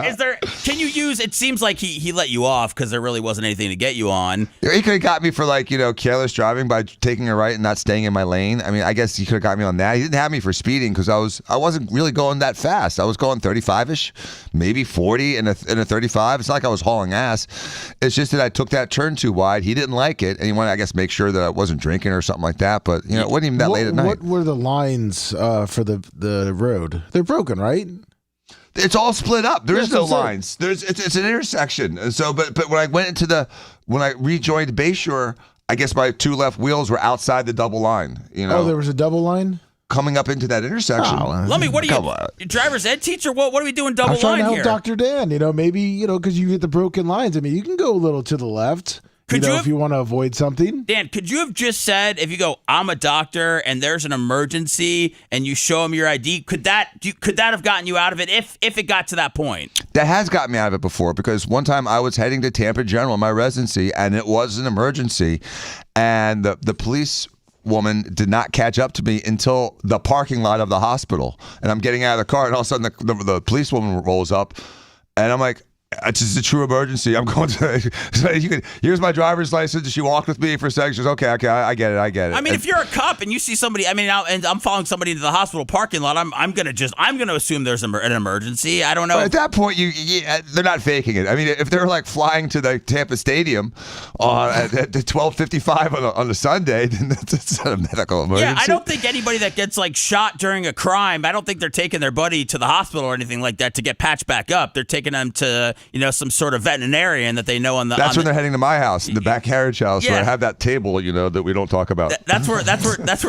Is there? Can you use? It seems like he let you off because there really wasn't anything to get you on. He could have got me for careless driving by taking a right and not staying in my lane. I mean, I guess he could have got me on that. He didn't have me for speeding because I wasn't really going that fast. I was going 35ish, maybe 40 in a 35. It's not like I was hauling ass. ass. It's just that I took that turn too wide. He didn't like it, and he wanted, I guess, make sure that I wasn't drinking or something like that. But it wasn't even that late at night. What were the lines for the road? They're broken, right? It's all split up. There is no lines. It's an intersection. And so, but when I went when I rejoined Bayshore, I guess my 2 left wheels were outside the double line. Oh, there was a double line coming up into that intersection. Lummy, what are you, driver's ed teacher? What are we doing double I'm trying line to help here? Dr. Dan. Maybe because you get the broken lines. I mean, you can go a little to the left. If you want to avoid something. Dan, could you have just said, if you go, I'm a doctor and there's an emergency and you show him your ID, could that have gotten you out of it if it got to that point? That has gotten me out of it before, because one time I was heading to Tampa General in my residency and it was an emergency, and the police woman did not catch up to me until the parking lot of the hospital. And I'm getting out of the car and all of a sudden the police woman rolls up and I'm like, it's just a true emergency. I'm going to. Here's my driver's license. She walked with me for a second. She goes, okay, I get it. I mean, if you're a cop and you see somebody, and I'm following somebody into the hospital parking lot, I'm gonna assume there's an emergency. I don't know. But at that point, they're not faking it. I mean, if they're like flying to the Tampa Stadium at 12:55 on a Sunday, then that's not a medical emergency. Yeah, I don't think anybody that gets like shot during a crime, I don't think they're taking their buddy to the hospital or anything like that to get patched back up. They're taking them to some sort of veterinarian that they know on the. That's when they're heading to my house, the back carriage house, where I have that table, that we don't talk about. That's where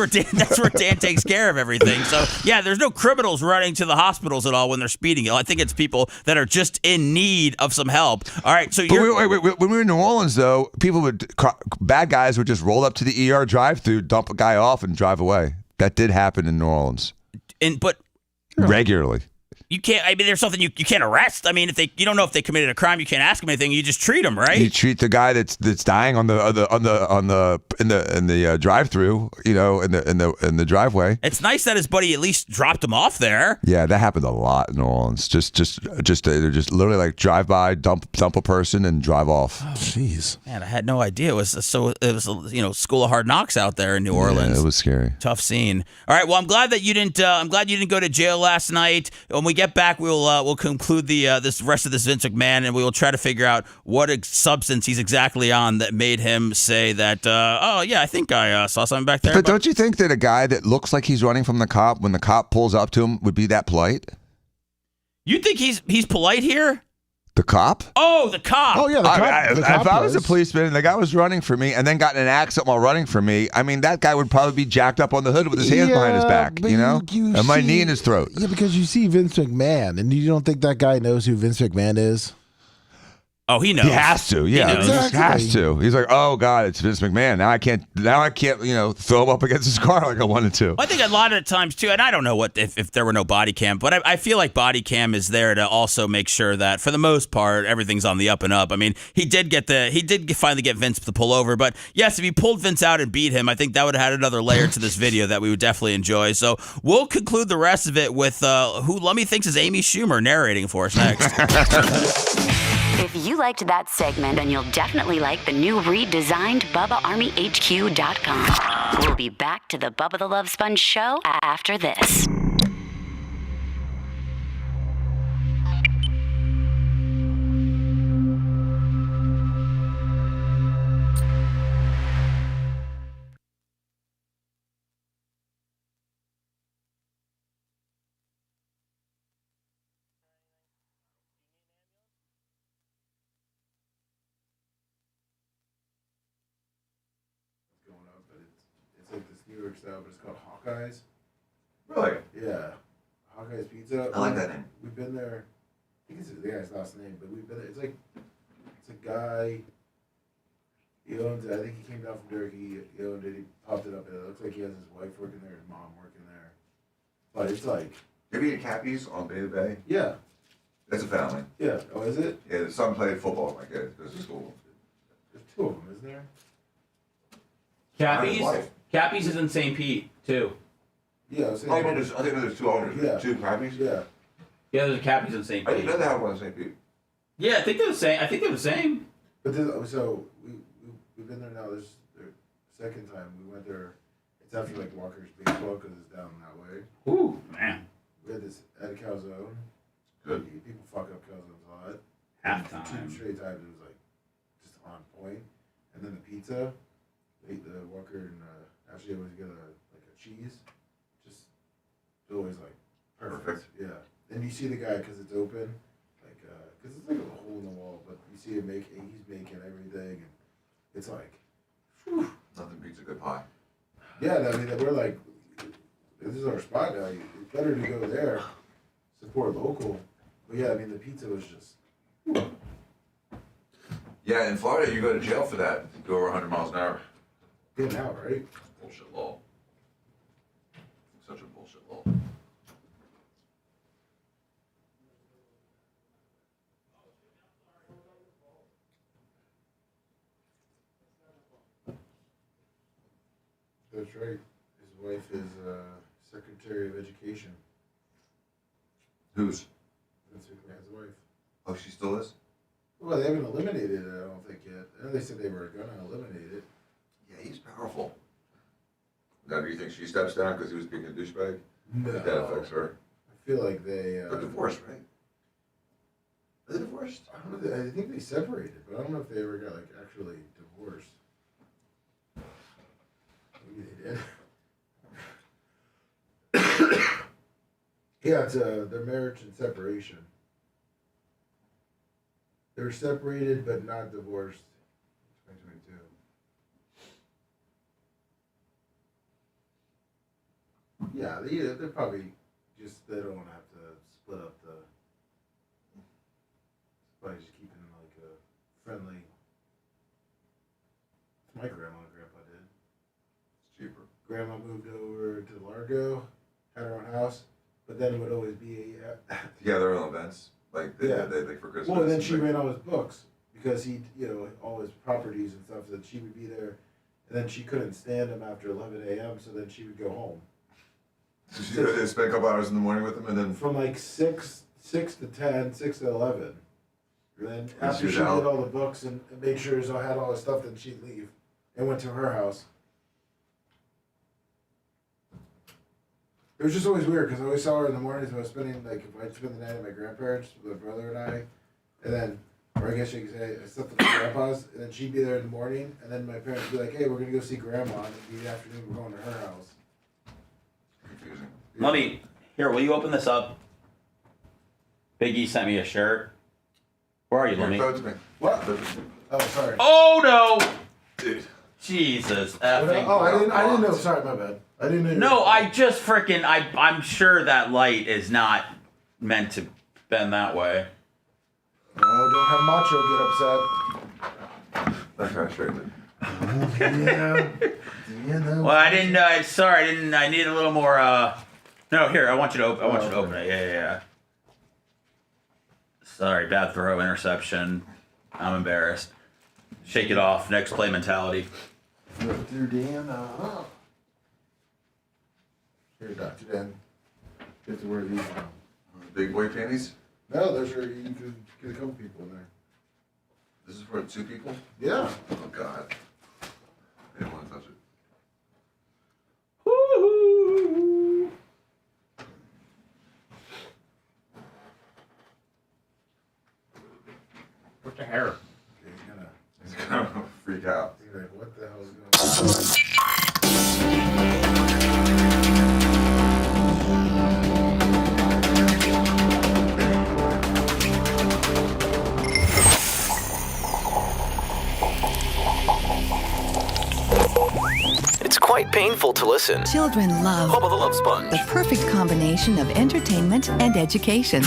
Dan takes care of everything. So yeah, there's no criminals running to the hospitals at all when they're speeding. I think it's people that are just in need of some help. All right, so wait. When we were in New Orleans, though, bad guys would just roll up to the ER drive-through, dump a guy off, and drive away. That did happen in New Orleans. But regularly. You can't. I mean, there's something you can't arrest. I mean, you don't know if they committed a crime, you can't ask them anything. You just treat them, right? You treat the guy that's dying in the drive-through, in the driveway. It's nice that his buddy at least dropped him off there. Yeah, that happened a lot in New Orleans. Just they're just literally like drive by, dump a person, and drive off. Jeez, man, I had no idea it was School of Hard Knocks out there in New Orleans. Yeah, it was scary. Tough scene. All right, well, I'm glad that you didn't. I'm glad you didn't go to jail last night. When we get back, we'll conclude this rest of this Vince McMahon, and we will try to figure out what substance he's exactly on that made him say that. I think I saw something back there. But don't you think that a guy that looks like he's running from the cop, when the cop pulls up to him, would be that polite? You think he's polite here? The cop? Oh, the cop. Oh, yeah, the cop. If I was a policeman and the guy was running for me and then got in an accident while running for me, I mean, that guy would probably be jacked up on the hood with his hands behind his back, and my knee in his throat. Yeah, because you see Vince McMahon, and you don't think that guy knows who Vince McMahon is? Oh, he knows. He has to. Yeah, he exactly. has to. He's like, oh God, it's Vince McMahon. Now I can't. Throw him up against his car like I wanted to. I think a lot of times too, and I don't know if there were no body cam, but I feel like body cam is there to also make sure that for the most part everything's on the up and up. I mean, he did finally get Vince to pull over, but yes, if he pulled Vince out and beat him, I think that would have had another layer to this video that we would definitely enjoy. So we'll conclude the rest of it with who Lummy thinks is Amy Schumer narrating for us next. If you liked that segment, then you'll definitely like the new redesigned BubbaArmyHQ.com. We'll be back to the Bubba the Love Sponge show after this. Style, but it's called Hawkeyes. Really? Yeah. Hawkeyes Pizza. I like that name. We've been there. I think it's the guy's last name, but we've been there. It's a guy. He owns it. I think he came down from Derek. He owned it. He popped it up. It looks like he has his wife working there, his mom working there. But it's like. Have you eaten Cappy's on Bay to Bay? Yeah. That's a family. Yeah. Oh, is it? Yeah, the son played football like that. There's a school. There's two of them, isn't there? Cappy's is in St. Pete, too. Yeah, I think there's two owners. Yeah. Two Cappy's? Yeah. Yeah, there's a Cappy's in St. Pete. I didn't know they had one in St. Pete. Yeah, I think they're the same. But we've been there now. This is the second time we went there. It's after like Walker's baseball because it's down that way. Ooh, man. We had this at a calzone. Good. People fuck up calzones a lot. Halftime. 2 straight times it was like on point. And then the pizza, the Walker and Ashley always get a cheese. Just always like perfect. Yeah. Then you see the guy because it's open, like because it's like a hole in the wall, but you see him he's making everything, and it's like, whew. Nothing beats a good pie. Yeah, I mean we're like, this is our spot now. It's better to go there, support local. But yeah, I mean the pizza was just. Whew. Yeah, in Florida you go to jail for that. You go over 100 miles an hour. Yeah, now, right? Bullshit law. Such a bullshit law. That's right. His wife is Secretary of Education. Who's? Vince McMahon's wife. Oh, she still is? Well, they haven't eliminated it, I don't think yet. I know they said they were going to eliminate it. Yeah, he's powerful. Now, do you think she steps down because he was being a douchebag? No. That affects her. I feel like they... They're divorced, right? Are they divorced? I don't know. I think they separated, but I don't know if they ever got, like, actually divorced. Maybe they did. Yeah, it's their marriage and separation. They were separated but not divorced. 2022. Yeah, they're probably just, they don't want to have to split up the, probably just keeping like a friendly. My grandma and grandpa did. It's cheaper. Grandma moved over to Largo, had her own house, but then it would always be Yeah, their own events. Like, they like for Christmas. Well, and then she ran all his books because he, all his properties and stuff, that she would be there. And then she couldn't stand him after 11 a.m., so then she would go home. So she would spend a couple hours in the morning with him, and then... From like 6 to 10, 6 to 11. And then after she did out. all the books and made sure he had all his stuff, then she'd leave and went to her house. It was just always weird because I always saw her in the mornings when I was spending, like, if I'd spend the night at my grandparents, with my brother and I, and then, or I guess you could say, I slept at my grandpa's, and then she'd be there in the morning, and then my parents would be like, hey, we're going to go see grandma, and in the afternoon we're going to her house. Confusing. Let me, here, will you open this up? Biggie sent me a shirt. Where are you, Lemmy? What? Oh, sorry. Oh, no! Dude. Jesus. I didn't know. Sorry, my bad. I didn't know. No, I just freaking, I'm sure that light is not meant to bend that way. Oh, don't have Macho get upset. That's not true. Yeah. Well, I didn't, sorry, I need a little more, no, here, I want you to open it. Yeah. Sorry, bad throw, interception. I'm embarrassed. Shake it off. Next play mentality. Through Dan. Here, Dr. Dan. Get to wear these now. Big boy panties? No, those are, you can get a couple people in there. This is for 2 people? Yeah. Oh, God. I didn't want to touch it. Woo-hoo. What's the hair? He's gonna freak out. You're like, what the hell is going It's quite painful to listen. Children love Bubba the Love Sponge. the perfect combination of entertainment and education.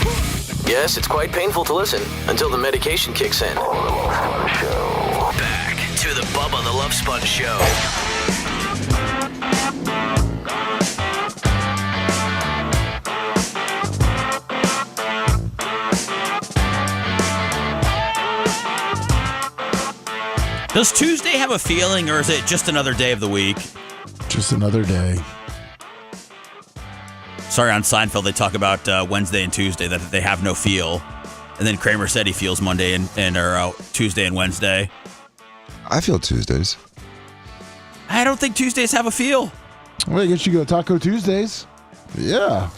Yes, it's quite painful to listen until the medication kicks in. Back to the Bubba the Love Sponge Show. Does Tuesday have a feeling, or is it just another day of the week? Just another day. Sorry, on Seinfeld, they talk about Wednesday and Tuesday, that they have no feel. And then Kramer said he feels Monday and Tuesday and Wednesday. I feel Tuesdays. I don't think Tuesdays have a feel. Well, I guess you go Taco Tuesdays. Yeah.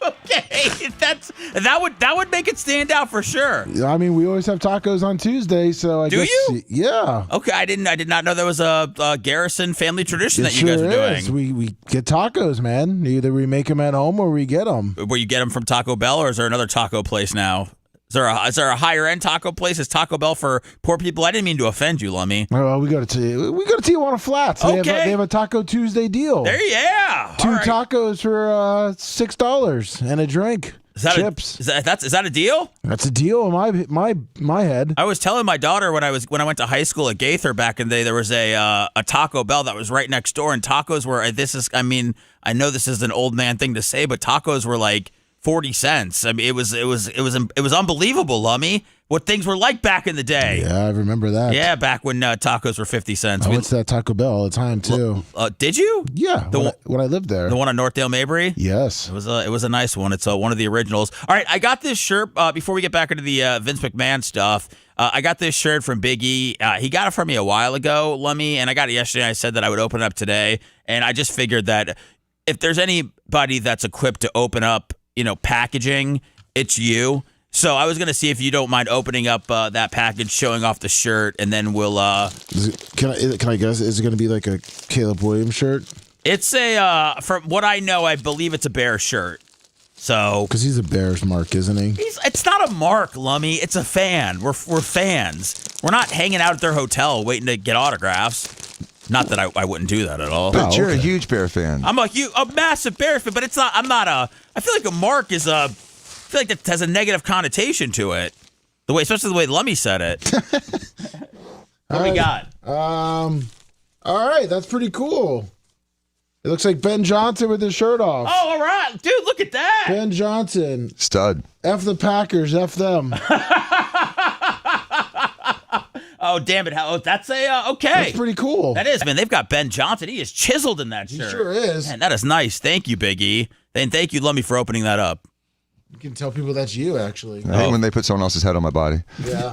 Okay, that would make it stand out for sure. I mean, we always have tacos on Tuesday, so I guess. Do you? Yeah. Okay, I did not know there was a Garrison family tradition that you guys are doing. We get tacos, man. Either we make them at home or we get them. Where you get them from Taco Bell, or is there another taco place now? Is there a higher end taco place? Is Taco Bell for poor people? I didn't mean to offend you, Lummy. Well, we go to Tijuana Flats. Okay. They have a Taco Tuesday deal. Yeah. Two tacos for $6 and a drink. Chips. Is that a deal? That's a deal in my head. I was telling my daughter when I went to high school at Gaither back in the day, there was a Taco Bell that was right next door, and tacos were I know this is an old man thing to say, but tacos were like 40 cents. I mean, it was unbelievable, Lummy, what things were like back in the day. Yeah, I remember that. Yeah, back when tacos were 50 cents. I went to that Taco Bell all the time too. Did you? Yeah, when I lived there. The one on Northdale Mabry? Yes. It was a nice one. It's one of the originals. All right, I got this shirt before we get back into the Vince McMahon stuff. I got this shirt from Big E. He got it from me a while ago, Lummy, and I got it yesterday. I said that I would open it up today, and I just figured that if there's anybody that's equipped to open up packaging, it's you. So I was going to see if you don't mind opening up that package, showing off the shirt, and then we'll... Can I guess? Is it going to be like a Caleb Williams shirt? It's from what I know, I believe it's a Bear shirt. So... Because he's a Bears mark, isn't he? It's not a mark, Lummy. It's a fan. We're fans. We're not hanging out at their hotel waiting to get autographs. Not that I wouldn't do that at all. But you're a huge Bear fan. I'm a massive Bears fan, but it's not. I feel like a mark is I feel like that has a negative connotation to it. Especially the way Lummy said it. What do we got? All right, that's pretty cool. It looks like Ben Johnson with his shirt off. Oh, all right, dude, look at that. Ben Johnson, stud. F the Packers, F them. Oh, damn it. That's okay. That's pretty cool. That is, man. They've got Ben Johnson. He is chiseled in that shirt. He sure is. Man, that is nice. Thank you, Big E. And thank you, Lummy, for opening that up. You can tell people that's you, actually. I hate when they put someone else's head on my body. Yeah.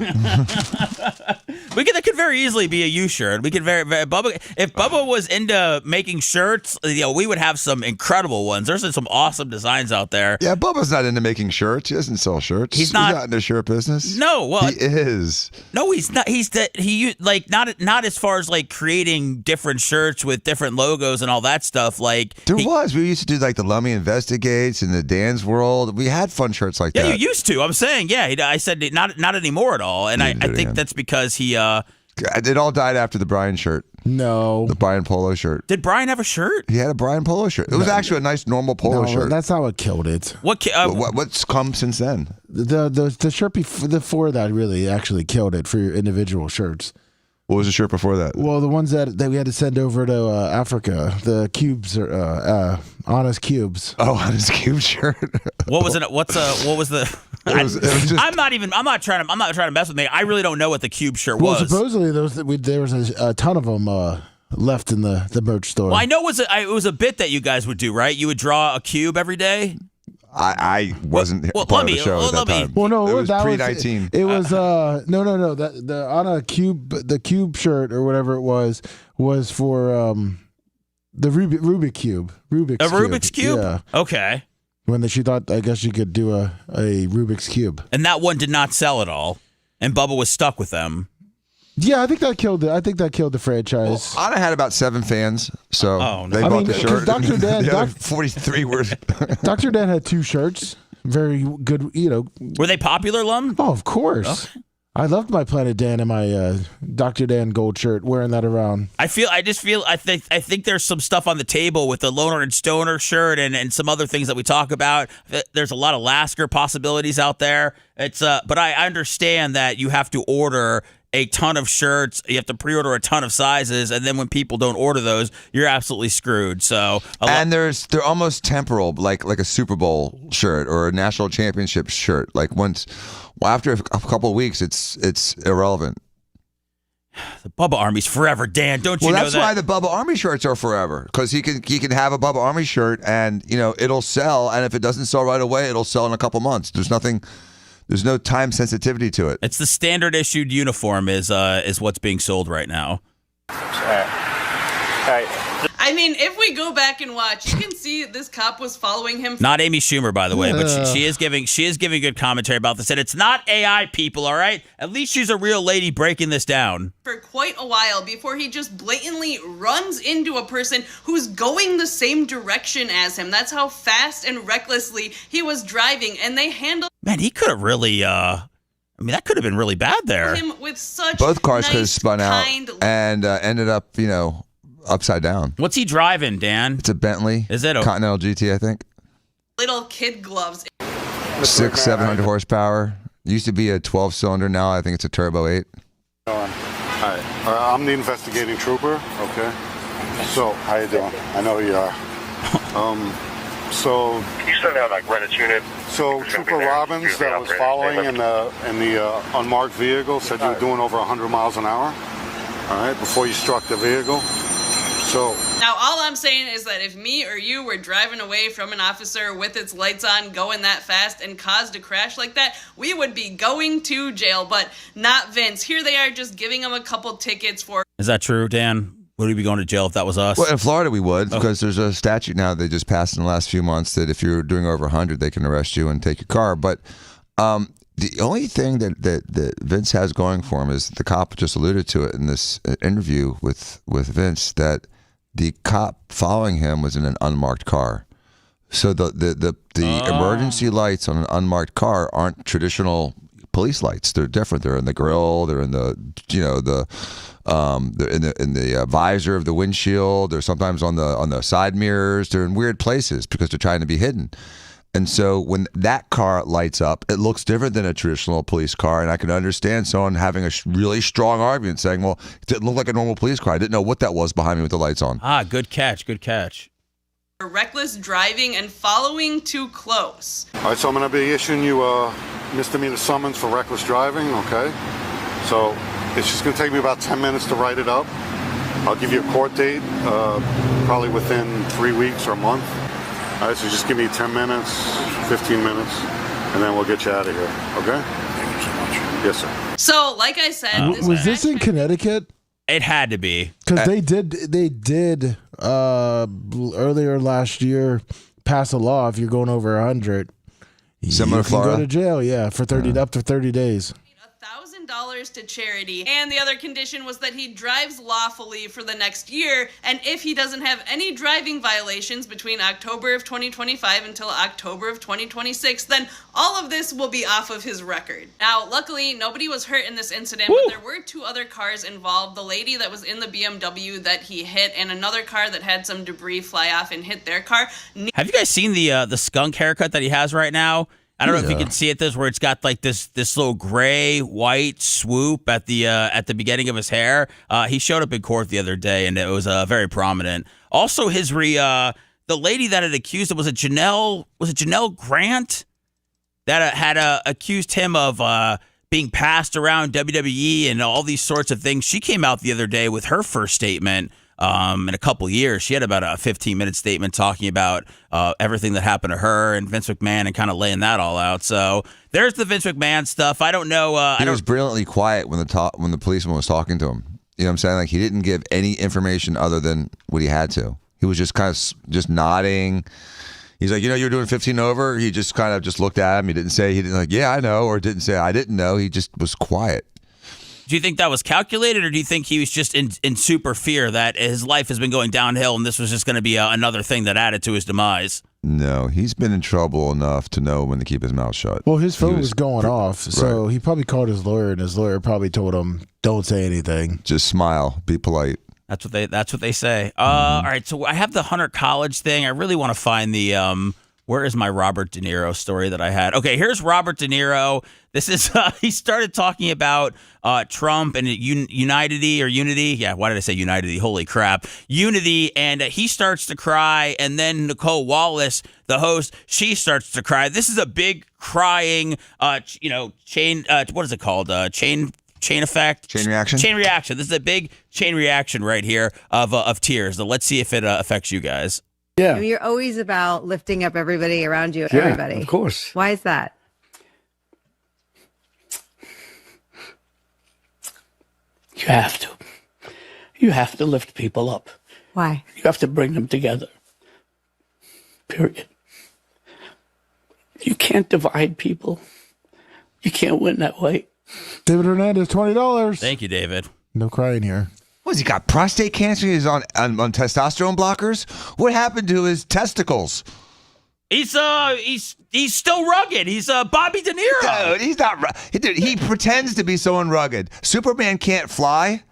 That could very easily be a you shirt. We could Bubba, if Bubba was into making shirts, we would have some incredible ones. There's some awesome designs out there. Yeah, Bubba's not into making shirts. He doesn't sell shirts. He's not in the shirt business. No, well, he is. No, he's not. Not as far as like creating different shirts with different logos and all that stuff. Like we used to do like the Lummy Investigates and the Dan's World. We had fun shirts like that. Yeah, you used to. I'm saying, yeah. I said not anymore at all, and I think that's because he. It all died after the Brian shirt. No. The Brian polo shirt. Did Brian have a shirt? He had a Brian polo shirt. It was actually a nice normal polo shirt. That's not what killed it. What's come since then? The shirt before that really actually killed it for your individual shirts. What was the shirt before that? Well, the ones that we had to send over to Africa, the cubes, Honest Cubes. Oh, Honest Cube shirt. What was it? What was the? I'm not trying to mess with me. I really don't know what the cube shirt was. Well, supposedly there was a ton of them left in the merch store. Well, I know it was a bit that you guys would do, right? You would draw a cube every day. I wasn't part of the show at that time. Well, no, it was that pre-19. It was no. The on a cube, the cube shirt or whatever it was for the Rubik's cube. Rubik's cube. Yeah. Okay. When she thought, I guess she could do a Rubik's cube, and that one did not sell at all, and Bubba was stuck with them. Yeah, I think that killed it. I think that killed the franchise. Well, Anna had about 7 fans, so they bought the shirt. Dr. Dan, the other 43 were. Dr. Dan had 2 shirts. Very good, Were they popular, Lum? Oh, of course. Okay. I loved my Planet Dan and my Dr. Dan gold shirt, wearing that around. I think there's some stuff on the table with the Loner and Stoner shirt and some other things that we talk about. There's a lot of Lasker possibilities out there. But I understand that you have to order a ton of shirts, you have to pre-order a ton of sizes, and then when people don't order those, you're absolutely screwed. So, they're almost temporal, like a Super Bowl shirt or a national championship shirt. Like after a couple of weeks, it's irrelevant. The Bubba Army's forever, Dan. Don't you know that? Well, that's why the Bubba Army shirts are forever, because he can have a Bubba Army shirt and it'll sell, and if it doesn't sell right away, it'll sell in a couple months. There's no time sensitivity to it. It's the standard issued uniform is what's being sold right now. All right. I mean, if we go back and watch, you can see this cop was following him. Not Amy Schumer, by the way, but she is giving good commentary about this. And it's not AI people, all right? At least she's a real lady breaking this down. For quite a while before he just blatantly runs into a person who's going the same direction as him. That's how fast and recklessly he was driving, and they handled Man, he could have really, that could have been really bad there. him with such Both cars nice, could have spun out and ended up, upside down. What's he driving, Dan? It's a Bentley. Is it a Continental GT, I think. little kid gloves. 700 horsepower. Used to be a 12-cylinder. Now I think it's a turbo 8. Hi, I'm the investigating trooper. Okay. So, how you doing? I know who you are. So. Can you send out like Greenwich unit? So Trooper Robbins that was following in the unmarked vehicle said you were doing over 100 miles an hour. All right, before you struck the vehicle. So. Now, all I'm saying is that if me or you were driving away from an officer with its lights on, going that fast, and caused a crash like that, we would be going to jail, but not Vince. Here they are just giving him a couple tickets for... Is that true, Dan? Would we be going to jail if that was us? Well, in Florida we would, because there's a statute now they just passed in the last few months that if you're doing over 100, they can arrest you and take your car. But the only thing that Vince has going for him is the cop just alluded to it in this interview with Vince, that the cop following him was in an unmarked car. So the emergency lights on an unmarked car aren't traditional police lights. They're different. They're in the grill. They're in the they're in the visor of the windshield. They're sometimes on the side mirrors. They're in weird places because they're trying to be hidden. And so when that car lights up, it looks different than a traditional police car. And I can understand someone having a really strong argument saying, well, it didn't look like a normal police car. I didn't know what that was behind me with the lights on. Good catch. Good catch. reckless driving and following too close. All right, so I'm going to be issuing you a misdemeanor summons for reckless driving, okay? So it's just going to take me about 10 minutes to write it up. I'll give you a court date, probably within 3 weeks or a month. All right, so just give me 10 minutes, 15 minutes, and then we'll get you out of here, okay? Thank you so much. Yes, sir. So, like I said, was this in Connecticut? It had to be, because they did earlier last year pass a law if you're going over 100, Similar you to can Florida? go to jail. Yeah, for up to 30 days. $1,000 to charity, and the other condition was that he drives lawfully for the next year, and if he doesn't have any driving violations between October of 2025 until October of 2026, then all of this will be off of his record. Now, luckily, nobody was hurt in this incident, but there were two other cars involved. The lady that was in the BMW that he hit, and another car that had some debris fly off and hit their car. Have you guys seen the skunk haircut that he has right now? I don't know if you can see it where it's got like this little gray white swoop at the beginning of his hair. He showed up in court the other day and it was very prominent. Also, the lady that had accused him was it Janel Grant that had accused him of being passed around WWE and all these sorts of things. She came out the other day with her first statement. In a couple years, she had about a 15-minute statement talking about everything that happened to her and Vince McMahon and kind of laying that all out. So there's the Vince McMahon stuff. I don't know. He was brilliantly quiet when the policeman was talking to him. You know what I'm saying? Like, he didn't give any information other than what he had to. He was just kind of just nodding. He's like, you're doing 15 over. He just kind of just looked at him. He didn't like, yeah, I know, or didn't say, I didn't know. He just was quiet. Do you think that was calculated, or do you think he was just in super fear that his life has been going downhill and this was just going to be another thing that added to his demise? No, he's been in trouble enough to know when to keep his mouth shut. Well, his phone was going off, so he probably called his lawyer, and his lawyer probably told him, "Don't say anything. Just smile. Be polite." That's what they say. All right, so I have the Hunter College thing. I really want to find the where is my Robert De Niro story that I had? Okay, here's Robert De Niro. This is he started talking about Trump and Unity. Yeah, why did I say Unity? Holy crap. Unity, and he starts to cry, and then Nicole Wallace, the host, she starts to cry. This is a big crying chain what is it called? Chain effect? Chain reaction? Chain reaction. This is a big chain reaction right here of tears. So let's see if it affects you guys. Yeah. I mean, you're always about lifting up everybody around you, everybody. Of course. Why is that? You have to. You have to lift people up. Why? You have to bring them together. Period. You can't divide people. You can't win that way. David Hernandez, $20. Thank you, David. No crying here. What, has he got prostate cancer? He's on testosterone blockers? What happened to his testicles? He's still rugged. He's Bobby De Niro. Dude, he's not. Dude, he pretends to be someone rugged. Superman can't fly.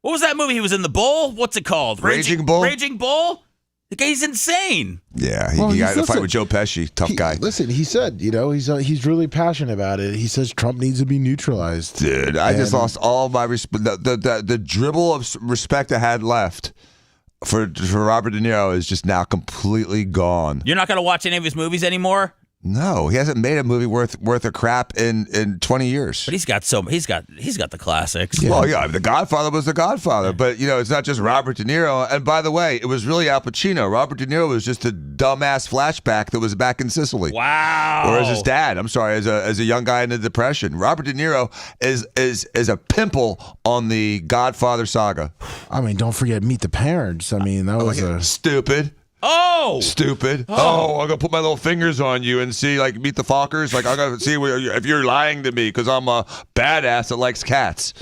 What was that movie he was in? The Bull? What's it called? Raging Bull? Raging Bull? The guy's insane. Yeah, he got in a fight with Joe Pesci. Tough guy. Listen, he said, he's really passionate about it. He says Trump needs to be neutralized. Dude, I just lost all my respect. The dribble of respect I had left for Robert De Niro is just now completely gone. You're not going to watch any of his movies anymore? No, he hasn't made a movie worth of crap in 20 years. But he's got the classics. Yeah. Well, yeah, The Godfather was The Godfather, but it's not just Robert De Niro. And by the way, it was really Al Pacino. Robert De Niro was just a dumbass flashback that was back in Sicily. Wow. Or as his dad. I'm sorry, as a young guy in the Depression. Robert De Niro is a pimple on the Godfather saga. I mean, don't forget Meet the Parents. I mean, that was stupid. Oh! Stupid. Oh, I'm going to put my little fingers on you and see, Meet the Fockers. I'm going to see if you're lying to me because I'm a badass that likes cats.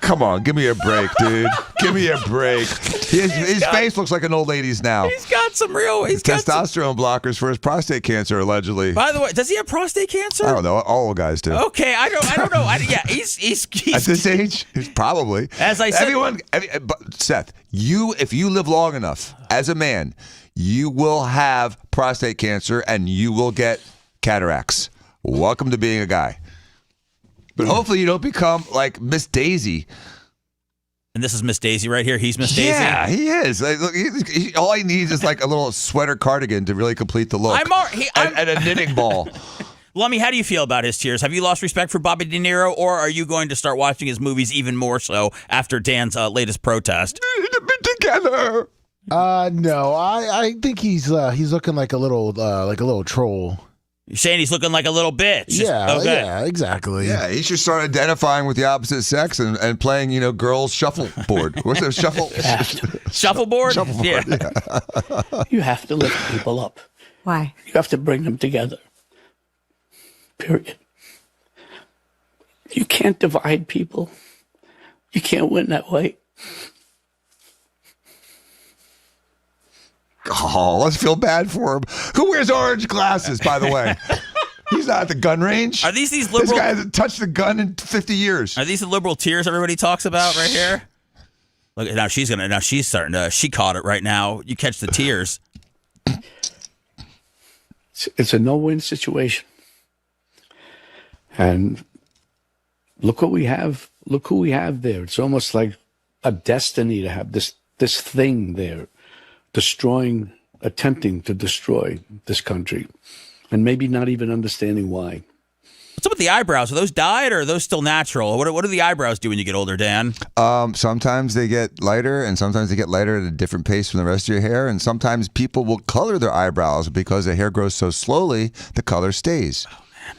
Come on, give me a break, dude. Give me a break. His face looks like an old lady's now. He's got some real... Testosterone blockers for his prostate cancer, allegedly. By the way, does he have prostate cancer? I don't know. All guys do. Okay, I don't know. He's at this age, probably. As I said, Seth, if you live long enough as a man, you will have prostate cancer and you will get cataracts. Welcome to being a guy. But hopefully you don't become like Miss Daisy. And this is Miss Daisy right here. He's Miss Daisy. Yeah, he is. Look, all he needs is a little sweater cardigan to really complete the look. And a knitting ball. Lummy, how do you feel about his tears? Have you lost respect for Bobby De Niro, or are you going to start watching his movies even more so after Dan's latest protest? Together. No, I think he's looking like a little troll. You're saying he's looking like a little bitch. Yeah, exactly. Yeah, he should start identifying with the opposite sex and playing, girls shuffleboard. What's it, Shuffleboard? Shuffleboard, yeah. You have to lift people up. Why? You have to bring them together. Period. You can't divide people. You can't win that way. Oh, let's feel bad for him. Who wears orange glasses, by the way? He's not at the gun range. Are these liberal? This guy hasn't touched the gun in 50 years. Are these the liberal tears everybody talks about right here? Look, now she's starting to. She caught it right now. You catch the tears. It's a no-win situation, and look what we have. Look who we have there. It's almost like a destiny to have this thing there. Attempting to destroy this country, and maybe not even understanding why. What's up with the eyebrows? Are those dyed or are those still natural? What do the eyebrows do when you get older, Dan? Sometimes they get lighter, and sometimes they get lighter at a different pace from the rest of your hair, and sometimes people will color their eyebrows because the hair grows so slowly, the color stays. Oh, man.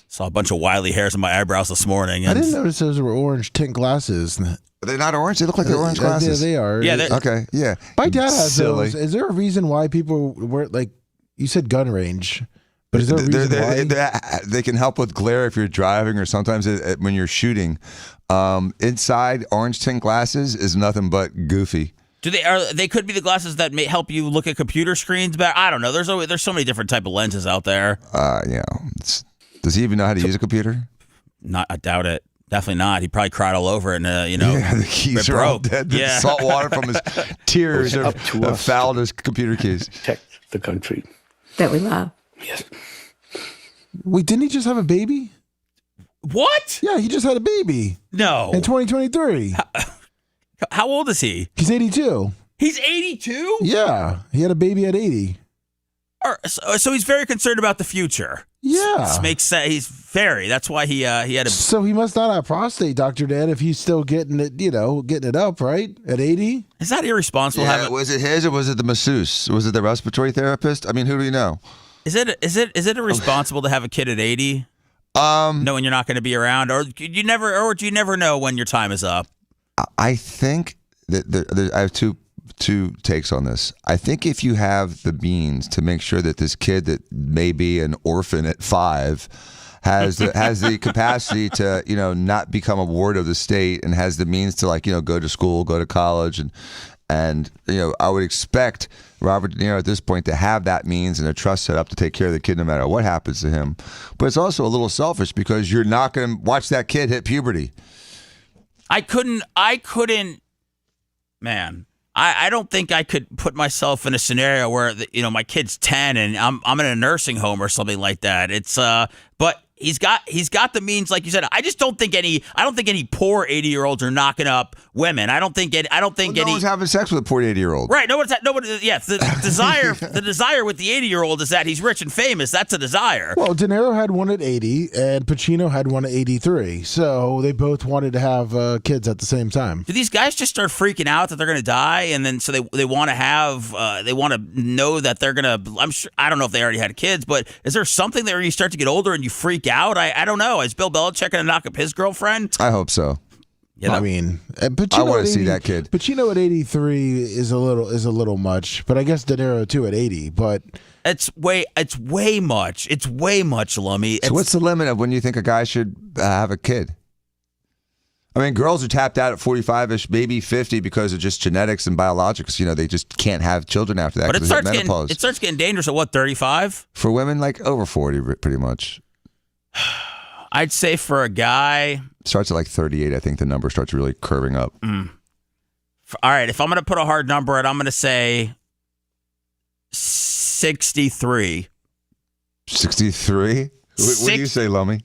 Saw a bunch of wily hairs in my eyebrows this morning. I didn't notice those were orange tint glasses. They're not orange. They look like they're orange glasses. Yeah, they are. Yeah. Okay. Yeah. My dad has Silly. those. Is there a reason why people wear you said gun range? But is there a reason why? They can help with glare if you're driving, or sometimes when you're shooting. Inside, orange tint glasses is nothing but goofy. They could be the glasses that may help you look at computer screens better. I don't know. There's so many different type of lenses out there. Does he even know how to use a computer? I doubt it. Definitely not. He probably cried all over it, and Yeah, the keys are all dead. The Yeah. salt water from his tears have fouled his computer keys. Protect the country that we love. Yes. Wait, didn't he just have a baby? What? Yeah, he just had a baby. No. In 2023. How old is he? He's 82. He's 82? Yeah, he had a baby at 80. So he's very concerned about the future. Yeah. This makes sense. That's why he had a... So he must not have prostate, Dr. Dan, if he's still getting it, getting it up, right? At 80? Is that irresponsible? Yeah, was it his or was it the masseuse? Was it the respiratory therapist? I mean, who do you know? Is it irresponsible to have a kid at 80? Knowing you're not going to be around, or do you never know when your time is up? I think I have two takes on this. I think if you have the means to make sure that this kid that may be an orphan at 5 has the capacity to, not become a ward of the state and has the means to go to school, go to college, and I would expect Robert De Niro at this point to have that means and a trust set up to take care of the kid no matter what happens to him. But it's also a little selfish because you're not going to watch that kid hit puberty. I couldn't, man. I don't think I could put myself in a scenario where my kid's 10 and I'm in a nursing home or something like that. It's but he's got the means, like you said. I just don't think any poor 80-year-olds are knocking up women. I don't think no one's having sex with a poor 80-year-old. Right. Yes. The desire with the 80-year-old is that he's rich and famous. That's a desire. Well, De Niro had one at 80 and Pacino had one at 83. So they both wanted to have kids at the same time. Do these guys just start freaking out that they're going to die, and then so they want to have they want to know that they're going to? I'm sure. I don't know if they already had kids, but is there something that where you start to get older and you freak out? I don't know. Is Bill Belichick going to knock up his girlfriend? I hope so. I mean, Pacino I want to see that kid. Pacino at 83 is a little much, but I guess De Niro too at 80. But it's way much. It's way much, Lummy. So what's the limit of when you think a guy should have a kid? I mean, girls are tapped out at 45-ish, maybe 50 because of just genetics and biologics. They just can't have children after that. But it starts getting dangerous at what, 35? For women, like over 40, pretty much. I'd say for a guy, starts at like 38. I think the number starts really curving up. All right, if I'm going to put a hard number at, I'm going to say 63. 63? What do you say, Lummy?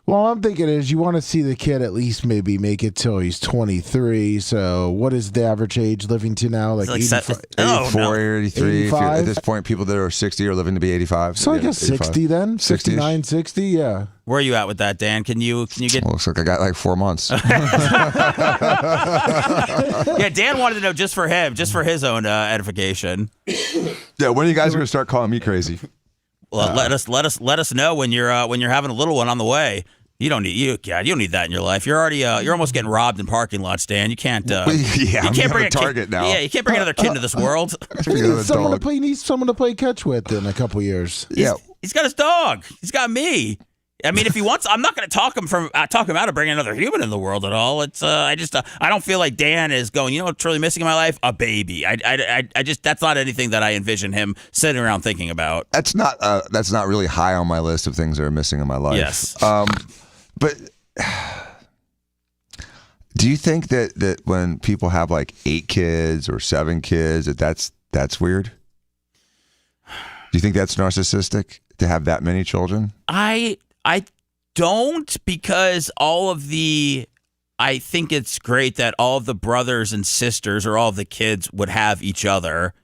Well, I'm thinking is you want to see the kid at least maybe make it till he's 23. So what is the average age living to now? Like 84, 83. At this point, people that are 60 are living to be 85. So I guess 60 then? 69, 60, yeah. Where are you at with that, Dan? Can you get... Well, looks like I got like 4 months. Yeah, Dan wanted to know just for his own edification. Yeah, when are you guys going to start calling me crazy? Well, let us know when you're having a little one on the way. You don't need that in your life. You're already you're almost getting robbed in parking lots, Dan. You can't. You can't bring a target now. Yeah, you can't bring another kid into this world. He needs someone to play catch with in a couple years. He's got his dog. He's got me. I mean, if he wants, I'm not going to talk him out of bringing another human in the world at all. It's I don't feel like Dan is going. What's really missing in my life? A baby. I just that's not anything that I envision him sitting around thinking about. That's not really high on my list of things that are missing in my life. Yes. But do you think that when people have like 8 kids or 7 kids that's weird? Do you think that's narcissistic to have that many children? I don't, because I think it's great that all of the brothers and sisters or all of the kids would have each other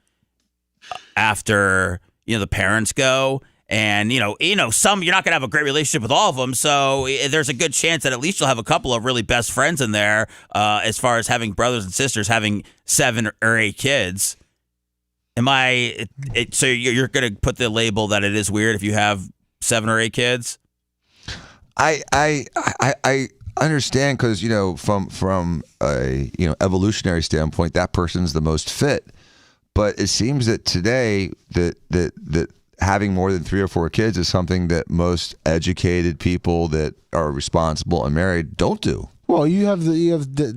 after, the parents go. And, some, you're not going to have a great relationship with all of them. So there's a good chance that at least you'll have a couple of really best friends in there as far as having brothers and sisters, having 7 or 8 kids. So you're going to put the label that it is weird if you have 7 or 8 kids? I understand because from a evolutionary standpoint that person's the most fit, but it seems that today that having more than 3 or 4 kids is something that most educated people that are responsible and married don't do. Well, you have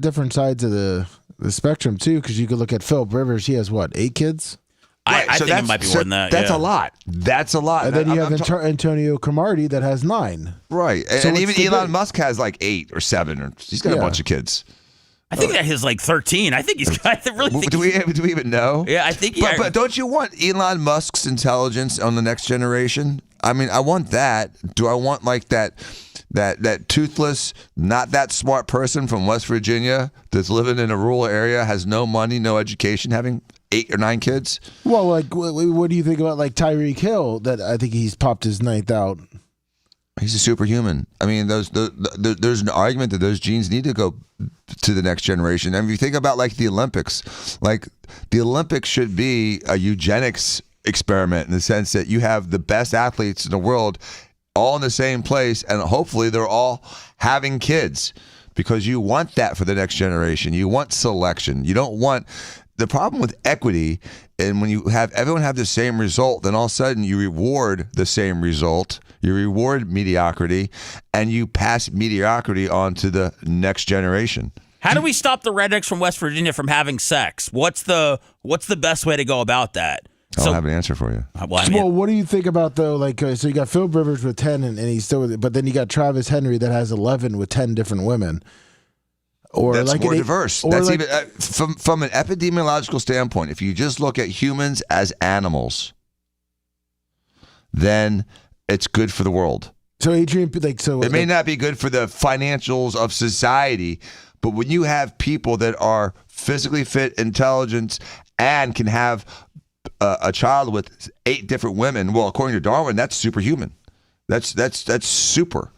different sides of the spectrum too, because you could look at Philip Rivers. He has what, 8 kids? I think it might be more than that. That's a lot. That's a lot. And then you have Antonio Cromartie that has 9. Right. And even Elon Musk has like 8 or 7. Or he's got a bunch of kids. I think that he's like 13. I think he's got. I really think. Do we even know? Yeah, I think. But don't you want Elon Musk's intelligence on the next generation? I mean, I want that. Do I want like that toothless, not that smart person from West Virginia that's living in a rural area, has no money, no education, having 8 or 9 kids? Well, like, what do you think about like Tyreek Hill? That I think he's popped his 9th out. He's a superhuman. I mean, there's an argument that those genes need to go to the next generation. And if you think about like the Olympics should be a eugenics experiment in the sense that you have the best athletes in the world all in the same place, and hopefully they're all having kids. because you want that for the next generation. You want selection. You don't want the problem with equity. And when you have everyone have the same result, then all of a sudden you reward the same result. You reward mediocrity, and you pass mediocrity on to the next generation. How do we stop the rednecks from West Virginia from having sex? What's the best way to go about that? I don't have an answer for you. Well, what do you think about though? Like, so you got Philip Rivers with 10, and he's still with it, but then you got Travis Henry that has 11 with 10 different women. Or that's like more diverse. That's even from an epidemiological standpoint. If you just look at humans as animals, then it's good for the world. So Adrian, it may not be good for the financials of society, but when you have people that are physically fit, intelligent, and can have a child with 8 different women, well, according to Darwin, that's superhuman. That's super.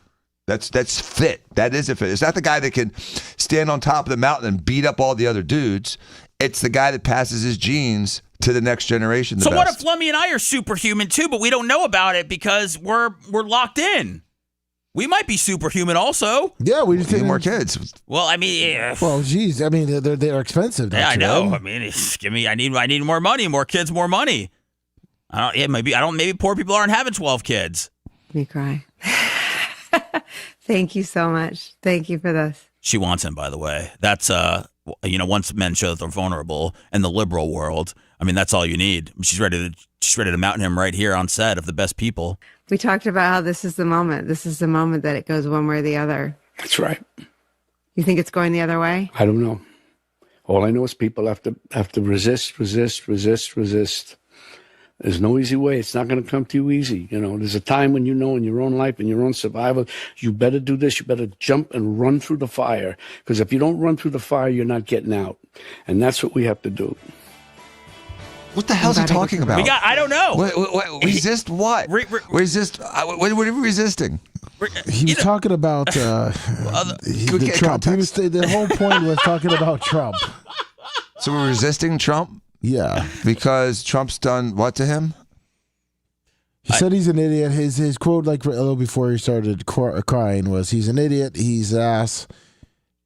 That's fit. That is a fit. It's not the guy that can stand on top of the mountain and beat up all the other dudes. It's the guy that passes his genes to the next generation. So what if Lummy and I are superhuman too, but we don't know about it because we're locked in? We might be superhuman also. Yeah, we just need more kids. Well, I mean, yeah. Well, geez, I mean they're expensive. Yeah, I know. Right? I mean, I need more money, more kids, more money. Maybe poor people aren't having 12 kids. Me cry. Thank you so much. Thank you for this. She wants him, by the way. That's once men show that they're vulnerable in the liberal world, I mean, that's all you need. She's ready to mount him right here on set of The Best People. We talked about how this is the moment. This is the moment that it goes one way or the other. That's right. You think it's going the other way? I don't know. All I know is people have to resist. There's no easy way. It's not going to come to you easy. There's a time when in your own life, in your own survival, you better do this. You better jump and run through the fire. Because if you don't run through the fire, you're not getting out. And that's what we have to do. What the hell is he talking about? I don't know. Resist what? Resist? What are we resisting? He was talking about the Trump. The whole point was talking about Trump. So we're resisting Trump? Yeah. Because Trump's done what to him? He said he's an idiot. His quote, like a little before he started crying, was, "He's an idiot. He's ass.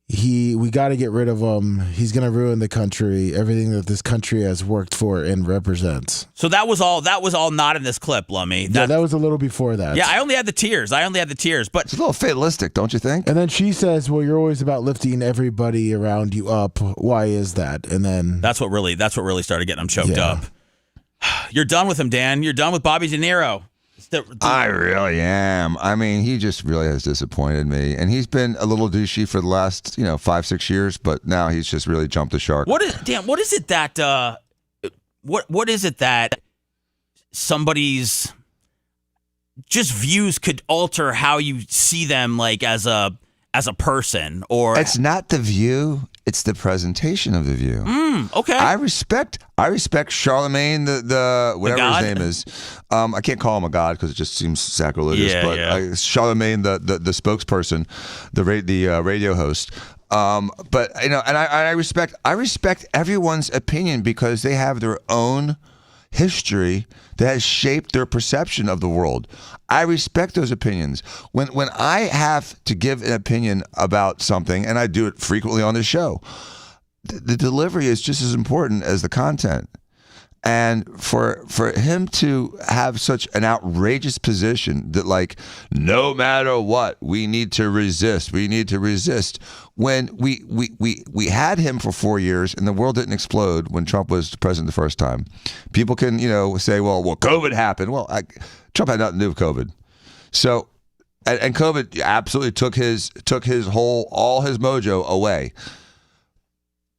We got to get rid of him. He's going to ruin the country, everything that this country has worked for and represents." So that was all not in this clip, Lummy. That was a little before that. Yeah, I only had the tears, but it's a little fatalistic, don't you think? And then she says, "Well, you're always about lifting everybody around you up. Why is that?" And then that's what really started getting him choked up. You're done with him, Dan. You're done with Bobby De Niro. I really am. I mean, he just really has disappointed me, and he's been a little douchey for the last 5-6 years, but now he's just really jumped the shark. What is it that what is it that somebody's just views could alter how you see them, like as a person? Or it's not the view, it's the presentation of the view. Okay. I respect Charlemagne, the whatever his name is. I can't call him a god because it just seems sacrilegious. Charlemagne, the spokesperson, the radio host. But and I respect everyone's opinion because they have their own history that has shaped their perception of the world. I respect those opinions. When I have to give an opinion about something, and I do it frequently on this show, the delivery is just as important as the content. And for him to have such an outrageous position that, like, no matter what, we need to resist. When we had him for 4 years and the world didn't explode when Trump was president the first time. People can, say, well, COVID happened. Well, Trump had nothing to do with COVID. So, and COVID absolutely took all his mojo away.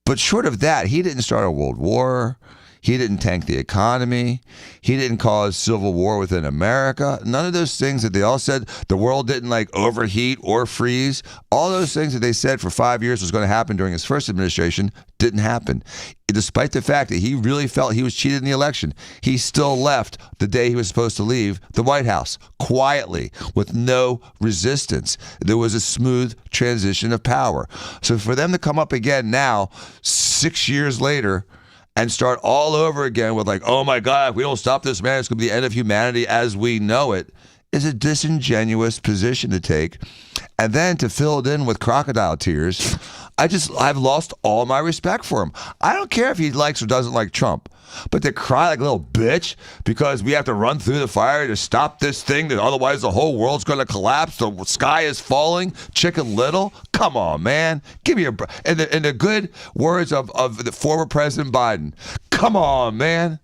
But short of that, he didn't start a world war. He didn't tank the economy. He didn't cause civil war within America. None of those things that they all said the world didn't overheat or freeze. All those things that they said for 5 years was going to happen during his first administration didn't happen. Despite the fact that he really felt he was cheated in the election, he still left the day he was supposed to leave the White House quietly with no resistance. There was a smooth transition of power. So for them to come up again now, 6 years later, and start all over again with oh my God, if we don't stop this man, it's going to be the end of humanity as we know it, is a disingenuous position to take. and then to fill it in with crocodile tears, I've lost all my respect for him. I don't care if he likes or doesn't like Trump, but to cry like a little bitch because we have to run through the fire to stop this thing that otherwise the whole world's going to collapse, the sky is falling, Chicken Little, come on, man. Give me a break. In the good words of the former President Biden, come on, man.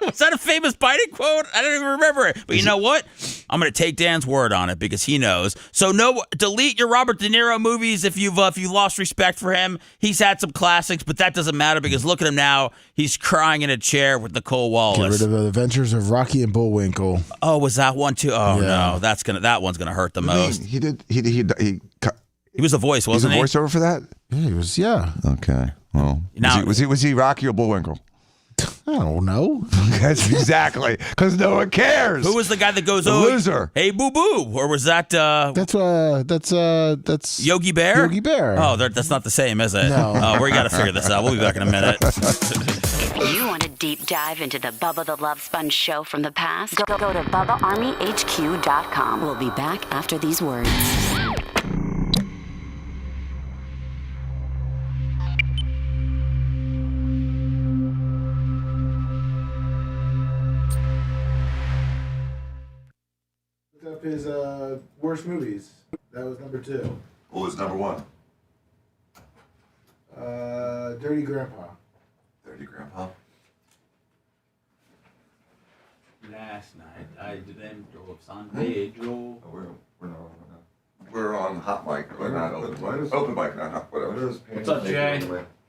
Was that a famous Biden quote? I don't even remember it. But you know what? I'm going to take Dan's word on it because he knows. So delete your Robert De Niro movies if you've lost respect for him. He's had some classics, but that doesn't matter because look at him now. He's crying in a chair with Nicole Wallace. Get rid of the Adventures of Rocky and Bullwinkle. Oh, was that one too? Oh Yeah. no, that one's gonna hurt the most. He was the voice, wasn't he? He was a voiceover for that? Yeah, he was. Yeah. Okay. Well, Now- was he Rocky or Bullwinkle? I don't know. That's exactly because no one cares. Who was the guy that goes, The "Oh, loser"? Hey, boo boo, or was that? That's Yogi Bear. Yogi Bear. Oh, that's not the same, is it? No. Oh, we got to figure this out. We'll be back in a minute. You want a deep dive into the Bubba the Love Sponge show from the past? Go to BubbaArmyHQ.com. We'll be back after these words. Looked up his worst movies. That was number 2. What was number 1? Dirty Grandpa. Dirty Grandpa. Last night I drove San Pedro. We're on hot mic, but not open mic. Open mic, not hot, whatever. What's up, Jay?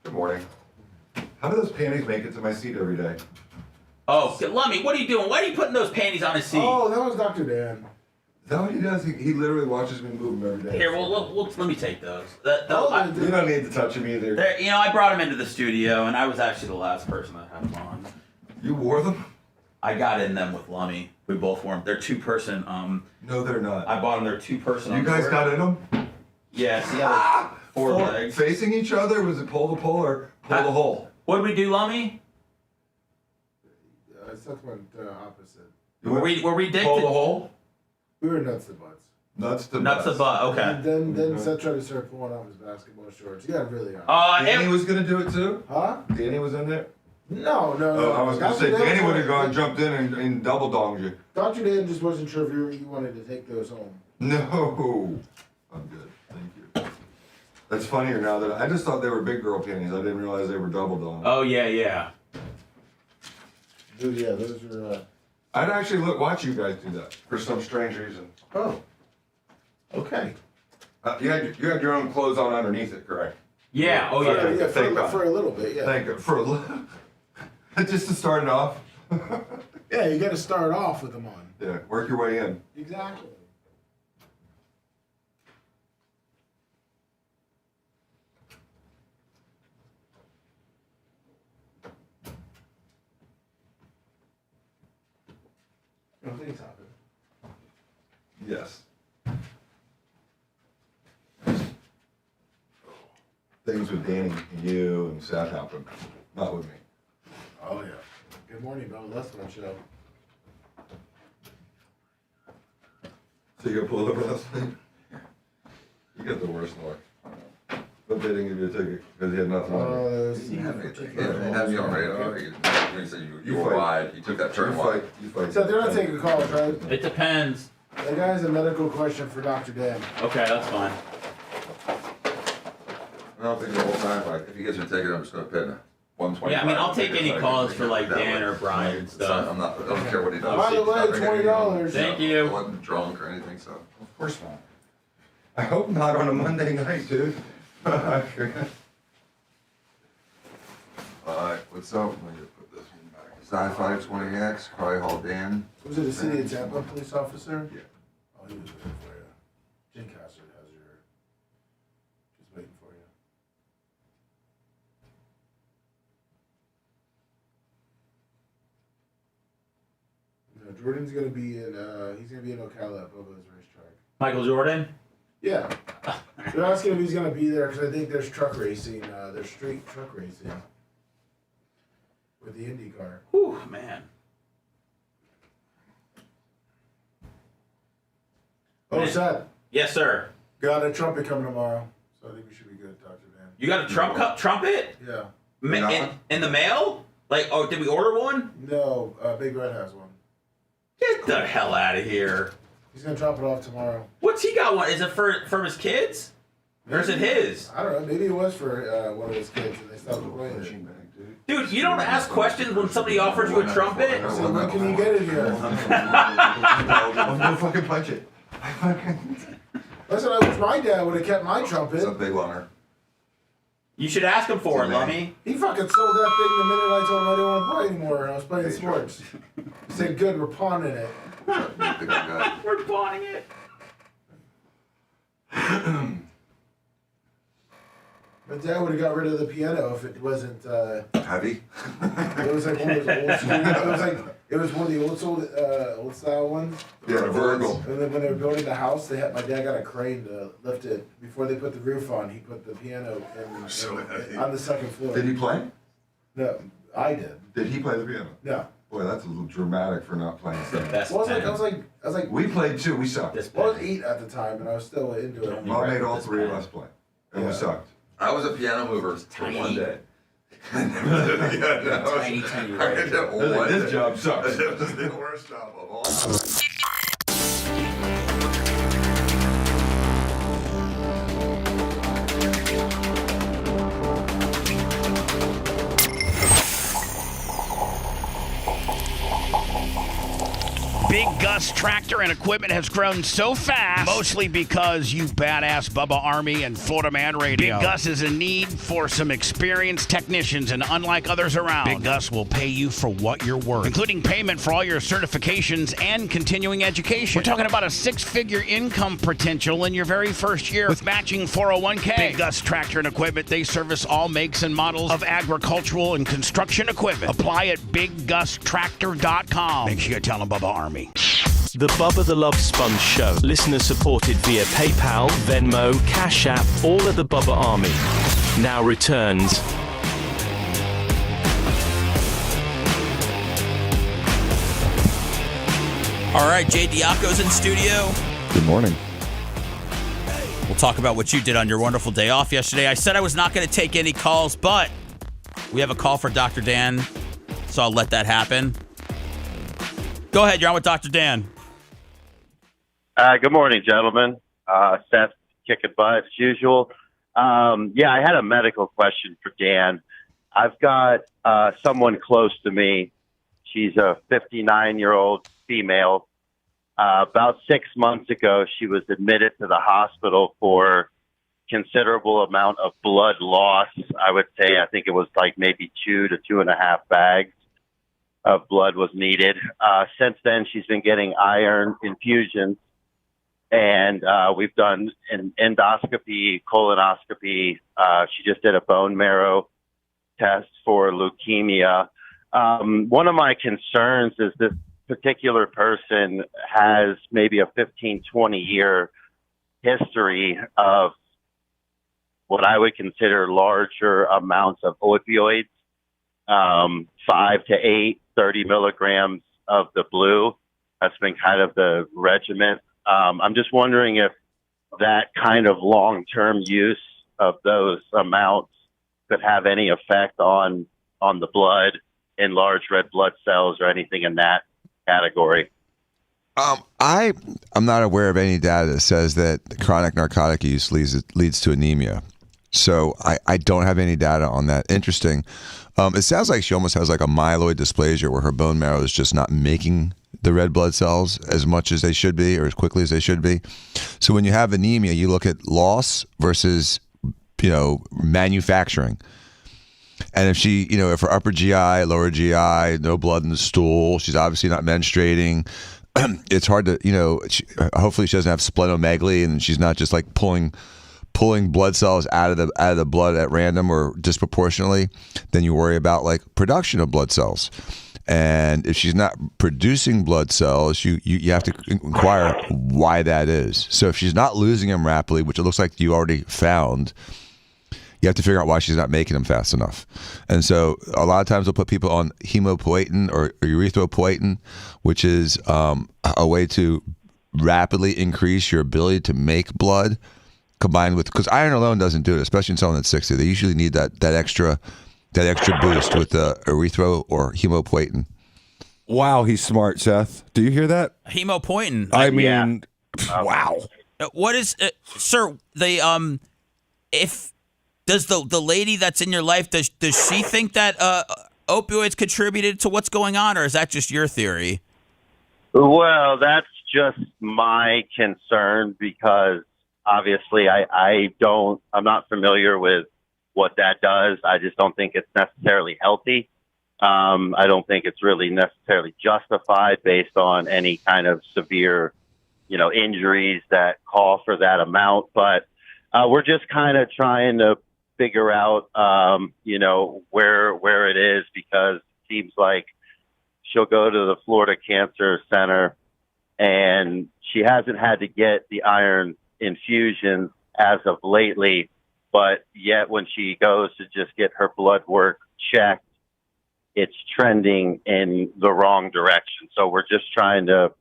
Good morning. How do those panties make it to my seat every day? Oh, Lummy, what are you doing? Why are you putting those panties on his seat? Oh, that was Dr. Dan. Is that what he does? He literally watches me move them every day. Here, let me take those. You don't need to touch them either. I brought him into the studio, and I was actually the last person that had them on. You wore them? I got in them with Lummy. We both wore them. They're 2-person. No, they're not. I bought them. They're 2-person. You guys got in them? Yeah. See how four legs facing each other? Was it pole to pole or pole to hole? What did we do, Lummy? I sucked went opposite. Were we dick pole to to hole? We were nuts to butts. Nuts to Nuts to butt. Okay. And then Seth tried to start pulling off his basketball shorts. He got really hot. Danny was gonna do it too? Huh? Danny was in there? No. Oh, I was gonna say Danny would have gone jumped in and double donged you. Dr. Dan just wasn't sure if you wanted to take those home. No. I'm good. Thank you. That's funnier now that I just thought they were big girl panties. I didn't realize they were double donged. Oh yeah. Dude, yeah, those are. I'd actually watch you guys do that for some strange reason. Oh. Okay. You had your own clothes on underneath it, correct? Yeah. Oh yeah. Yeah, for a little bit. Yeah. Thank you for a little. Just to start it off. Yeah, you got to start off with them on. Yeah, work your way in. Exactly. Things happen. Yes. Things with Danny and you and Seth happen, not with me. Oh yeah. Good morning, Bubba. That's my show. So you got pulled over last night? You got the worst luck. But they didn't give you a ticket because he had nothing on you. He had me on radar. You said you were wide. You took that turn wide. You fight. So they're not taking calls, right? It depends. That guy has a medical question for Dr. Dan. Okay, that's fine. I don't think the whole time, like, if he gets your ticket, I'm just going to pin it. 125. Yeah, I mean, I'll take any calls for like Dan or Brian and stuff. I don't care what he does. By the way, $20. Thank you. I wasn't drunk or anything, so. Of course not. I hope not on a Monday night, dude. Alright, what's up? Let me put this one back. Sci-Fi 20X, Cry Hall Dan. Was it a city of Tampa police officer? Yeah. Oh, he was waiting for you. Jen Caster has your. Just waiting for you. No, Jordan's gonna be in. He's gonna be in Ocala at Bubba's racetrack. Michael Jordan. Yeah. They're asking if he's gonna be there because I think there's truck racing. There's street truck racing with the IndyCar. Whew, man. Oh, Seth. Yes, sir. Got a trumpet coming tomorrow, so I think we should be good, Dr. Dan. You got a trumpet? Yeah. In the mail? Like, oh, did we order one? No, Big Red has one. Get the hell out of here. He's going to drop it off tomorrow. What's he got one? Is it for his kids? Or is it his? I don't know. Maybe it was for one of his kids and they stopped playing it. Dude, you don't ask questions when somebody offers you a trumpet? So when can you get it here? I'm going to fucking punch it. Listen, I wish my dad would have kept my trumpet. It's a big loner. You should ask him for it, Lummy. He fucking sold that thing the minute I told him I didn't want to play anymore and I was playing sports. He said, good, we're pawning it. We're pawning it. But Dad would have got rid of the piano if it wasn't heavy. It was like one of those old school. It was one of the old style ones. Yeah, the vertical. And then when they were building the house, my dad got a crane to lift it. Before they put the roof on, he put the piano on the second floor. Did he play? No, I did. Did he play the piano? No. Boy, that's a little dramatic for not playing. I was like. We played too. We sucked. I was 8 at the time, and I was still into it. Well, I made all 3 of us play, and we sucked. I was a piano mover for one day. Tiny. This job sucks. It was the worst job of all. Big Gus Tractor and Equipment has grown so fast, mostly because you badass Bubba Army and Florida Man Radio. Big Gus is in need for some experienced technicians, and unlike others around, Big Gus will pay you for what you're worth, including payment for all your certifications and continuing education. We're talking about a 6-figure income potential in your very first year with matching 401k. Big Gus Tractor and Equipment, they service all makes and models of agricultural and construction equipment. Apply at BigGusTractor.com. Make sure you tell them Bubba Army. The Bubba the Love Sponge Show. Listener supported via PayPal, Venmo, Cash App, all of the Bubba Army. Now returns. All right, Jay Diaco's in studio. Good morning. We'll talk about what you did on your wonderful day off yesterday. I said I was not going to take any calls, but we have a call for Dr. Dan, so I'll let that happen. Go ahead, you're on with Dr. Dan. Good morning, gentlemen. Seth, kicking butt as usual. I had a medical question for Dan. I've got someone close to me. She's a 59-year-old female. About 6 months ago, she was admitted to the hospital for considerable amount of blood loss. I would say, I think it was like maybe 2 to 2.5 bags of blood was needed. Since then, she's been getting iron infusions, and we've done an endoscopy, colonoscopy. She just did a bone marrow test for leukemia. One of my concerns is this particular person has maybe a 15, 20-year history of what I would consider larger amounts of opioids, 5 to 8, 30 milligrams of the blue. That's been kind of the regimen. I'm just wondering if that kind of long-term use of those amounts could have any effect on the blood, enlarged red blood cells, or anything in that category. I'm not aware of any data that says that chronic narcotic use leads to anemia. So I don't have any data on that. Interesting. It sounds like she almost has like a myeloid dysplasia where her bone marrow is just not making the red blood cells as much as they should be or as quickly as they should be. So when you have anemia, you look at loss versus, manufacturing. And if she, if her upper GI, lower GI, no blood in the stool, she's obviously not menstruating. It's hard to, hopefully she doesn't have splenomegaly and she's not just like pulling blood cells out of the blood at random or disproportionately. Then you worry about like production of blood cells. And if she's not producing blood cells, you have to inquire why that is. So if she's not losing them rapidly, which it looks like you already found, you have to figure out why she's not making them fast enough. And so a lot of times they'll put people on hemopoietin or erythropoietin, which is a way to rapidly increase your ability to make blood. combined with, because iron alone doesn't do it, especially in someone that's 60. They usually need that extra boost with erythro or hemopoietin. Wow, he's smart, Seth. Do you hear that? Hemopoietin. I mean, wow. What is, sir? If does the lady that's in your life, does she think that opioids contributed to what's going on, or is that just your theory? Well, that's just my concern because obviously I'm not familiar with what that does. I just don't think it's necessarily healthy. I don't think it's really necessarily justified based on any kind of severe, injuries that call for that amount. But we're just kind of trying to figure out, where it is, because it seems like she'll go to the Florida Cancer Center and she hasn't had to get the iron infusion as of lately, but yet when she goes to just get her blood work checked, it's trending in the wrong direction. So we're just trying to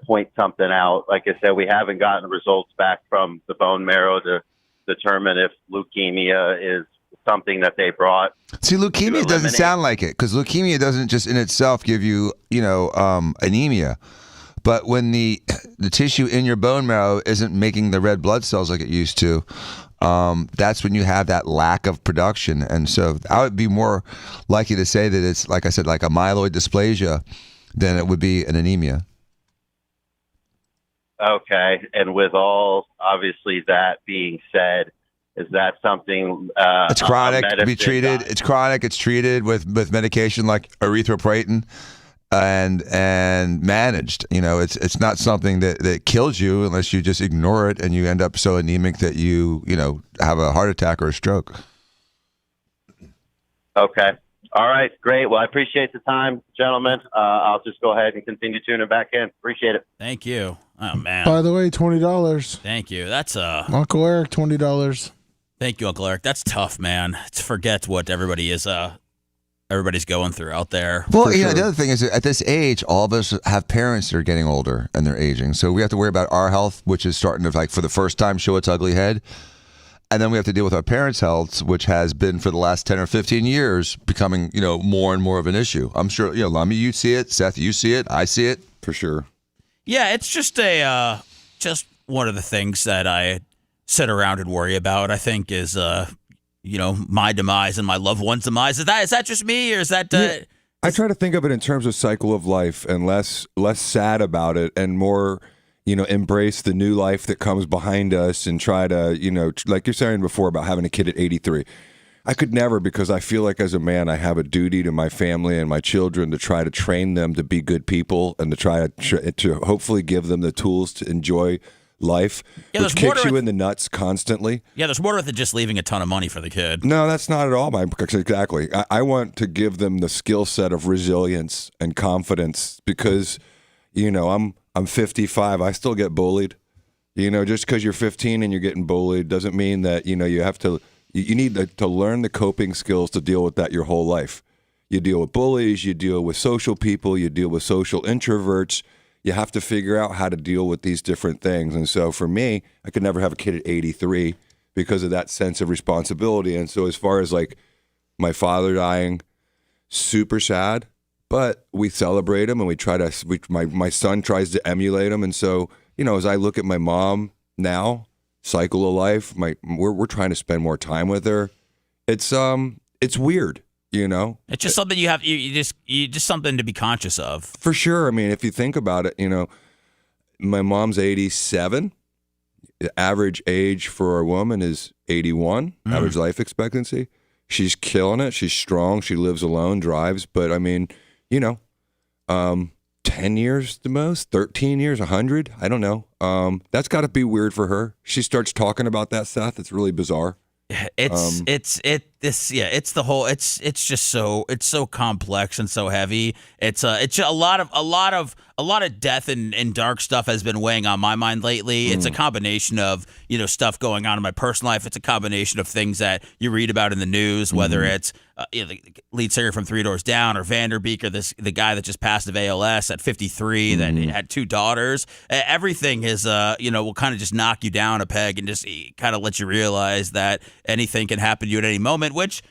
point something out. Like I said, we haven't gotten results back from the bone marrow to determine if leukemia is something that they brought. See, leukemia doesn't sound like it, because leukemia doesn't just in itself give you, anemia. But when the tissue in your bone marrow isn't making the red blood cells like it used to, that's when you have that lack of production. And so I would be more likely to say that it's, like I said, like a myeloid dysplasia than it would be an anemia. Okay. And with all, obviously, that being said, is that something it's chronic to be treated? It's chronic. It's treated with medication like erythropoietin and managed. It's not something that kills you unless you just ignore it and you end up so anemic that you have a heart attack or a stroke. Okay. All right. Great. Well, I appreciate the time, gentlemen. I'll just go ahead and continue tuning back in. Appreciate it. Thank you. Oh, man. By the way, $20. Thank you. That's Uncle Eric, $20. Thank you, Uncle Eric. That's tough, man. To forget what everybody's going through out there. Well, the other thing is that at this age, all of us have parents that are getting older and they're aging. So we have to worry about our health, which is starting to, for the first time, show its ugly head. And then we have to deal with our parents' health, which has been for the last 10 or 15 years becoming, more and more of an issue. I'm sure, Lummy, you see it. Seth, you see it. I see it. For sure. Yeah, it's just just one of the things that I sit around and worry about, I think, is my demise and my loved one's demise. Is that just me, or is that? I try to think of it in terms of cycle of life and less sad about it and more, embrace the new life that comes behind us and try to, like you're saying before about having a kid at 83. I could never, because I feel like as a man, I have a duty to my family and my children to try to train them to be good people and to try to hopefully give them the tools to enjoy life, which kicks you in the nuts constantly. Yeah, there's more than just leaving a ton of money for the kid. No, that's not at all. Exactly. I want to give them the skill set of resilience and confidence because, I'm 55. I still get bullied. Just because you're 15 and you're getting bullied doesn't mean that, you have to. You need to learn the coping skills to deal with that your whole life. You deal with bullies, you deal with social people, you deal with social introverts. You have to figure out how to deal with these different things. And so for me, I could never have a kid at 83 because of that sense of responsibility. And so as far as like my father dying, super sad, but we celebrate him and we try to, my son tries to emulate him. And so, as I look at my mom now, cycle of life, we're trying to spend more time with her. It's weird, It's just something you just something to be conscious of. For sure. I mean, if you think about it, my mom's 87. The average age for a woman is 81, average life expectancy. She's killing it. She's strong. She lives alone, drives. But I mean, 10 years the most, 13 years, 100. I don't know. That's got to be weird for her. She starts talking about that, Seth. It's really bizarre. it's the whole. It's just so complex and so heavy. It's a lot of death and dark stuff has been weighing on my mind lately. It's a combination of stuff going on in my personal life. It's a combination of things that you read about in the news, whether it's the lead singer from Three Doors Down or Vanderbeek or the guy that just passed of ALS at 53 that had 2 daughters. Everything is will kind of just knock you down a peg and just kind of let you realize that anything can happen to you at any moment, which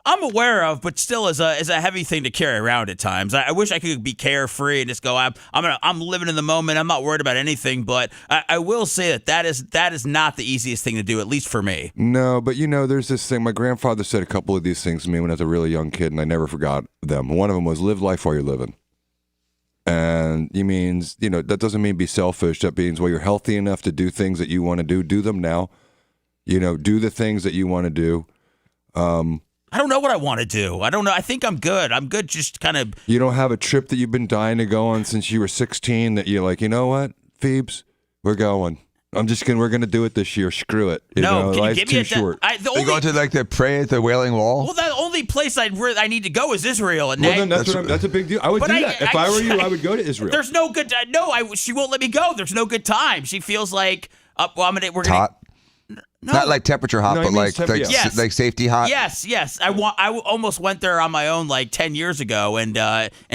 I'm aware of, but still is a heavy thing to carry around at times. I wish I could be carefree and just go, I'm living in the moment. I'm not worried about anything. But I will say that is not the easiest thing to do, at least for me. No, but there's this thing. My grandfather said a couple of these things to me when I was a really young kid, and I never forgot them. One of them was live life while you're living. And he means, that doesn't mean be selfish. That means, well, you're healthy enough to do things that you want to do them now. Do the things that you want to do. I don't know what I want to do. I don't know. I think I'm good. I'm good just kind of. You don't have a trip that you've been dying to go on since you were 16 that you're like, you know what, Phoebes, we're going. We're going to do it this year. Screw it. Life's too short. You go to the pray at the Wailing Wall? Well, the only place I need to go is Israel. And then that's a big deal. I would do that. If I were you, I would go to Israel. There's no good. She won't let me go. There's no good time. She feels like, we're going to. No. Not like temperature hot, but like safety hot. Yes. I almost went there on my own like 10 years ago, and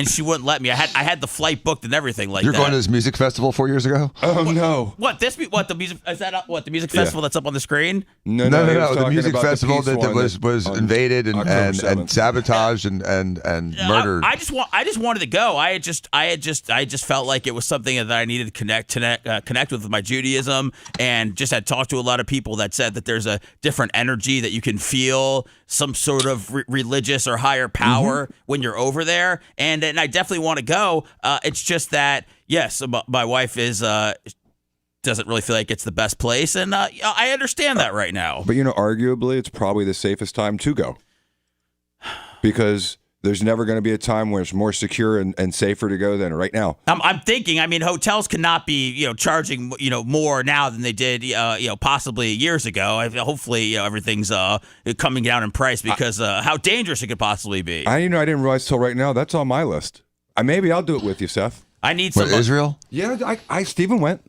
she wouldn't let me. I had the flight booked and everything like that. You're going to this music festival 4 years ago? Oh no! What the music is that? What the music festival that's up on the screen? No. The music festival that was invaded and sabotaged and murdered. I just wanted to go. I just felt like it was something that I needed to connect with my Judaism, and just had talked to a lot of people that said that there's a different energy that you can feel, some sort of religious or higher power when you're over there, and I definitely want to go. It's just that yes, my wife doesn't really feel like it's the best place, and I understand that right now. But arguably, it's probably the safest time to go because there's never going to be a time where it's more secure and safer to go than right now. I'm thinking. I mean, hotels cannot be charging more now than they did possibly years ago. Hopefully everything's coming down in price because how dangerous it could possibly be. I didn't realize till right now that's on my list. Maybe I'll do it with you, Seth. I need some. Israel? Yeah, Stephen went.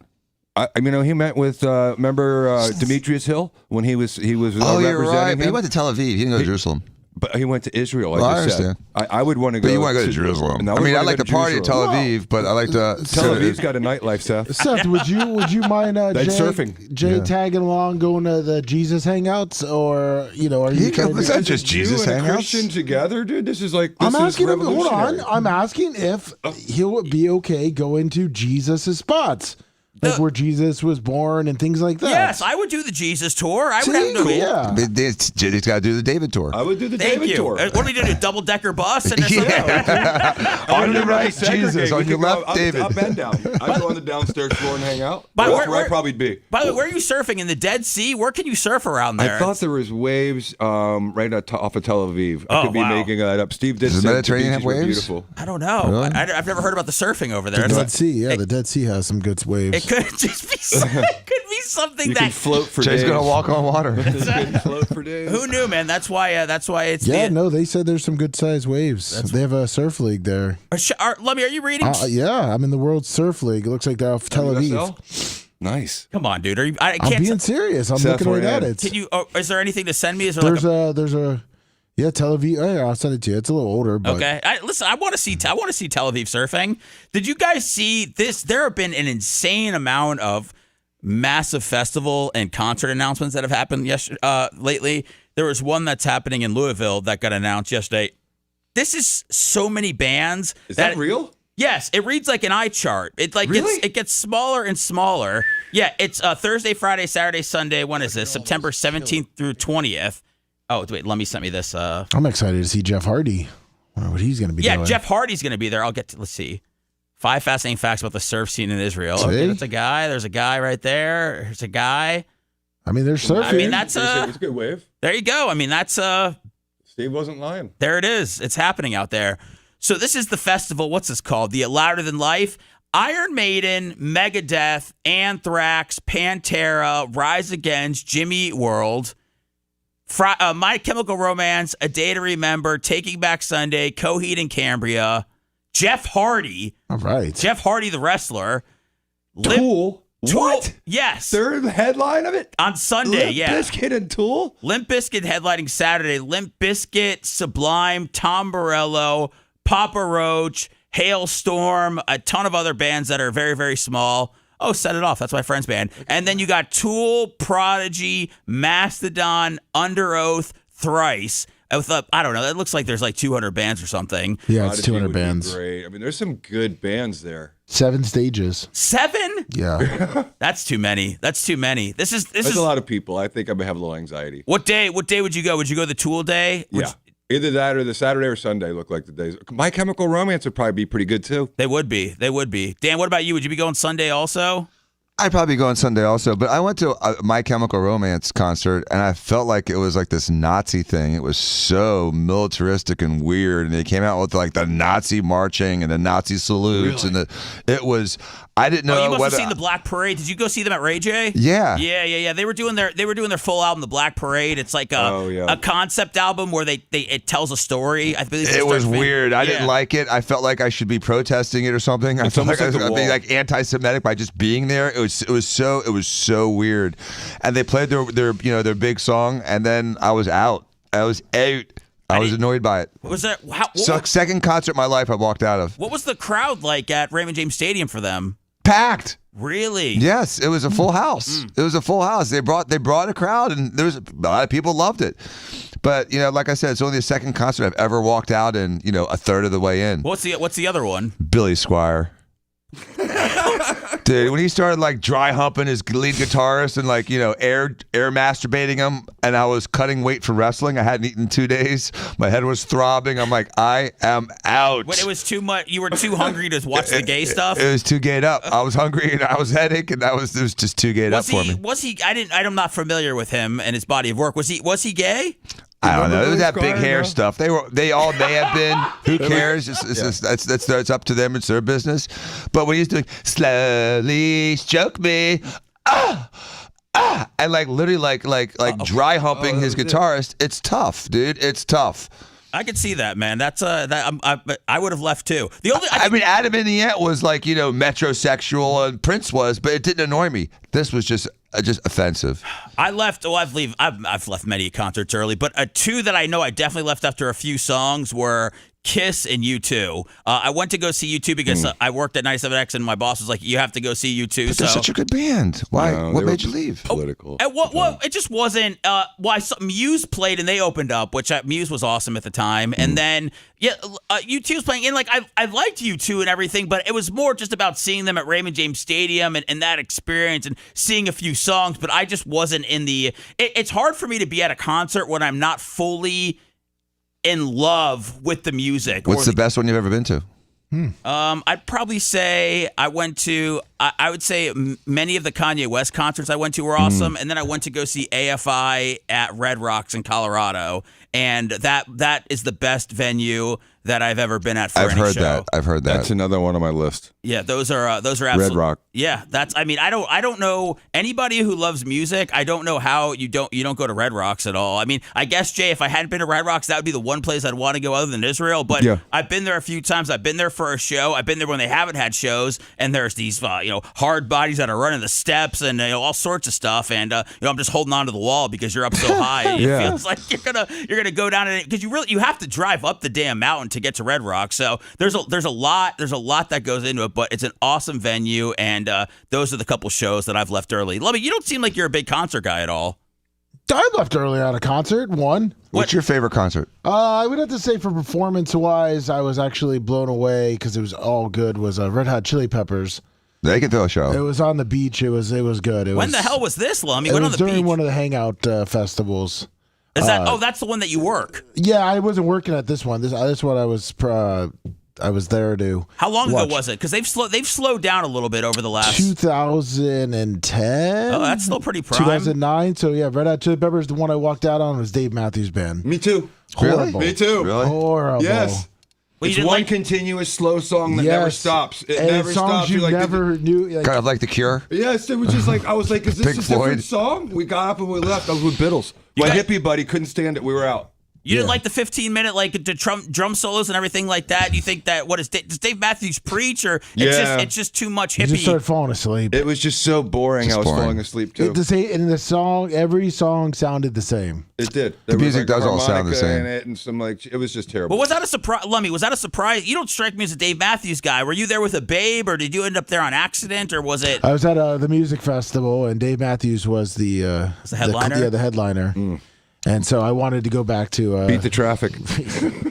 He met with remember Demetrius Hill when he was representing you're right. him. He went to Tel Aviv. He didn't go to Jerusalem. But he went to Israel. I understand. I would want to go. But you want to go to Jerusalem. I like to party at Tel Aviv, but I like to. Tel Aviv's got a nightlife, Seth. Seth, would you mind surfing? Jay tagging along, going to the Jesus Hangouts, or are you? It's not just Jesus Hangouts. Hangouts. Christian together, dude. This is like. I'm asking him. Hold on. I'm asking if he'll be okay going to Jesus' spots. Like where Jesus was born and things like that. Yes, I would do the Jesus tour. I would have no. Yeah. He's got to do the David tour. I would do the David tour. What are we doing? A double-decker bus? And on your right, Jesus. On your left, David. Up and down. I'd go on the downstairs floor and hang out. Where I'd probably be. By the way, where are you surfing? In the Dead Sea? Where can you surf around there? I thought there was waves right off of Tel Aviv. I could be making that up. Steve did. Does the Mediterranean have waves? Beautiful. I don't know. Really? I've never heard about the surfing over there. The Dead Sea. The Dead Sea has some good waves. It could just be. It could be something you that can float for Jay's days. Gonna walk on water. Float for days. Who knew, man? That's why it's. No, they said there's some good sized waves. They have a surf league there. Lummy, are you reading? Yeah, I'm in the World Surf League. It looks like they're off Tel Aviv. Nice. Come on, dude. I'm being serious. I'm looking right at it. Can you? Is there anything to send me? Is there there's a. Yeah, Tel Aviv. Oh, yeah, I'll send it to you. It's a little older, but okay. Listen, I want to see Tel Aviv surfing. Did you guys see this? There have been an insane amount of massive festival and concert announcements that have happened lately. There was one that's happening in Louisville that got announced yesterday. This is so many bands. Is that real? Yes, it reads like an eye chart. It gets smaller and smaller. Yeah, it's Thursday, Friday, Saturday, Sunday. When is this? September 17th through 20th. Oh, wait, let me send me this. I'm excited to see Jeff Hardy. I wonder what he's going to be doing. Yeah, Jeff Hardy's going to be there. Let's see. 5 fascinating facts about the surf scene in Israel. Okay, that's a guy. There's a guy right there. There's a guy. I mean, there's surfing. I mean, that's it's a good wave. There you go. I mean, that's Steve wasn't lying. There it is. It's happening out there. So this is the festival. What's this called? The Louder Than Life. Iron Maiden, Megadeth, Anthrax, Pantera, Rise Against, Jimmy Eat World. My Chemical Romance, A Day to Remember, Taking Back Sunday, Coheed and Cambria, Jeff Hardy. All right. Jeff Hardy, the wrestler. Tool. What? Yes. They're the headline of it? On Sunday, Limp yeah. Bizkit and Tool? Limp Bizkit headlining Saturday. Limp Bizkit, Sublime, Tom Morello, Papa Roach, Hailstorm, a ton of other bands that are very, very small. Oh, Set It Off. That's my friend's band. And then you got Tool, Prodigy, Mastodon, Under Oath, Thrice. With I don't know. It looks like there's like 200 bands or something. Yeah, it's 200 bands. Great. I mean, there's some good bands there. 7 stages. 7? Yeah. That's too many. That's too many. This is a lot of people. I think I may have a little anxiety. What day would you go? Would you go the Tool day? Yeah. Either that or the Saturday or Sunday look like the days. My Chemical Romance would probably be pretty good too. They would be. They would be. Dan, what about you? Would you be going Sunday also? I'd probably go on Sunday also, but I went to a My Chemical Romance concert, and I felt like it was like this Nazi thing. It was so militaristic and weird, and they came out with like the Nazi marching and the Nazi salutes, and it was. I didn't know. You must have seen the Black Parade. Did you go see them at Ray J? Yeah. Yeah. They were doing their full album, The Black Parade. It's like a concept album where it tells a story. I believe it was weird. I didn't like it. I felt like I should be protesting it or something. I felt like I was being like anti-Semitic by just being there. It was so weird. And they played their big song, and then I was out. I was annoyed by it. Was that second concert in my life I walked out of? What was the crowd like at Raymond James Stadium for them? Packed. Really? Yes, it was a full house. It was a full house. They brought a crowd, and there was a lot of people loved it. But like I said, it's only the second concert I've ever walked out in. A third of the way in. What's the other one? Billy Squire. Dude, when he started like dry humping his lead guitarist and like air masturbating him, and I was cutting weight for wrestling. I hadn't eaten 2 days. My head was throbbing. I'm like, I am out. When it was too much, you were too hungry to watch the gay stuff. It was too gayed up. I was hungry and I was headache, and it was just too gayed up for me. Was he? I'm not familiar with him and his body of work. Was he gay? I don't know. It was that big hair stuff. They all may have been. Who cares? It's up to them. It's their business. But when he's doing slowly stroke me, and like literally like dry humping his guitarist, it's tough, dude. It's tough. I could see that, man. That's I would have left too. I mean, Adam in the Ant was like metrosexual, and Prince was, but it didn't annoy me. This was just offensive. I've left many concerts early, but two that I know I definitely left after a few songs were Kiss and U2. I went to go see U2 because I worked at 97X, and my boss was like, "You have to go see U2." But they're such a good band. Why? What made you leave? Political. Well, it just wasn't. I saw Muse played and they opened up, which Muse was awesome at the time. And then U2 was playing, and like I liked U2 and everything, but it was more just about seeing them at Raymond James Stadium and that experience and seeing a few songs. But I just wasn't in the. It's hard for me to be at a concert when I'm not fully in love with the music. What's the best one you've ever been to? I'd probably say I went to. I would say many of the Kanye West concerts I went to were awesome, and then I went to go see AFI at Red Rocks in Colorado, and that is the best venue that I've ever been at for any show. I've heard that. That's another one on my list. Yeah, those are absolutely Red Rock. Yeah, that's. I mean, I don't know anybody who loves music. I don't know how you don't go to Red Rocks at all. I mean, I guess Jay, if I hadn't been to Red Rocks, that would be the one place I'd want to go other than Israel. But I've been there a few times. I've been there for a show. I've been there when they haven't had shows, and there's these hard bodies that are running the steps and all sorts of stuff. And I'm just holding on to the wall because you're up so high. It feels like you're gonna go down it because you have to drive up the damn mountain to get to Red Rocks. So there's a lot that goes into it, but it's an awesome venue, and those are the couple shows that I've left early. Lovey, you don't seem like you're a big concert guy at all. I left early at a concert. What's your favorite concert? I would have to say for performance-wise, I was actually blown away because it was all good. Was Red Hot Chili Peppers. They can throw a show. It was on the beach. It was good. When the hell was this, Lum? It was during one of the Hangout festivals. Is that? That's the one that you work. Yeah, I wasn't working at this one. This one I was there to. How long ago was it? Because they've slowed down a little bit over the last 2010. Oh, that's still pretty prime. 2009. So yeah, Red Hot Chili Peppers. The one I walked out on was Dave Matthews Band. Me too. Horrible. Me too. Really? Horrible. Yes. It's one continuous slow song that never stops. It never stops. You like, never knew. Like, kind of like The Cure. Yes, it was just like, I was like, is this Pink a different Floyd. song? We got up and we left. I was with Biddles. My hippie buddy couldn't stand it. We were out. You didn't like the 15-minute like the drum solos and everything like that? You think that does Dave Matthews preach, or it's just too much hippie? You just started falling asleep. It was just so boring. I was falling asleep too. In the song, every song sounded the same. It did. The music does all sound the same. In it and some it was just terrible. Well, was that a surprise, Lummy? Was that a surprise? You don't strike me as a Dave Matthews guy. Were you there with a babe, or did you end up there on accident, or was it? I was at the music festival, and Dave Matthews was the headliner. The headliner. And so I wanted to go back to beat the traffic.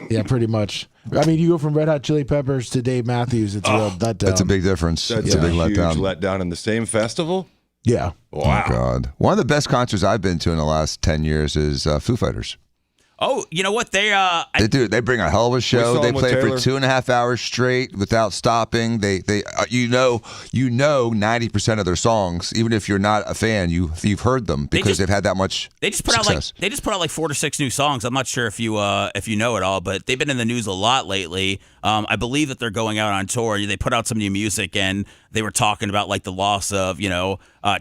Yeah, pretty much. I mean, you go from Red Hot Chili Peppers to Dave Matthews. It's a real letdown. That's a big difference. That's a big huge letdown. letdown in the same festival. Yeah. Wow. Oh God. One of the best concerts I've been to in the last 10 years is Foo Fighters. Oh, you know what? They do. They bring a hell of a show. saw They them with play for Taylor. 2.5 hours straight without stopping. They you know 90% of their songs, even if you're not a fan, you've heard them because they've had that much. They just put success. out like 4 to 6 new songs. I'm not sure if you know it all, but they've been in the news a lot lately. I believe that they're going out on tour. They put out some new music, and they were talking about like the loss of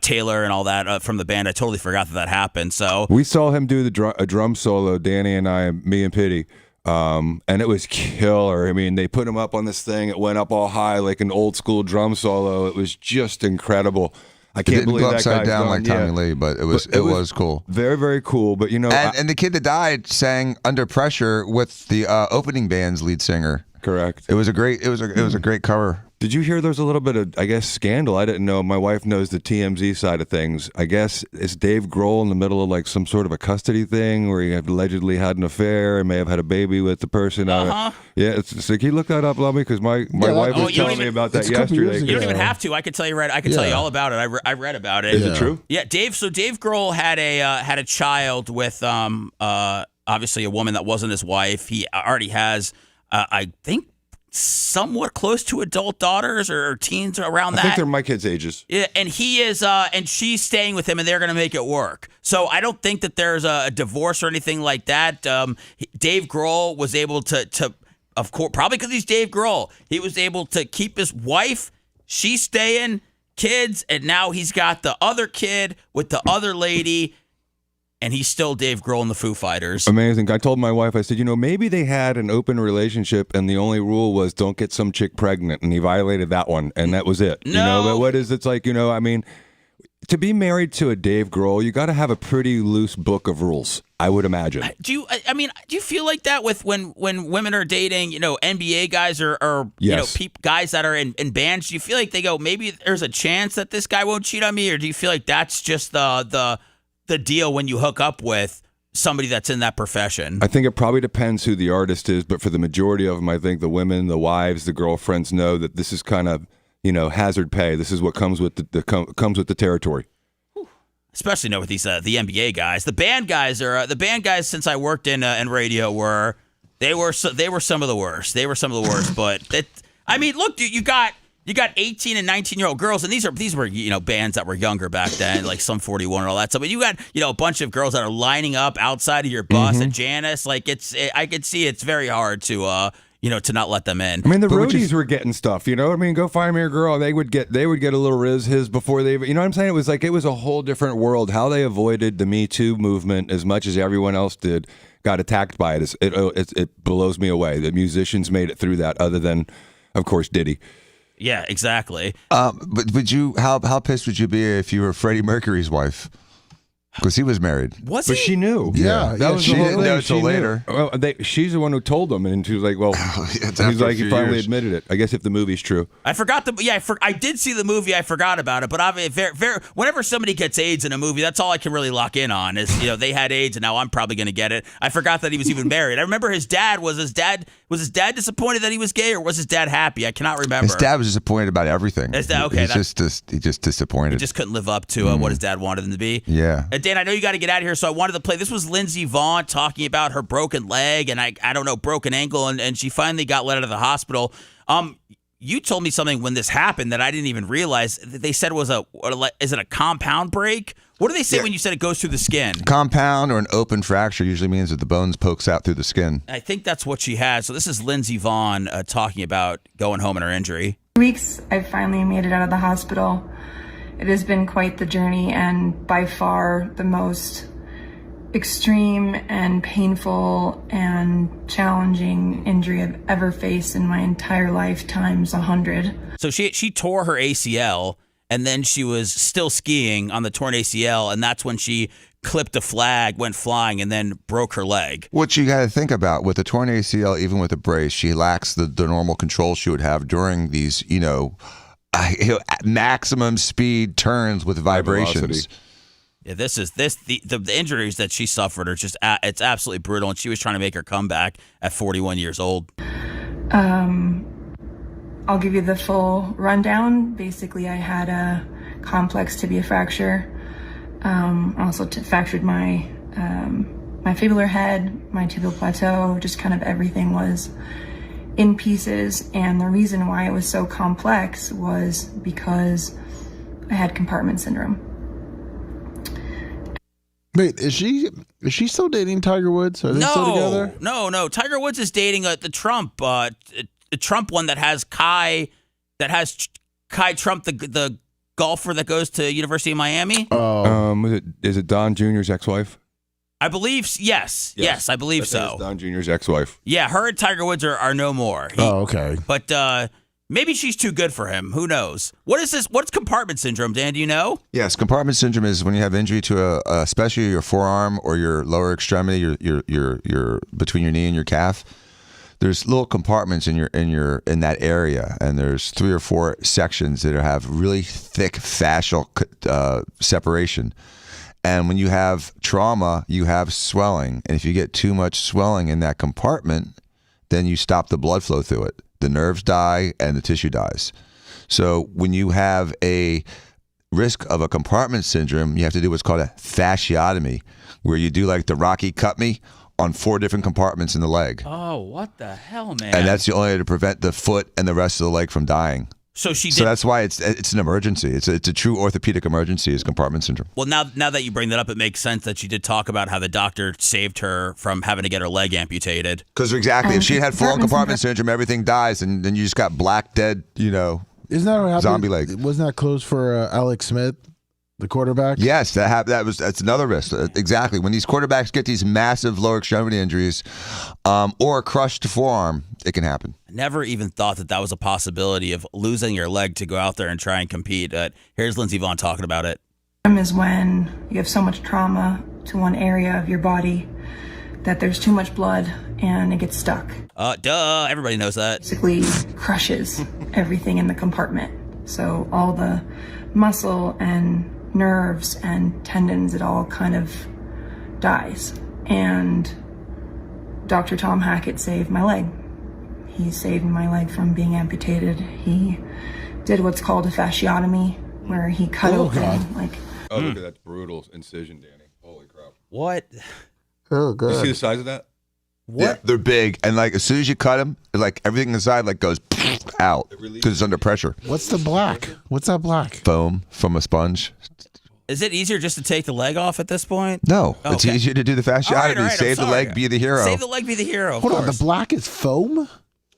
Taylor and all that from the band. I totally forgot that happened. So We saw him do a drum solo, Danny and I, me and Pity, and it was killer. I mean, they put him up on this thing. It went up all high like an old school drum solo. It was just incredible. I can't believe go that upside guy's down gone. like Tommy Lee, but it was cool. Very, very cool. But and the kid that died sang "Under Pressure" with the opening band's lead singer. Correct. It was a great cover. Did you hear there's a little bit of, I guess, scandal? I didn't know. My wife knows the TMZ side of things. I guess it's Dave Grohl in the middle of like some sort of a custody thing where he allegedly had an affair and may have had a baby with the person. Yeah, it's like, can you look that up, Lummy? Because my wife was telling me about that yesterday. You don't even have to. I could tell you tell you all about it. I read about it. Is it true? Yeah, Dave. So Dave Grohl had a child with obviously a woman that wasn't his wife. He already has I think somewhat close to adult daughters or teens around that. I think they're my kids' ages. Yeah, and he is, and she's staying with him, and they're going to make it work. So I don't think that there's a divorce or anything like that. Dave Grohl was able to, of course, probably because he's Dave Grohl, he was able to keep his wife. She's staying, kids, and now he's got the other kid with the other lady. And he's still Dave Grohl in the Foo Fighters. Amazing. I told my wife, I said, maybe they had an open relationship and the only rule was don't get some chick pregnant. And he violated that one. And that was it. No. But what is it's like, I mean, to be married to a Dave Grohl, you got to have a pretty loose book of rules, I would imagine. Do you feel like that with when women are dating, NBA guys or Yes. guys that are in bands? Do you feel like they go, maybe there's a chance that this guy won't cheat on me? Or do you feel like that's just the deal when you hook up with somebody that's in that profession? I think it probably depends who the artist is, but for the majority of them, I think the women, the wives, the girlfriends know that this is kind of, hazard pay. This is what comes with the territory. Especially with these the NBA guys. The band guys since I worked in radio were some of the worst. They were some of the worst. But look, dude, you got 18 and 19-year-old girls, and these were bands that were younger back then, like Sum 41 and all that stuff. But you got a bunch of girls that are lining up outside of your bus at Janice. Like I could see it's very hard to to not let them in. I mean, the roadies were getting stuff. Go find me a girl. They would get a little his before they. You know what I'm saying? It was a whole different world. How they avoided the Me Too movement as much as everyone else did. Got attacked by it. It blows me away. The musicians made it through that. Other than, of course, Diddy. Yeah, exactly. But would you? How pissed would you be if you were Freddie Mercury's wife? Because he was married. Was he? But she knew. Yeah, that was she the whole didn't thing. know until She knew. later. Well, she's the one who told them, and she was like, "Well," he's like, he finally admitted it. I guess if the movie's true. I forgot I did see the movie. I forgot about it, but whenever somebody gets AIDS in a movie, that's all I can really lock in on is they had AIDS, and now I'm probably going to get it. I forgot that he was even married. I remember his dad was his dad disappointed that he was gay, or was his dad happy? I cannot remember. His dad was disappointed about everything. His dad, okay, he's just disappointed. He just couldn't live up to what his dad wanted him to be. Yeah. Dan, I know you got to get out of here, so I wanted to play. This was Lindsey Vonn talking about her broken leg and I don't know, broken ankle, and she finally got let out of the hospital. You told me something when this happened that I didn't even realize. They said is it a compound break? What do they say when you said it goes through the skin? Compound or an open fracture usually means that the bones pokes out through the skin. I think that's what she had. So this is Lindsey Vaughn talking about going home and her injury. Weeks, I finally made it out of the hospital. It has been quite the journey, and by far the most extreme and painful and challenging injury I've ever faced in my entire life times 100. So she tore her ACL, and then she was still skiing on the torn ACL, and that's when she clipped a flag, went flying, and then broke her leg. What you got to think about with the torn ACL, even with a brace, she lacks the normal control she would have during these, maximum speed turns with vibrations. Yeah, the injuries that she suffered are just it's absolutely brutal, and she was trying to make her comeback at 41 years old. I'll give you the full rundown. Basically, I had a complex tibia fracture. Also fractured my fibular head, my tibial plateau, just kind of everything was in pieces. And the reason why it was so complex was because I had compartment syndrome. Wait, is she still dating Tiger Woods? Are they still together? No. Tiger Woods is dating the Trump one that has Kai Trump, the golfer that goes to University of Miami. Is it Don Jr.'s ex-wife? I believe yes, I believe so. Don Jr.'s ex-wife. Yeah, her and Tiger Woods are no more. Okay. But maybe she's too good for him. Who knows? What is this? What's compartment syndrome, Dan? Do you know? Yes, compartment syndrome is when you have injury to especially your forearm or your lower extremity, your between your knee and your calf. There's little compartments in that area, and there's 3 or 4 sections that have really thick fascial separation. And when you have trauma, you have swelling, and if you get too much swelling in that compartment, then you stop the blood flow through it. The nerves die and the tissue dies. So when you have a risk of a compartment syndrome, you have to do what's called a fasciotomy, where you do like the Rocky cut me on 4 different compartments in the leg. Oh, what the hell, man! And that's the only way to prevent the foot and the rest of the leg from dying. So So that's why it's an emergency. It's a true orthopedic emergency is compartment syndrome. Well, now that you bring that up, it makes sense that she did talk about how the doctor saved her from having to get her leg amputated. Because exactly, if she had full-on compartment syndrome, everything dies, and then you just got black, dead, Isn't that what happened? zombie leg. Wasn't that close for Alex Smith, the quarterback? Yes, that's another risk. Exactly. When these quarterbacks get these massive lower extremity injuries or a crushed forearm, it can happen. I never even thought that was a possibility of losing your leg to go out there and try and compete. Here's Lindsey Vaughn talking about it. Is when you have so much trauma to one area of your body that there's too much blood and it gets stuck. Duh. Everybody knows that. Basically crushes everything in the compartment. So all the muscle and nerves and tendons, it all kind of dies. And Dr. Tom Hackett saved my leg. He saved my leg from being amputated. He did what's called a fasciotomy, where he cut open like. Oh, look at that brutal incision, Danny. Holy crap! What? Oh, good. You see the size of that? What? Yeah, they're big, and like as soon as you cut them, like everything inside like goes out because it's under pressure. What's the black? What's that black? Foam from a sponge. Is it easier just to take the leg off at this point? No, it's easier to do the fasciotomy. All right, Save the leg, be the hero. Save the leg, be the hero. Hold on, the black is foam?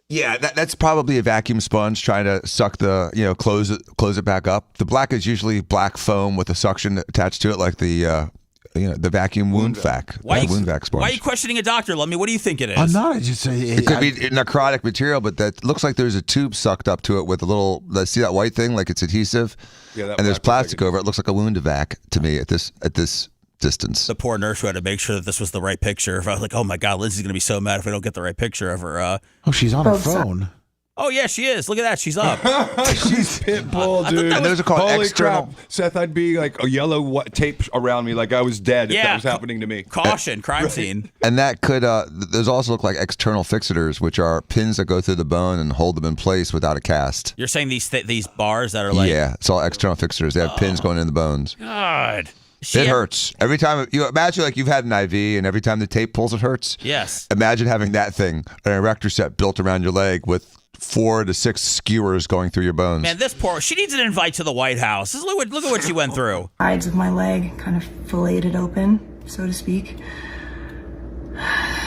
Yeah, that's probably a vacuum sponge trying to suck the, close it back up. The black is usually black foam with a suction attached to it, like the vacuum wound vac. Wound vac sponge. Why are you questioning a doctor, Lummy? What do you think it is? I'm not. I just say it could be necrotic material, but that looks like there's a tube sucked up to it with a little. See that white thing, like it's adhesive, and there's plastic over it. It looks like a wound vac to me at this distance. The poor nurse who had to make sure that this was the right picture. If I was like, oh my God, Lindsay's gonna be so mad if we don't get the right picture of her. She's on her phone. Oh yeah, she is. Look at that, she's up. She's pitbull, dude. And those are called Holy external. crap, Seth! I'd be like a yellow tape around me, like I was dead if that was happening to me. Caution, crime scene. And that could. Those also look like external fixators, which are pins that go through the bone and hold them in place without a cast. You're saying these bars that are like. Yeah, it's all external fixators. They have pins going in the bones. God. It hurts every time. You imagine like you've had an IV, and every time the tape pulls, it hurts. Yes. Imagine having that thing, an erector set built around your leg with 4 to 6 skewers going through your bones. Man, this poor, she needs an invite to the White House. Look at what she went through. Sides of my leg kind of filleted it open, so to speak.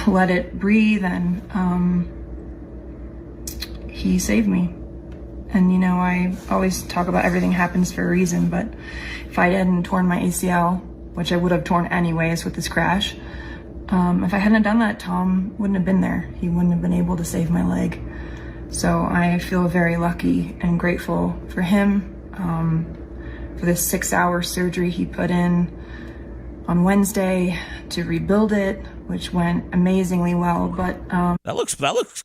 Let it breathe, and he saved me. And you know, I always talk about everything happens for a reason, but if I hadn't torn my ACL, which I would have torn anyways with this crash, if I hadn't done that, Tom wouldn't have been there. He wouldn't have been able to save my leg. So I feel very lucky and grateful for him, for this 6-hour surgery he put in on Wednesday to rebuild it, which went amazingly well. But that looks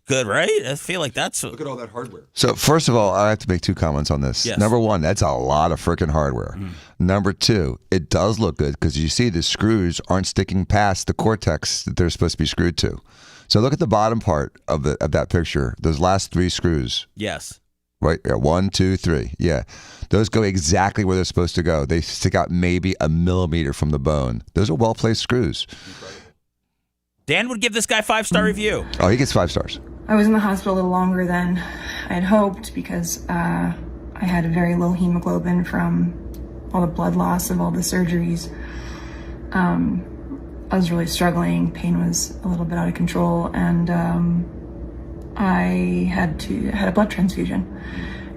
good, right? I feel like that's look at all that hardware. So first of all, I have to make 2 comments on this. Yes. Number 1, that's a lot of freaking hardware. Number 2, it does look good because you see the screws aren't sticking past the cortex that they're supposed to be screwed to. So look at the bottom part of that picture. Those last 3 screws. Yes. Right, 1, 2, 3. Yeah, those go exactly where they're supposed to go. They stick out maybe a millimeter from the bone. Those are well-placed screws. Dan would give this guy 5-star review. Oh, he gets 5 stars. I was in the hospital a little longer than I had hoped because I had a very low hemoglobin from all the blood loss of all the surgeries. I was really struggling. Pain was a little bit out of control, and I had a blood transfusion,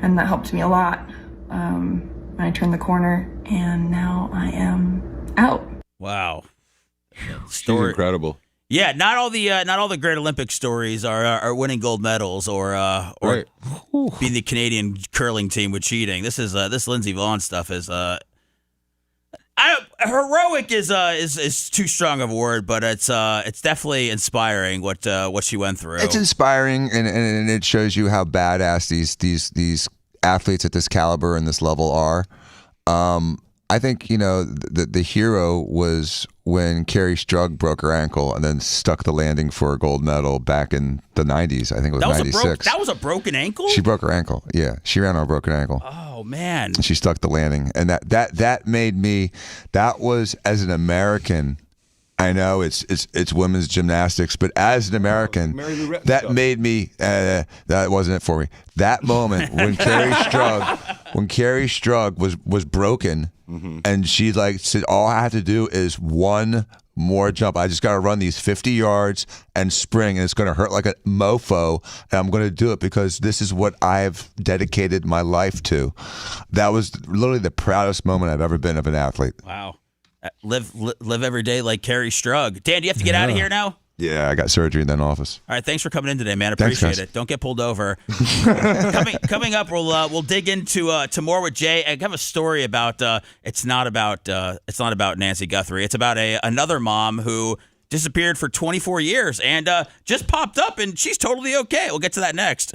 and that helped me a lot. I turned the corner, and now I am out. Wow. She's incredible. Yeah, not all the great Olympic stories are winning gold medals or Right. being the Canadian curling team with cheating. This Lindsey Vonn stuff is heroic is too strong of a word, but it's definitely inspiring what she went through. It's inspiring, and it shows you how badass these athletes at this caliber and this level are. I think, you know, the hero was when Carrie Strug broke her ankle and then stuck the landing for a gold medal back in the 90s. I think it was 96. That was a broken ankle? She broke her ankle. Yeah, she ran on a broken ankle. Oh, man. She stuck the landing. And that made me, that was, as an American, I know it's women's gymnastics, but as an American, that made me, that wasn't it for me. That moment when Carrie Strug was broken, and she said, all I have to do is one more jump. I just got to run these 50 yards and spring, and it's going to hurt like a mofo, and I'm going to do it because this is what I've dedicated my life to. That was literally the proudest moment I've ever been of an athlete. Wow. Live every day like Carrie Strug. Dan, do you have to get out of here now? Yeah, I got surgery in that office. All right, thanks for coming in today, man. Thanks, Appreciate guys. it. Don't get pulled over. Coming up, we'll dig into to more with Jay. I have a story about it's not about Nancy Guthrie. It's about another mom who disappeared for 24 years and just popped up, and she's totally okay. We'll get to that next.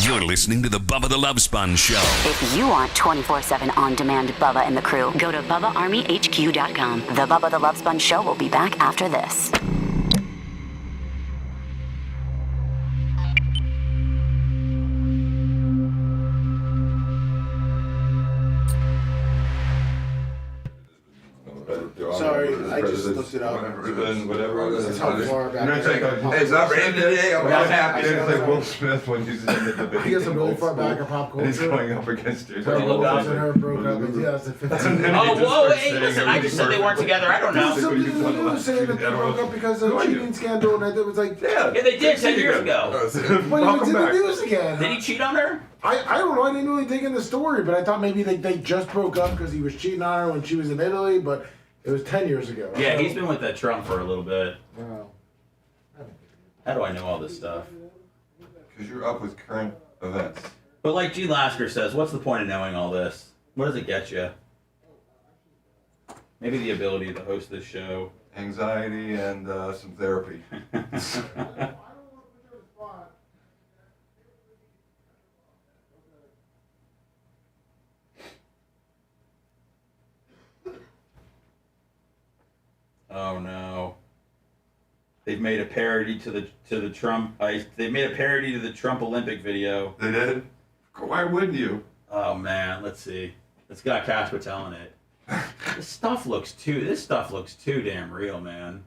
You're listening to the Bubba the Love Sponge Show. If you want 24/7 on-demand Bubba and the crew, go to BubbaArmyHQ.com. The Bubba the Love Sponge Show will be back after this. Sorry, I just looked it up. Whatever. That's how far back. Hey, it's not raining today. I'm not happy. It's like Will Smith when he's in the debate. He gets a really far back in pop culture. He's going up against her. Where Williams and her broke up in 2015. Oh, whoa, hey, listen, I just said they weren't together. I don't know. Something you were saying that they broke up because of a cheating scandal, and it was like, Yeah, they did 10 years ago. But he was in the news again. Did he cheat on her? I don't know. I didn't really dig in the story, but I thought maybe they just broke up because he was cheating on her when she was in Italy, but it was 10 years ago. Yeah, he's been with that Trump for a little bit. Wow. How do I know all this stuff? Because you're up with current events. But like Gene Lasker says, what's the point of knowing all this? What does it get you? Maybe the ability to host this show. Anxiety and some therapy. Oh no. They've made a parody to the Trump. They made a parody to the Trump Olympic video. They did? Why wouldn't you? Oh man, let's see. It's got Cash Patel in it. This stuff looks too damn real, man.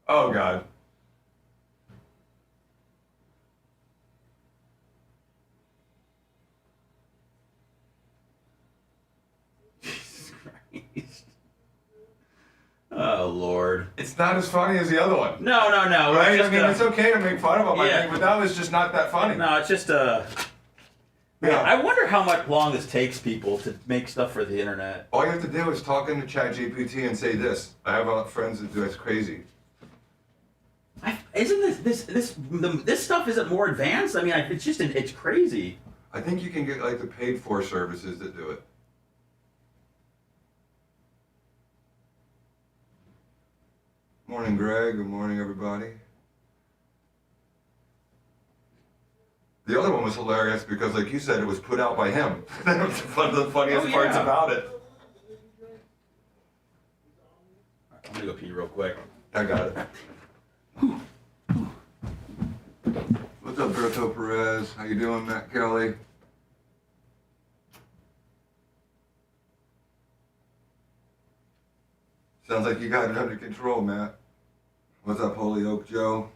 Oh God. Oh, Lord. It's not as funny as the other one. No. Right? I mean, it's okay to make fun of him, I Yeah. think, but that was just not that funny. No, it's just Yeah. I wonder how much long this takes people to make stuff for the internet. All you have to do is talk into ChatGPT and say this. I have friends that do it. It's crazy. Isn't this stuff isn't more advanced? I mean, it's crazy. I think you can get like the paid for services that do it. Morning, Greg. Good morning, everybody. The other one was hilarious because, like you said, it was put out by him. That was one of the funniest parts about it. I'm gonna go pee real quick. I got it. What's up, Berto Perez? How you doing, Matt Kelly? Sounds like you got it under control, Matt. What's up, Holyoke Joe?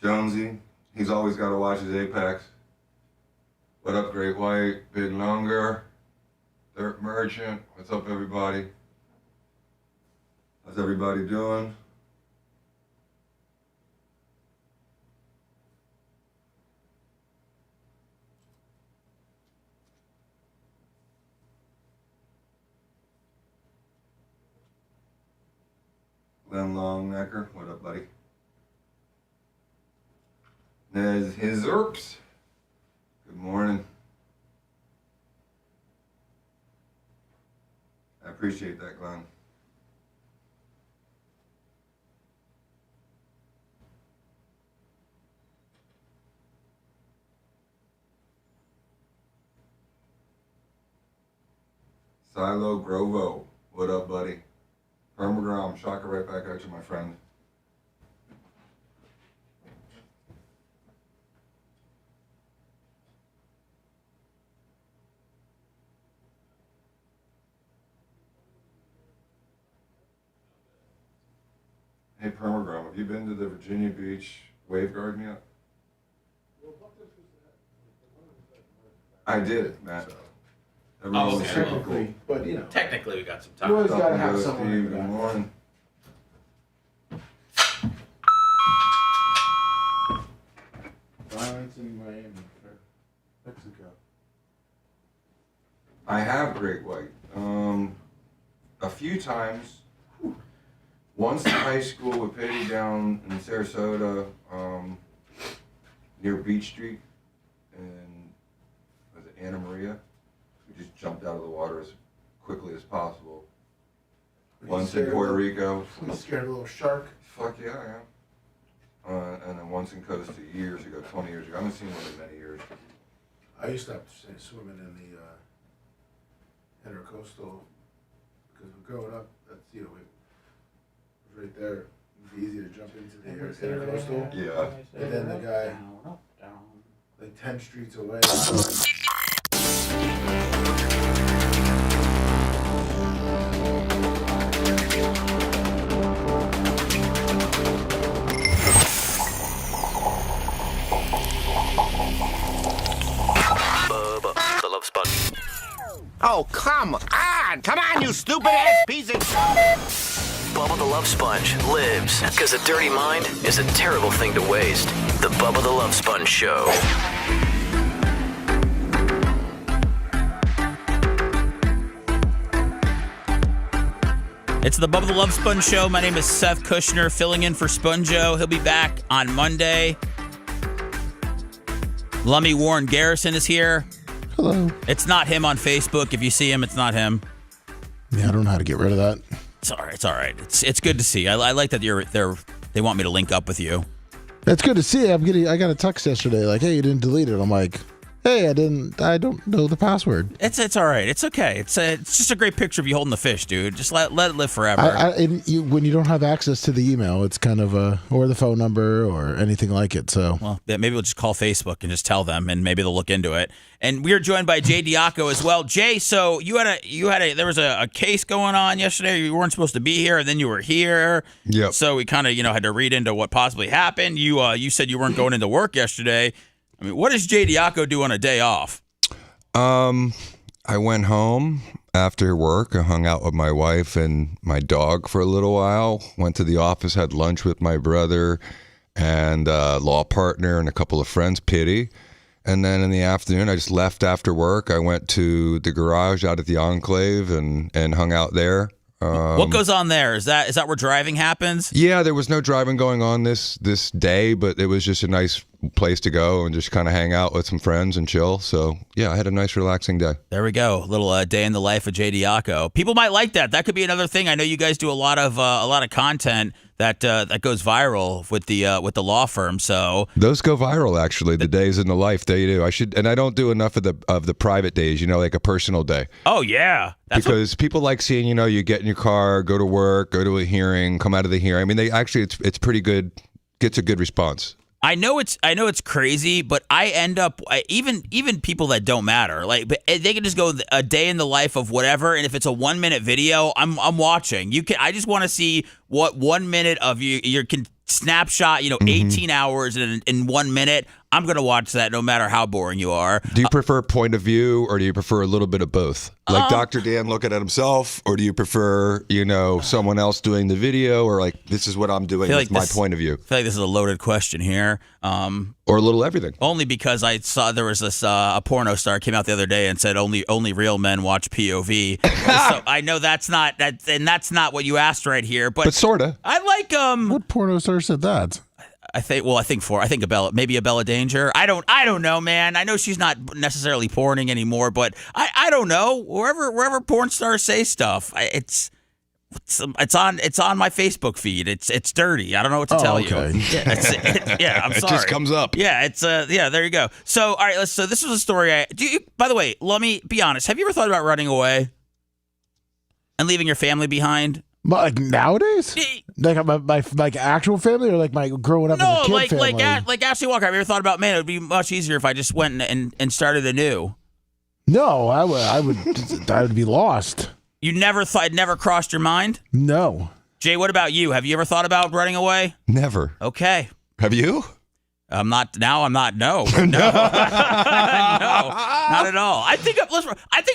Jonesy, he's always got to watch his Apex. What up, Great White? Big Longer? Dirt Merchant? What's up, everybody? How's everybody doing? Len Longnecker, what up, buddy? There's his Erps. Good morning. I appreciate that, Glenn. Silo Grovo, what up, buddy? Permagrom, shocker right back at you, my friend. Hey, Permagrom, have you been to the Virginia Beach Wave Garden yet? I did, Matt. Everyone was super Technically, cool. but you know. Technically, we got some time. You always gotta have Steve, someone in the good back. morning. Violence in Miami, Mexico. I have Great White. A few times. Once in high school with Petty down in Sarasota, near Beach Street, and was it Anna Maria? We just jumped out of the water as quickly as possible. Once in Puerto Rico. We scared a little shark. Fuck yeah, I am. And then once in Costa years ago, 20 years ago. I haven't seen one in many years. I used to have to stay swimming in the intercoastal because growing up, that's it was right there. It'd be easy to jump into the intercoastal. Yeah. And then the guy, like 10 streets away. Bubba, the Love Sponge. Oh, come on, you stupid ass piece of... Bubba the Love Sponge lives because a dirty mind is a terrible thing to waste. The Bubba the Love Sponge Show. It's the Bubba the Love Sponge Show. My name is Seth Kushner, filling in for Sponjo. He'll be back on Monday. Lummy Warren Garrison is here. Hello. It's not him on Facebook. If you see him, it's not him. Yeah, I don't know how to get rid of that. It's all right. It's all right. It's good to see. I like that they want me to link up with you. It's good to see. I got a text yesterday like, "Hey, you didn't delete it." I'm like, "Hey, I don't know the password." It's all right. It's okay. It's just a great picture of you holding the fish, dude. Just let it live forever. When you don't have access to the email, it's kind of or the phone number or anything like it. So, well, maybe we'll just call Facebook and just tell them, and maybe they'll look into it. And we are joined by Jay Diaco as well. Jay, so there was a case going on yesterday. You weren't supposed to be here, and then you were here. Yep. So we kind of had to read into what possibly happened. You said you weren't going into work yesterday. I mean, what does Jay Diaco do on a day off? I went home after work. I hung out with my wife and my dog for a little while. Went to the office, had lunch with my brother and law partner and a couple of friends, Pity. And then in the afternoon, I just left after work. I went to the garage out at the Enclave and hung out there. What goes on there? Is that where driving happens? Yeah, there was no driving going on this day, but it was just a nice place to go and just kind of hang out with some friends and chill. So yeah, I had a nice relaxing day. There we go. A little day in the life of J. Diaco. People might like that. That could be another thing. I know you guys do a lot of content that goes viral with the law firm. So those go viral actually. The days in the life they do. I don't do enough of the private days. Like a personal day. Oh yeah, because people like seeing you get in your car, go to work, go to a hearing, come out of the hearing. I mean, they actually it's pretty good. Gets a good response. I know it's crazy, but I end up even people that don't matter, but they can just go a day in the life of whatever, and if it's a 1 minute video, I'm watching. I just want to see what 1 minute of your snapshot, 18 hours in 1 minute. I'm gonna watch that no matter how boring you are. Do you prefer point of view, or do you prefer a little bit of both? Like Dr. Dan looking at himself, or do you prefer someone else doing the video, or like this is what I'm doing with my point of view? I feel like this is a loaded question here. Or a little everything. Only because I saw there was this a porno star came out the other day and said only real men watch POV. So I know that's not what you asked right here, but sorta. I like What porno star said that? I think maybe a Bella Danger. I don't know, man. I know she's not necessarily porning anymore, but I don't know. Wherever porn stars say stuff, it's on my Facebook feed. It's dirty. I don't know what to tell you. Yeah, I'm sorry. It just comes up. Yeah, there you go. So all right, so this was a story. By the way, let me be honest. Have you ever thought about running away and leaving your family behind? Like nowadays? Like actual family, or like my growing up as a kid family? like Ashley Walker. Have you ever thought about, man, it would be much easier if I just went and started anew? No, I would be lost. You never thought, it never crossed your mind? No. Jay, what about you? Have you ever thought about running away? Never. Okay. Have you? I'm not. No. No, not at all. I think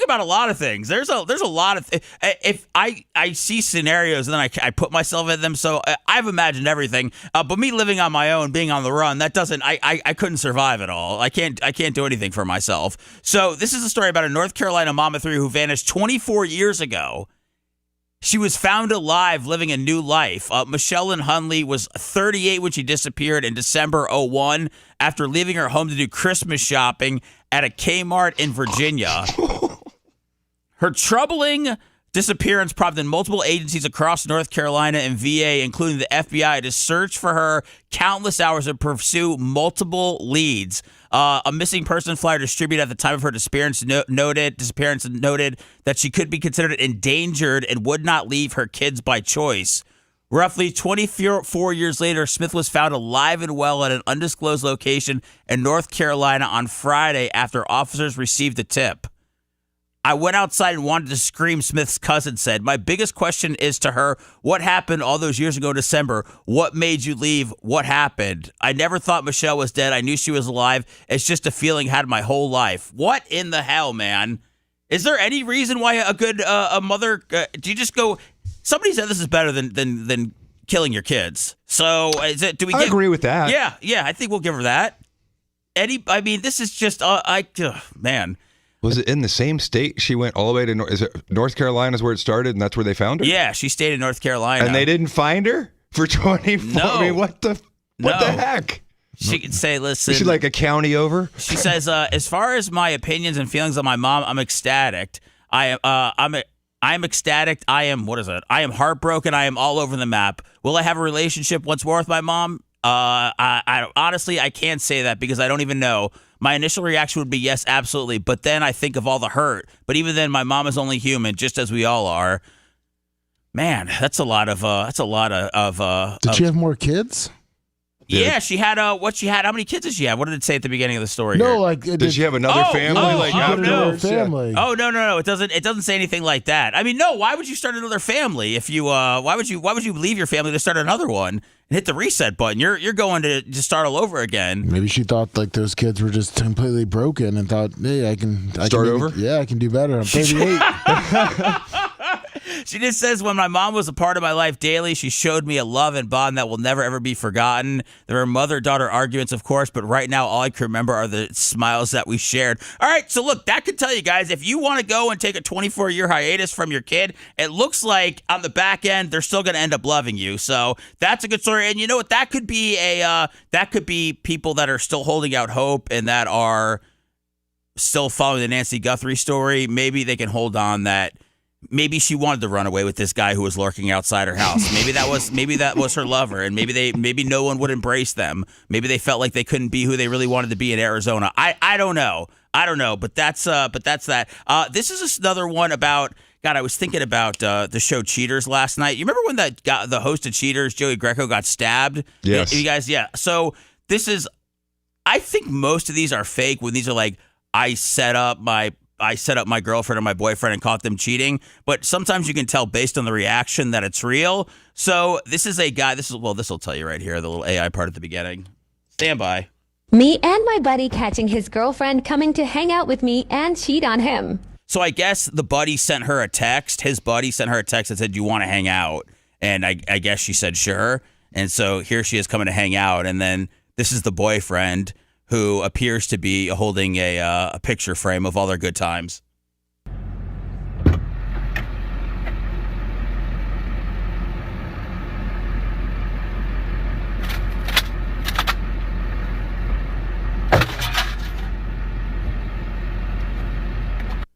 about a lot of things. There's a lot of if I see scenarios and then I put myself in them. So I've imagined everything. But me living on my own, being on the run, that doesn't. I couldn't survive at all. I can't do anything for myself. So this is a story about a North Carolina mom of three who vanished 24 years ago. She was found alive, living a new life. Michelle Lynn Hunley was 38 when she disappeared in December 2001 after leaving her home to do Christmas shopping at a Kmart in Virginia. Her troubling disappearance prompted multiple agencies across North Carolina and VA, including the FBI, to search for her countless hours and pursue multiple leads. A missing person flyer distributed at the time of her disappearance noted that she could be considered endangered and would not leave her kids by choice. Roughly 24 years later, Smith was found alive and well at an undisclosed location in North Carolina on Friday after officers received a tip. I went outside and wanted to scream, Smith's cousin said. My biggest question is to her, what happened all those years ago in December? What made you leave? What happened? I never thought Michelle was dead. I knew she was alive. It's just a feeling I had my whole life. What in the hell, man? Is there any reason why a good a mother, do you just go, somebody said this is better than killing your kids. So I agree with that. Yeah, I think we'll give her that. This is just, man. Was it in the same state? She went all the way to North Carolina is where it started, and that's where they found her? Yeah, she stayed in North Carolina. And they didn't find her for 24? No. I mean, what the heck? She could say, listen. Is she like a county over? She says, as far as my opinions and feelings on my mom, I'm ecstatic. I'm ecstatic. I am heartbroken. I am all over the map. Will I have a relationship once more with my mom? I honestly, I can't say that because I don't even know. My initial reaction would be yes, absolutely. But then I think of all the hurt. But even then, my mom is only human, just as we all are. Man, that's a lot of. Did she have more kids? Yeah, she had what she had. How many kids did she have? What did it say at the beginning of the story? No, here? like Did she have another family? no. Family. Oh no! It doesn't say anything like that. I mean, no. Why would you start another family if you? Why would you leave your family to start another one and hit the reset button? You're going to just start all over again. Maybe she thought like those kids were just completely broken and thought, hey, I can Start over? Yeah, I can do better. I'm 38. She just says, when my mom was a part of my life daily, she showed me a love and bond that will never, ever be forgotten. There were mother-daughter arguments, of course, but right now all I can remember are the smiles that we shared. All right, so look, that could tell you guys, if you want to go and take a 24-year hiatus from your kid, it looks like on the back end, they're still going to end up loving you. So that's a good story. And you know what? That could be people that are still holding out hope and that are still following the Nancy Guthrie story. Maybe they can hold on that. Maybe she wanted to run away with this guy who was lurking outside her house. Maybe that was her lover, and maybe no one would embrace them. Maybe they felt like they couldn't be who they really wanted to be in Arizona. I don't know. But that's that. This is another one about. God, I was thinking about the show Cheaters last night. You remember when the host of Cheaters, Joey Greco, got stabbed? Yes. You guys, yeah. So this is. I think most of these are fake. When these are like, I set up my girlfriend or my boyfriend and caught them cheating. But sometimes you can tell based on the reaction that it's real. So this is a guy. This will tell you right here, the little AI part at the beginning. Stand by. Me and my buddy catching his girlfriend coming to hang out with me and cheat on him. So I guess the buddy sent her a text. His buddy sent her a text that said, "You want to hang out?" And I guess she said, "Sure." And so here she is coming to hang out. And then this is the boyfriend, who appears to be holding a picture frame of all their good times.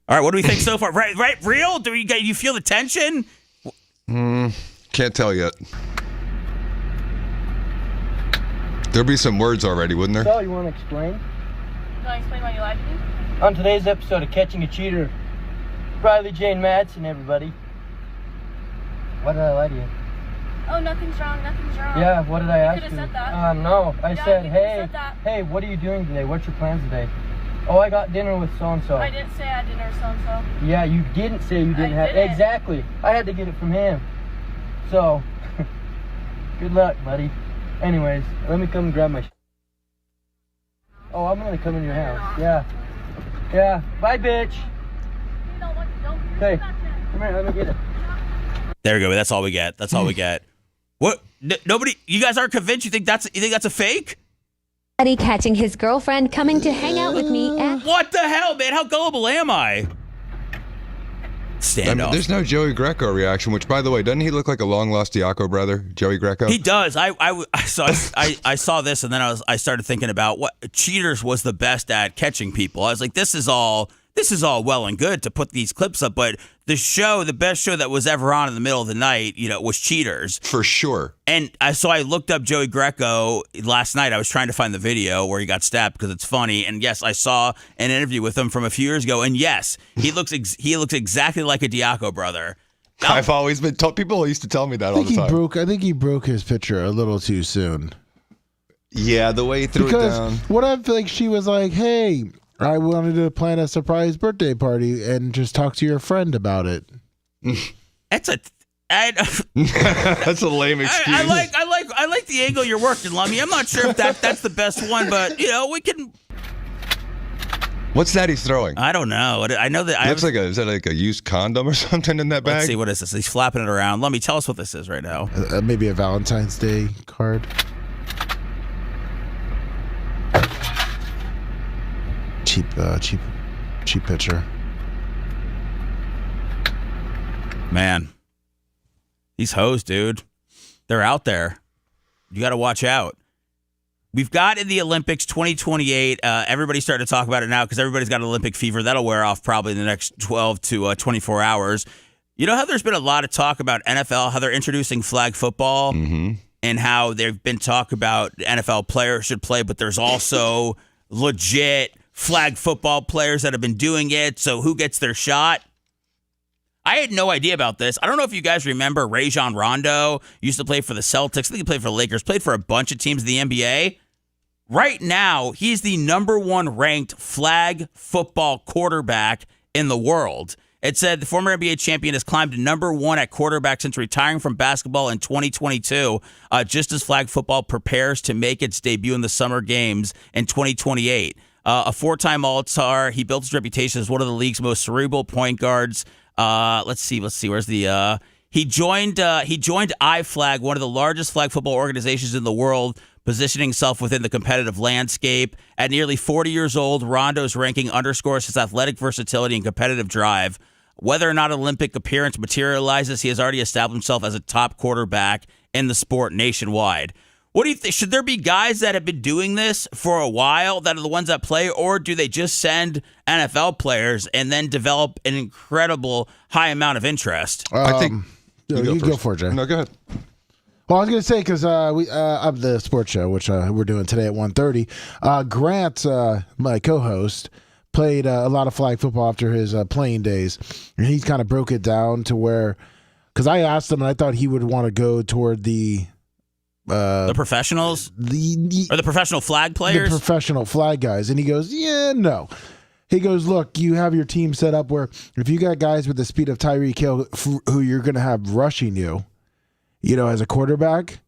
All right, what do we think so far? Right, real? Do you feel the tension? Can't tell yet. There'll be some words already, wouldn't there? So, you want to explain? You want to explain why you lied to me? On today's episode of Catching a Cheater, Riley Jane Madsen, everybody. Why did I lie to you? Oh, nothing's wrong. Yeah, what did I ask you? You could have said that. No. I said, you hey, said that. hey, what are you doing today? What's your plans today? Oh, I got dinner with so-and-so. I didn't say I had dinner with so-and-so. Yeah, you didn't say you didn't have. didn't. Exactly. I had to get it from him. So, good luck, buddy. Anyways, let me come and grab my. Oh, I'm gonna come in your house. Yeah. Bye, bitch. Hey, come here. Let me get it. There we go. That's all we get. What? Nobody. You guys aren't convinced? You think that's a fake? Buddy catching his girlfriend coming to hang out with me and. What the hell, man? How gullible am I? Standoff. There's no Joey Greco reaction, which, by the way, doesn't he look like a long-lost Diaco brother, Joey Greco? He does. I saw this, and then I started thinking about what Cheaters was the best at catching people. I was like, this is all well and good to put these clips up, but the best show that was ever on in the middle of the night, was Cheaters. For sure. And so I looked up Joey Greco last night. I was trying to find the video where he got stabbed because it's funny. And yes, I saw an interview with him from a few years ago. And yes, he looks exactly like a Diaco brother. I've always been told. People used to tell me that all the time. I think he broke his picture a little too soon. Yeah, the way he threw it down. What if she was like, "Hey, I wanted to plan a surprise birthday party and just talk to your friend about it." That's a lame excuse. I like the angle you're working, Lummy. I'm not sure if that's the best one, but we can. What's that he's throwing? I don't know. I know that. Is that like a used condom or something in that bag? Let's see, what is this? He's flapping it around. Lummy, tell us what this is right now. Maybe a Valentine's Day card. Cheap picture. Man, these hoes, dude, they're out there. You got to watch out. We've got in the Olympics 2028. Everybody's starting to talk about it now because everybody's got Olympic fever. That'll wear off probably in the next 12 to 24 hours. You know how there's been a lot of talk about NFL, how they're introducing flag football, and how they've been talk about NFL players should play, but there's also legit flag football players that have been doing it. So who gets their shot? I had no idea about this. I don't know if you guys remember Rajon Rondo. Used to play for the Celtics. I think he played for the Lakers. Played for a bunch of teams in the NBA. Right now, he's the number 1 ranked flag football quarterback in the world. It said the former NBA champion has climbed to number 1 at quarterback since retiring from basketball in 2022, just as flag football prepares to make its debut in the Summer Games in 2028. A 4-time All-Star, he built his reputation as one of the league's most cerebral point guards. Let's see. Where's the? He joined iFlag, one of the largest flag football organizations in the world, positioning himself within the competitive landscape. At nearly 40 years old, Rondo's ranking underscores his athletic versatility and competitive drive. Whether or not an Olympic appearance materializes, he has already established himself as a top quarterback in the sport nationwide. What do you think? Should there be guys that have been doing this for a while that are the ones that play, or do they just send NFL players and then develop an incredible high amount of interest? I think you go for it, Jay. No, go ahead. Well, I was going to say, because of the sports show, which we're doing today at 1:30, Grant, my co-host, played a lot of flag football after his playing days, and he's kind of broke it down to where, because I asked him, and I thought he would want to go toward the professionals? Or the professional flag players? The professional flag guys. And he goes, yeah, no. He goes, look, you have your team set up where if you got guys with the speed of Tyreek Hill who you're going to have rushing you, as a quarterback,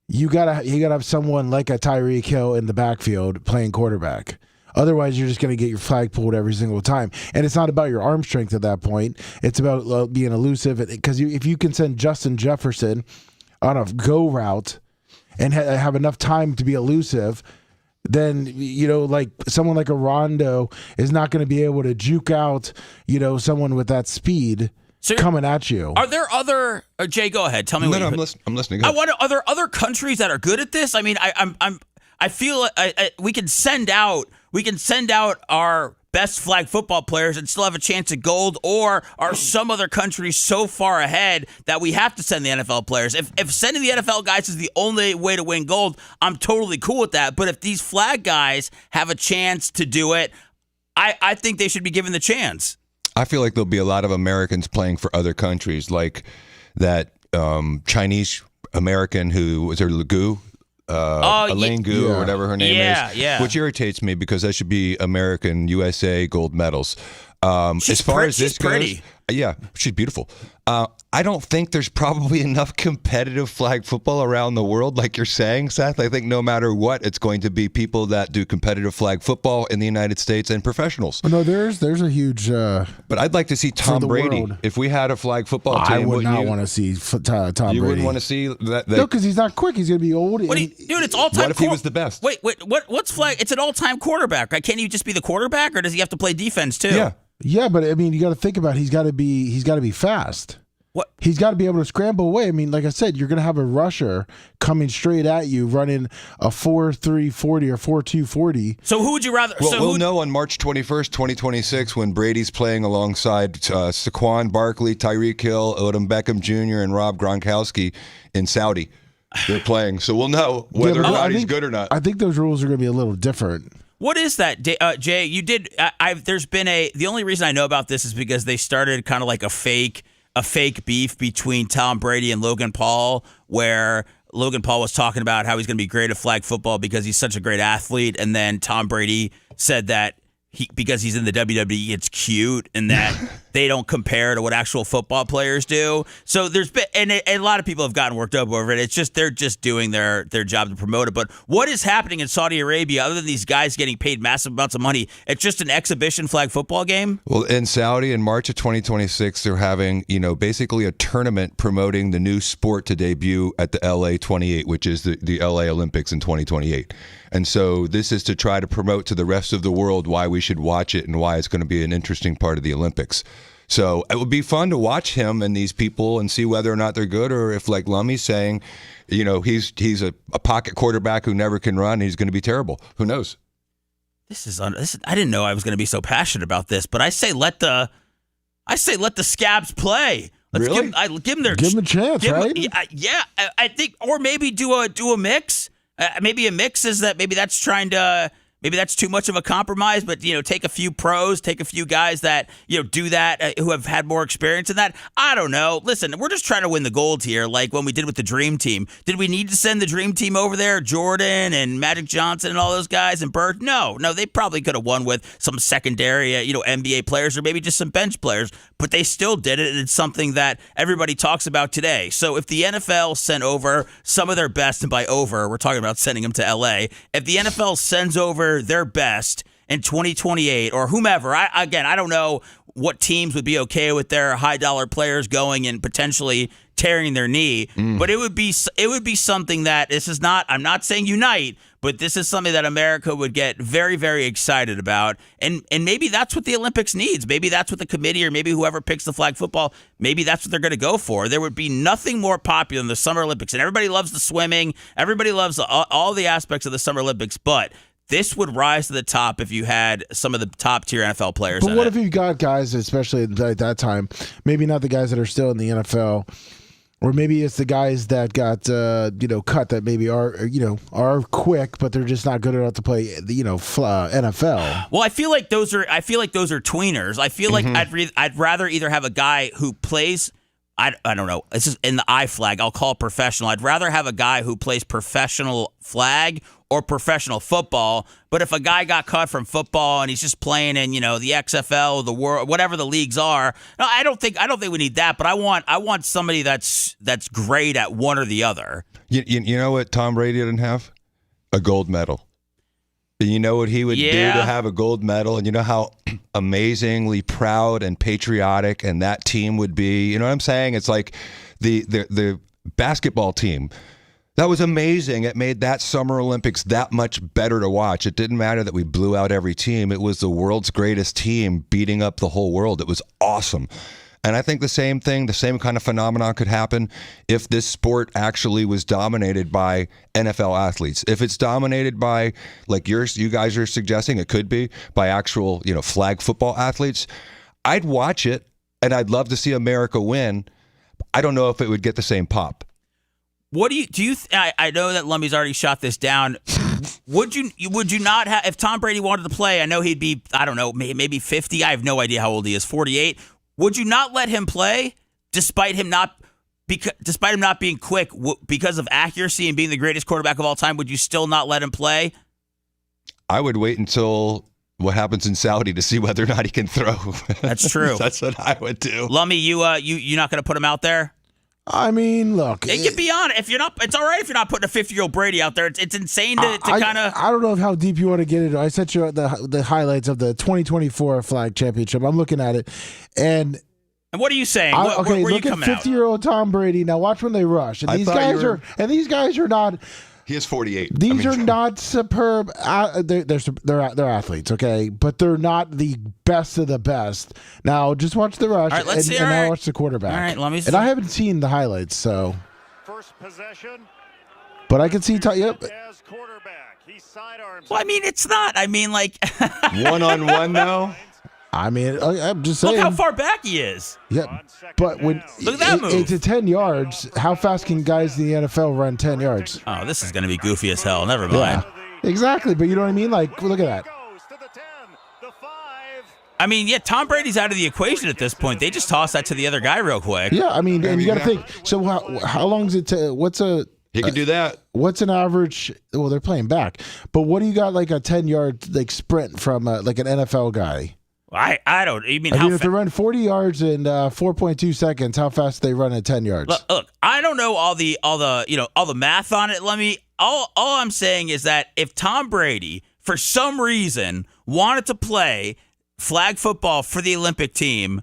you gotta have someone like a Tyreek Hill in the backfield playing quarterback. Otherwise, you're just going to get your flag pulled every single time. And it's not about your arm strength at that point. It's about being elusive. Because if you can send Justin Jefferson on a go route and have enough time to be elusive, then, like someone like a Rondo is not going to be able to juke out, someone with that speed coming at you. Are there other Jay? Go ahead. Tell me. No, I'm listening. Are there other countries that are good at this? I mean, I feel we can send out our best flag football players and still have a chance at gold, or are some other countries so far ahead that we have to send the NFL players? If sending the NFL guys is the only way to win gold, I'm totally cool with that. But if these flag guys have a chance to do it, I think they should be given the chance. I feel like there'll be a lot of Americans playing for other countries, like that Chinese American who was there, Gu, Elaine Gu, or whatever her name is. Yeah. Which irritates me because that should be American USA gold medals. As far as this goes, yeah, she's beautiful. I don't think there's probably enough competitive flag football around the world, like you're saying, Seth. I think no matter what, it's going to be people that do competitive flag football in the United States and professionals. No, there's a huge. But I'd like to see Tom Brady. World. If we had a flag football team, I would not want to see Tom Brady. You wouldn't want to see that? No, because he's not quick. He's going to be old. Dude, it's all-time. What if he was the best? Wait, what's flag? It's an all-time quarterback, right? Can't he just be the quarterback, or does he have to play defense too? Yeah, but I mean, you got to think about it. He's got to be fast. What? He's got to be able to scramble away. I mean, like I said, you're going to have a rusher coming straight at you, running a 4.3 40 or 4.2 40. So who would you rather? Well, we'll know on March 21st, 2026, when Brady's playing alongside Saquon Barkley, Tyreek Hill, Odom Beckham Jr., and Rob Gronkowski in Saudi. They're playing, so we'll know whether or not he's good or not. I think those rules are going to be a little different. What is that, Jay? You did. There's been the only reason I know about this is because they started kind of like a fake beef between Tom Brady and Logan Paul, where Logan Paul was talking about how he's going to be great at flag football because he's such a great athlete, and then Tom Brady said that because he's in the WWE, it's cute, and that they don't compare to what actual football players do. So there's been, and a lot of people have gotten worked up over it. It's just they're just doing their job to promote it. But what is happening in Saudi Arabia, other than these guys getting paid massive amounts of money? It's just an exhibition flag football game? Well, in Saudi, in March of 2026, they're having, basically a tournament promoting the new sport to debut at the LA 28, which is the LA Olympics in 2028. And so this is to try to promote to the rest of the world why we should watch it and why it's going to be an interesting part of the Olympics. So it would be fun to watch him and these people and see whether or not they're good, or if, like Lummy's saying, he's a pocket quarterback who never can run, he's going to be terrible. Who knows? I didn't know I was going to be so passionate about this, but I say let the scabs play. Let's really? give them a chance, right? I think, or maybe do a mix. Maybe a mix is that maybe that's trying to maybe that's too much of a compromise, but, take a few pros, take a few guys that, do that, who have had more experience in that. I don't know. Listen, we're just trying to win the gold here, like when we did with the Dream Team. Did we need to send the Dream Team over there, Jordan and Magic Johnson and all those guys and Bird? No, they probably could have won with some secondary, NBA players or maybe just some bench players, but they still did it, and it's something that everybody talks about today. So if the NFL sent over some of their best, and by over, we're talking about sending them to LA, if the NFL sends over their best in 2028 or whomever, I don't know what teams would be okay with their high dollar players going and potentially tearing their knee, but it would be something that this is not, I'm not saying unite, but this is something that America would get very, very excited about. And maybe that's what the Olympics needs. Maybe that's what the committee or maybe whoever picks the flag football, maybe that's what they're going to go for. There would be nothing more popular than the Summer Olympics. And everybody loves the swimming. Everybody loves all the aspects of the Summer Olympics. But this would rise to the top if you had some of the top-tier NFL players. But what if you got guys, especially at that time, maybe not the guys that are still in the NFL, or maybe it's the guys that got cut that maybe are quick, but they're just not good enough to play NFL. Well, I feel like those are tweeners. I feel like I'd rather either have a guy who plays, I don't know, this is in the I flag, I'll call it professional. I'd rather have a guy who plays professional flag or professional football. But if a guy got cut from football and he's just playing in, the XFL, the world, whatever the leagues are, no, I don't think we need that. But I want somebody that's great at one or the other. You know what Tom Brady didn't have? A gold medal. You know what he would do to have a gold medal, and you know how amazingly proud and patriotic and that team would be. You know what I'm saying? It's like the basketball team. That was amazing. It made that Summer Olympics that much better to watch. It didn't matter that we blew out every team. It was the world's greatest team beating up the whole world. It was awesome. And I think the same kind of phenomenon could happen if this sport actually was dominated by NFL athletes. If it's dominated by, like you guys are suggesting, it could be by actual, flag football athletes, I'd watch it and I'd love to see America win. I don't know if it would get the same pop. What do you? I know that Lummy's already shot this down. Would you not have, if Tom Brady wanted to play? I know he'd be, I don't know, maybe 50. I have no idea how old he is. 48. Would you not let him play, despite him not being quick, because of accuracy and being the greatest quarterback of all time? Would you still not let him play? I would wait until what happens in Saudi to see whether or not he can throw. That's true. That's what I would do. Lummy, you not going to put him out there? I mean, look. It can be on. If you're not, it's all right if you're not putting a 50-year-old Brady out there. It's insane to kind of. I don't know how deep you want to get into. I sent you the highlights of the 2024 flag championship. I'm looking at it, and what are you saying? Okay, where look you at 50-year-old Tom Brady. Now watch when they rush. And these guys are not. He is 48. These are not superb. They're athletes, okay, but they're not the best of the best. Now just watch the rush, and now watch the quarterback. All right, let me see. And I haven't seen the highlights, so. First possession. But I can see. Yep. Well, I mean, it's not. I mean, like 1-on-1 now. I mean, I'm just saying. Look how far back he is. Yeah, but when look at that move. It's at 10 yards. How fast can guys in the NFL run 10 yards? Oh, this is going to be goofy as hell. Never mind. Yeah, exactly. But you know what I mean? Like, look at that. I mean, yeah, Tom Brady's out of the equation at this point. They just toss that to the other guy real quick. Yeah, I mean, and you got to think. So how long is it? He can do that. What's an average? Well, they're playing back. But what do you got like a 10-yard like sprint from like an NFL guy? I don't. You mean, if they run 40 yards in 4.2 seconds, how fast they run at 10 yards? Look, I don't know all the math on it. All I'm saying is that if Tom Brady, for some reason, wanted to play flag football for the Olympic team,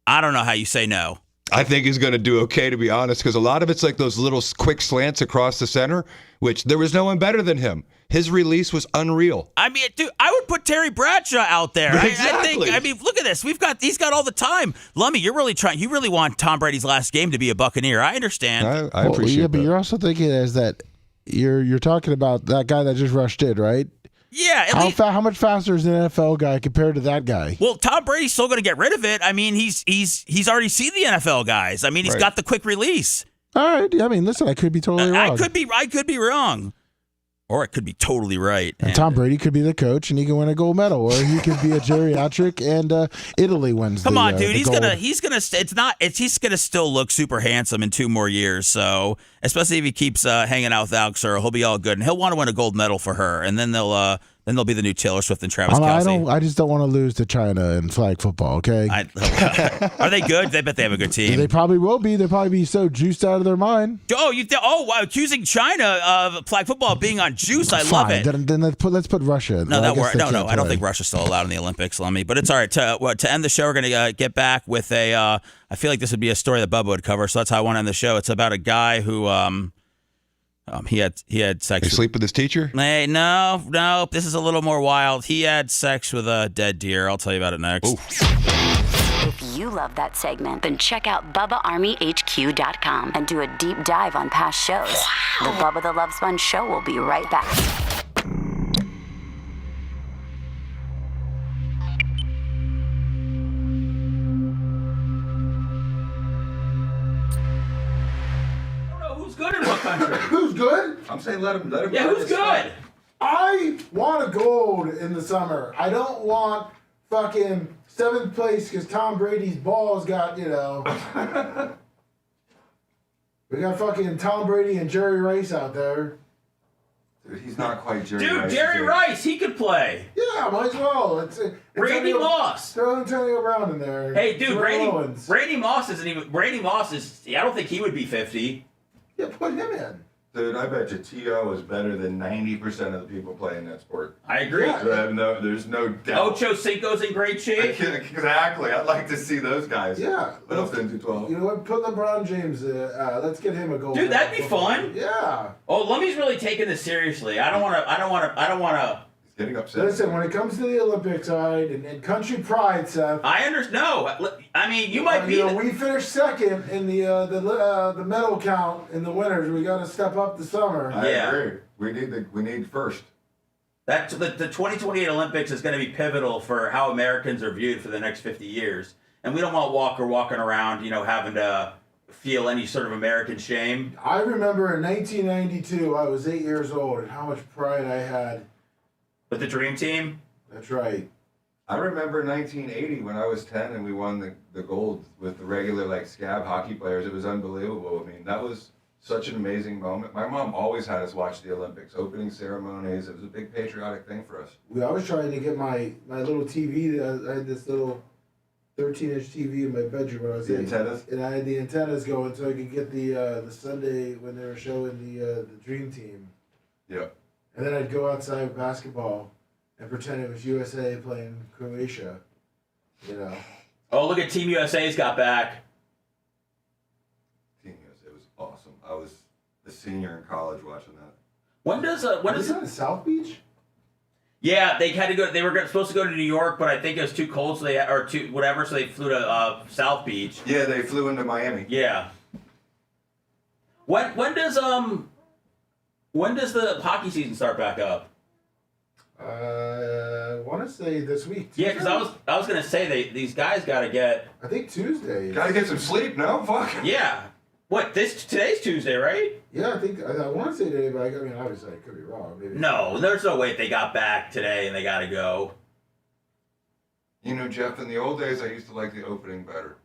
I don't know how you say no. I think he's going to do okay, to be honest, because a lot of it's like those little quick slants across the center, which there was no one better than him. His release was unreal. I mean, dude, I would put Terry Bradshaw out there. Exactly. I mean, look at this. He's got all the time. Lummy, you're really trying. You really want Tom Brady's last game to be a Buccaneer. I understand. I appreciate that. But you're also thinking is that you're talking about that guy that just rushed in, right? Yeah. How much faster is an NFL guy compared to that guy? Well, Tom Brady's still going to get rid of it. I mean, he's already seen the NFL guys. I mean, he's got the quick release. All right. I mean, listen, I could be totally wrong. I could be wrong. Or it could be totally right. And Tom Brady could be the coach, and he can win a gold medal, or he could be a geriatric, and Italy wins. Come on, dude. The gold. He's gonna still look super handsome in 2 more years. So especially if he keeps hanging out with Alex Earl, he'll be all good, and he'll want to win a gold medal for her, and then they'll be the new Taylor Swift and Travis Kelce. I just don't want to lose to China in flag football. Okay. Are they good? They bet they have a good team. They probably will be. They'll probably be so juiced out of their mind. Wow! Accusing China of flag football being on juice. I love it. Then let's put Russia. No, I don't think Russia's still allowed in the Olympics, Lemmy. But it's all right. To end the show, we're going to get back with a. I feel like this would be a story that Bubba would cover, so that's how I want to end the show. It's about a guy who he had sex. He sleep with his teacher? Hey, no. This is a little more wild. He had sex with a dead deer. I'll tell you about it next. Ooh. If you love that segment, then check out BubbaArmyHQ.com and do a deep dive on past shows. The Bubba the Love Sponge Show will be right back. Who's good in what country? Who's good? I'm saying let him. Yeah, who's good? I want a gold in the summer. I don't want fucking 7th place because Tom Brady's balls got, we got fucking Tom Brady and Jerry Rice out there. Dude, he's not quite Jerry Dude, Rice. Jerry Rice, he could play. Yeah, might as well. It's Randy Moss. Throw Antonio Brown in there. Hey, dude, Terrell Brady Moss isn't even. Brady Moss is. I don't think he would be 50. Yeah, put him in. Dude, I bet you T.O. is better than 90% of the people playing that sport. I agree. Yeah, there's no doubt. Ocho Cinco's in great shape. Exactly. I'd like to see those guys. Yeah. What else didn't do 12? You know what? Put LeBron James. Let's get him a gold. Dude, that'd be fun. Yeah. Oh, Lemmy's really taking this seriously. I don't want to. He's getting upset. Listen, when it comes to the Olympics, all right, and country pride, Seth. I understand. No, I mean you might be. We finished second in the medal count in the winners. We got to step up the summer. I agree. We need first. The 2028 Olympics is going to be pivotal for how Americans are viewed for the next 50 years, and we don't want Walker walking around, having to feel any sort of American shame. I remember in 1992, I was 8 years old, and how much pride I had. With the Dream Team? That's right. I remember 1980 when I was 10 and we won the gold with the regular scab hockey players. It was unbelievable. I mean, that was such an amazing moment. My mom always had us watch the Olympics, opening ceremonies. It was a big patriotic thing for us. I was trying to get my little TV. I had this little 13-inch TV in my bedroom when I was the antennas? And I had the antennas going so I could get the Sunday when they were showing the Dream Team. Yeah. And then I'd go outside with basketball and pretend it was USA playing Croatia, Oh, look at Team USA's got back. Team USA was awesome. I was a senior in college watching that. When is that in South Beach? Yeah, they had to go. They were supposed to go to New York, but I think it was too cold, so so they flew to South Beach. Yeah, they flew into Miami. Yeah. When does the hockey season start back up? I want to say this week. Tuesday? Yeah, because I was gonna say these guys got to get. I think Tuesday. Got to get some sleep. No, fuck. Yeah. What? Today's Tuesday, right? Yeah, I want to say today, but I mean, obviously, I could be wrong. Maybe. No, there's no way they got back today and they got to go. Jeff, in the old days, I used to like the opening better.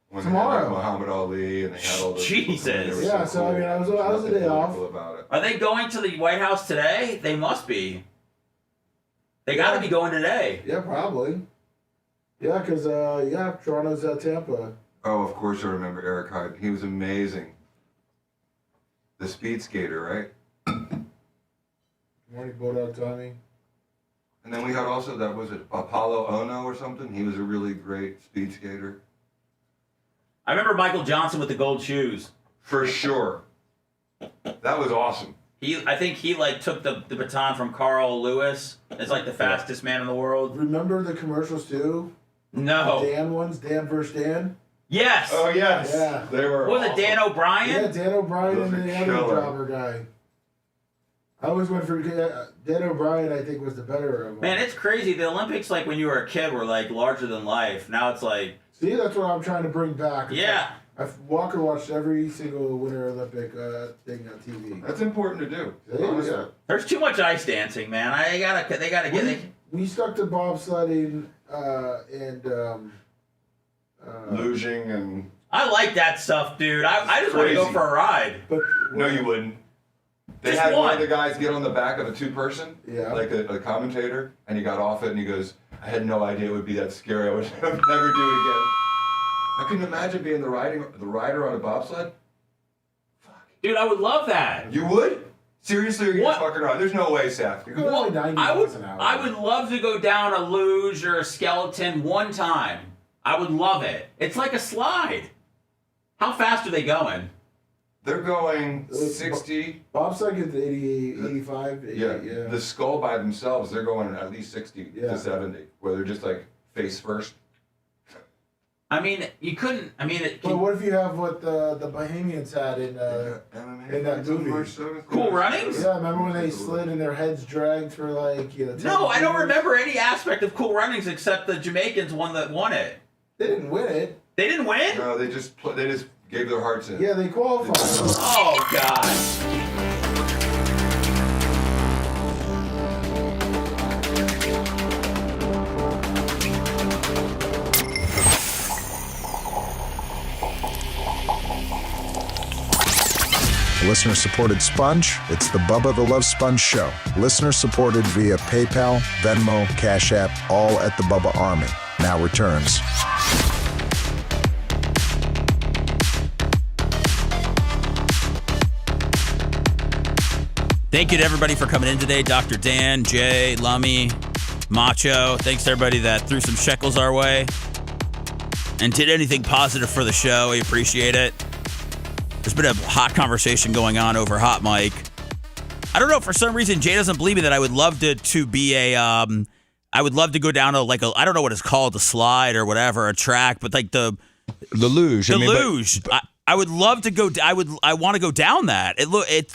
When Tomorrow. They had, Muhammad Ali and they had all those. Jesus. Yeah, so I mean, I was a day off. About it. Are they going to the White House today? They must be. They got to be going today. Yeah, probably. Yeah, because Toronto's at Tampa. Oh, of course I remember Eric Hyde. He was amazing. The speed skater, right? Morning, Bulldog Tommy. And then we had also was it Apollo Ono or something? He was a really great speed skater. I remember Michael Johnson with the gold shoes. For sure. That was awesome. I think he took the baton from Carl Lewis as the fastest man in the world. Remember the commercials too? No. The Dan ones, Dan versus Dan. Yes. Oh yes. Yeah. They were. Was it Dan O'Brien? Yeah, Dan O'Brien Those and the other jobber guy. I always went for Dan O'Brien. I think was the better of them. Man, it's crazy. The Olympics, when you were a kid, were larger than life. Now it's See, that's what I'm trying to bring back. Yeah. Walker watched every single Winter Olympic thing on TV. That's important to do. Yeah. There's too much ice dancing, man. They gotta get. We stuck to bobsledding and luging and. I like that stuff, dude. I just want to go for a ride. But no, you wouldn't. They Just had one one. of the guys get on the back of a two-person, like a commentator, and he got off it and he goes, "I had no idea it would be that scary. I would never do it again." I couldn't imagine being the rider on a bobsled. Dude, I would love that. You would? Seriously, or are you just fucking around? There's no way, Seth. You're going only 90 miles an hour. I would love to go down a luge or a skeleton one time. I would love it. It's like a slide. How fast are they going? They're going 60. Bobsled gets 88, 85. 88, Yeah. The skull by themselves, they're going at least 60 to 70, where they're just like face first. I mean, you couldn't. I mean, But what if you have what the Bohemians had in that movie? Cool Runnings? Yeah, remember when they slid and their heads dragged for like, you know? No, I don't remember any aspect of Cool Runnings except the Jamaicans one that won it. They didn't win it. They didn't win? No, they just gave their hearts in. Yeah, they qualified. Oh, God. Listener-supported sponge, it's the Bubba the Love Sponge Show. Listener-supported via PayPal, Venmo, Cash App, all at the Bubba Army. Now returns. Thank you to everybody for coming in today. Dr. Dan, Jay, Lummy, Macho. Thanks to everybody that threw some shekels our way and did anything positive for the show. We appreciate it. There's been a hot conversation going on over Hot Mic. I don't know, for some reason, Jay doesn't believe me that I would love to be a, I would love to go down I don't know what it's called, a slide or whatever, a track, but like the luge. The luge. I would love to go, I want to go down that. It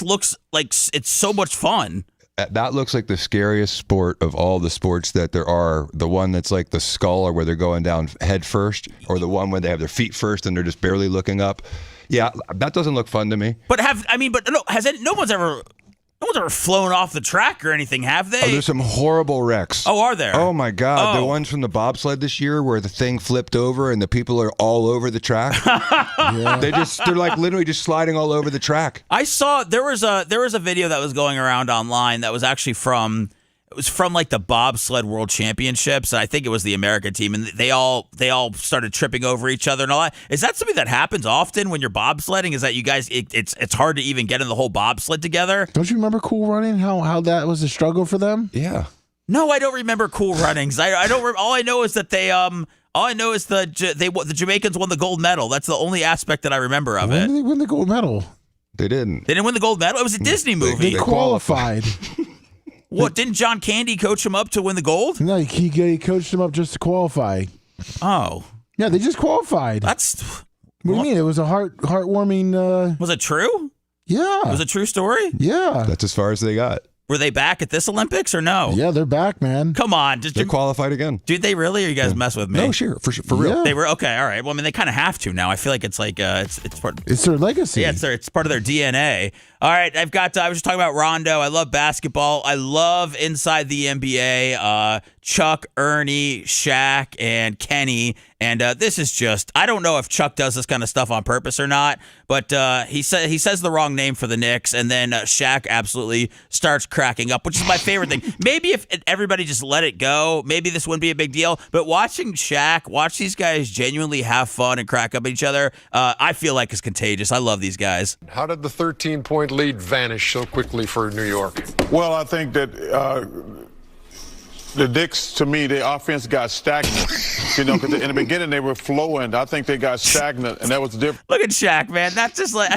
looks like it's so much fun. That looks like the scariest sport of all the sports that there are. The one that's like the sculler where they're going down head first, or the one where they have their feet first and they're just barely looking up. Yeah, that doesn't look fun to me. But no one's ever flown off the track or anything, have they? Oh, there's some horrible wrecks. Oh, are there? Oh my God, Oh. the ones from the bobsled this year where the thing flipped over and the people are all over the track. They're like literally just sliding all over the track. I saw there was a video that was going around online that was actually from like the bobsled world championships. I think it was the American team, and they all started tripping over each other and all that. Is that something that happens often when you're bobsledding? Is that you guys it's hard to even get in the whole bobsled together? Don't you remember Cool Running? How that was a struggle for them? Yeah. No, I don't remember Cool Runnings. I don't. All I know is that they All I know is the Jamaicans won the gold medal. That's the only aspect that I remember of When it. did they win the gold medal? They didn't. They didn't win the gold medal. It was a Disney movie. They qualified. What, didn't John Candy coach him up to win the gold? No, he coached them up just to qualify. Oh. Yeah, they just qualified. That's... What do you mean? It was a heartwarming... Was it true? Yeah. It was a true story? Yeah. That's as far as they got. Were they back at this Olympics or no? Yeah, they're back, man. Come on. They qualified again. Did they really, or you guys mess with me? No, sure, for real. Yeah. They were okay. All right. Well, I mean, they kind of have to now. I feel like it's like it's part. It's their legacy. Yeah, it's part of their DNA. All right, I was just talking about Rondo. I love basketball. I love inside the NBA. Chuck, Ernie, Shaq, and Kenny. And this is just, I don't know if Chuck does this kind of stuff on purpose or not, but he says the wrong name for the Knicks, and then Shaq absolutely starts cracking up, which is my favorite thing. Maybe if everybody just let it go, maybe this wouldn't be a big deal. But watching Shaq, watch these guys genuinely have fun and crack up at each other, I feel like it's contagious. I love these guys. How did the 13-point lead vanish so quickly for New York? Well, I think that the Knicks, to me, their offense got stagnant. Because in the beginning they were flowing. I think they got stagnant, and that was different. Look at Shaq, man. That's just like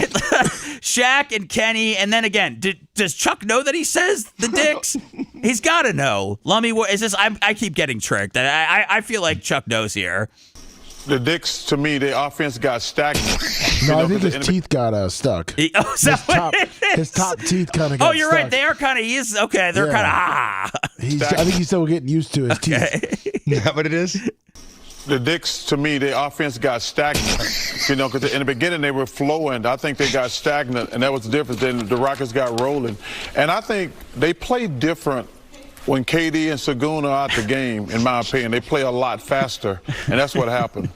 Shaq and Kenny. And then again, does Chuck know that he says the Dicks? He's got to know. Lummy, what is this? I keep getting tricked. I feel like Chuck knows here. The Knicks, to me, their offense got stagnant. No, I think his teeth got stuck. Is that what it is? His top teeth kind of got Oh, you're stuck. right. They are kind of, okay. They're kind of, I think he's still getting used to his teeth. Is that what it is? the Knicks, to me, the offense got stagnant. You know, because in the beginning they were flowing. I think they got stagnant, and that was the difference. Then the Rockets got rolling. And I think they play different when KD and Sagoon are out the game, in my opinion. They play a lot faster, and that's what happened.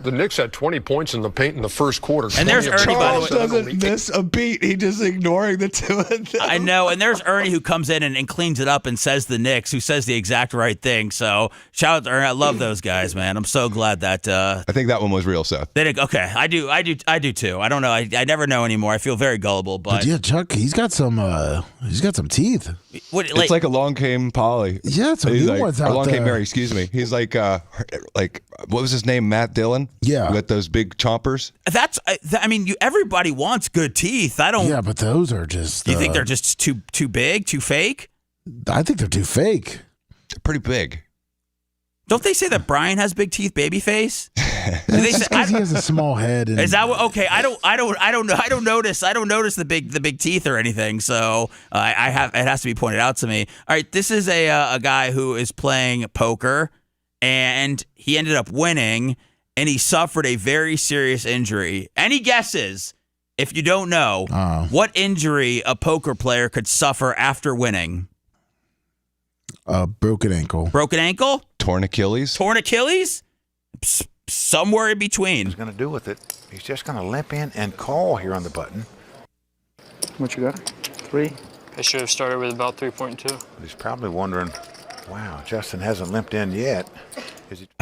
The Knicks had 20 points in the paint in the first quarter. And there's Ernie, by the way. Doesn't miss a beat. He just ignoring the two of them. I know, and there's Ernie who comes in and cleans it up and says the Knicks, who says the exact right thing. So shout out to Ernie. I love those guys, man. I'm so glad that. I think that one was real, Seth. Okay, I do too. I don't know. I never know anymore. I feel very gullible, but yeah, Chuck, he's got some teeth. It's like Along Came Polly. Yeah, some new ones out Along there. Came Mary. Excuse me. He's like what was his name? Matt Dillon. Yeah, with those big chompers. I mean, everybody wants good teeth. I don't. Yeah, but those are just. You think they're just too big, too fake? I think they're too fake. They're pretty big. Don't they say that Brian has big teeth, baby face? He has a small head. And, is that what? Okay, I don't notice the big teeth or anything. So it has to be pointed out to me. All right, this is a guy who is playing poker, and he ended up winning, and he suffered a very serious injury. Any guesses? If you don't know, what injury a poker player could suffer after winning? Broken ankle. Broken ankle? Torn Achilles? Torn Achilles? Somewhere in between. He's going to do with it. He's just going to limp in and call here on the button. What you got? 3? I should have started with about 3.2. He's probably wondering, wow, Justin hasn't limped in yet.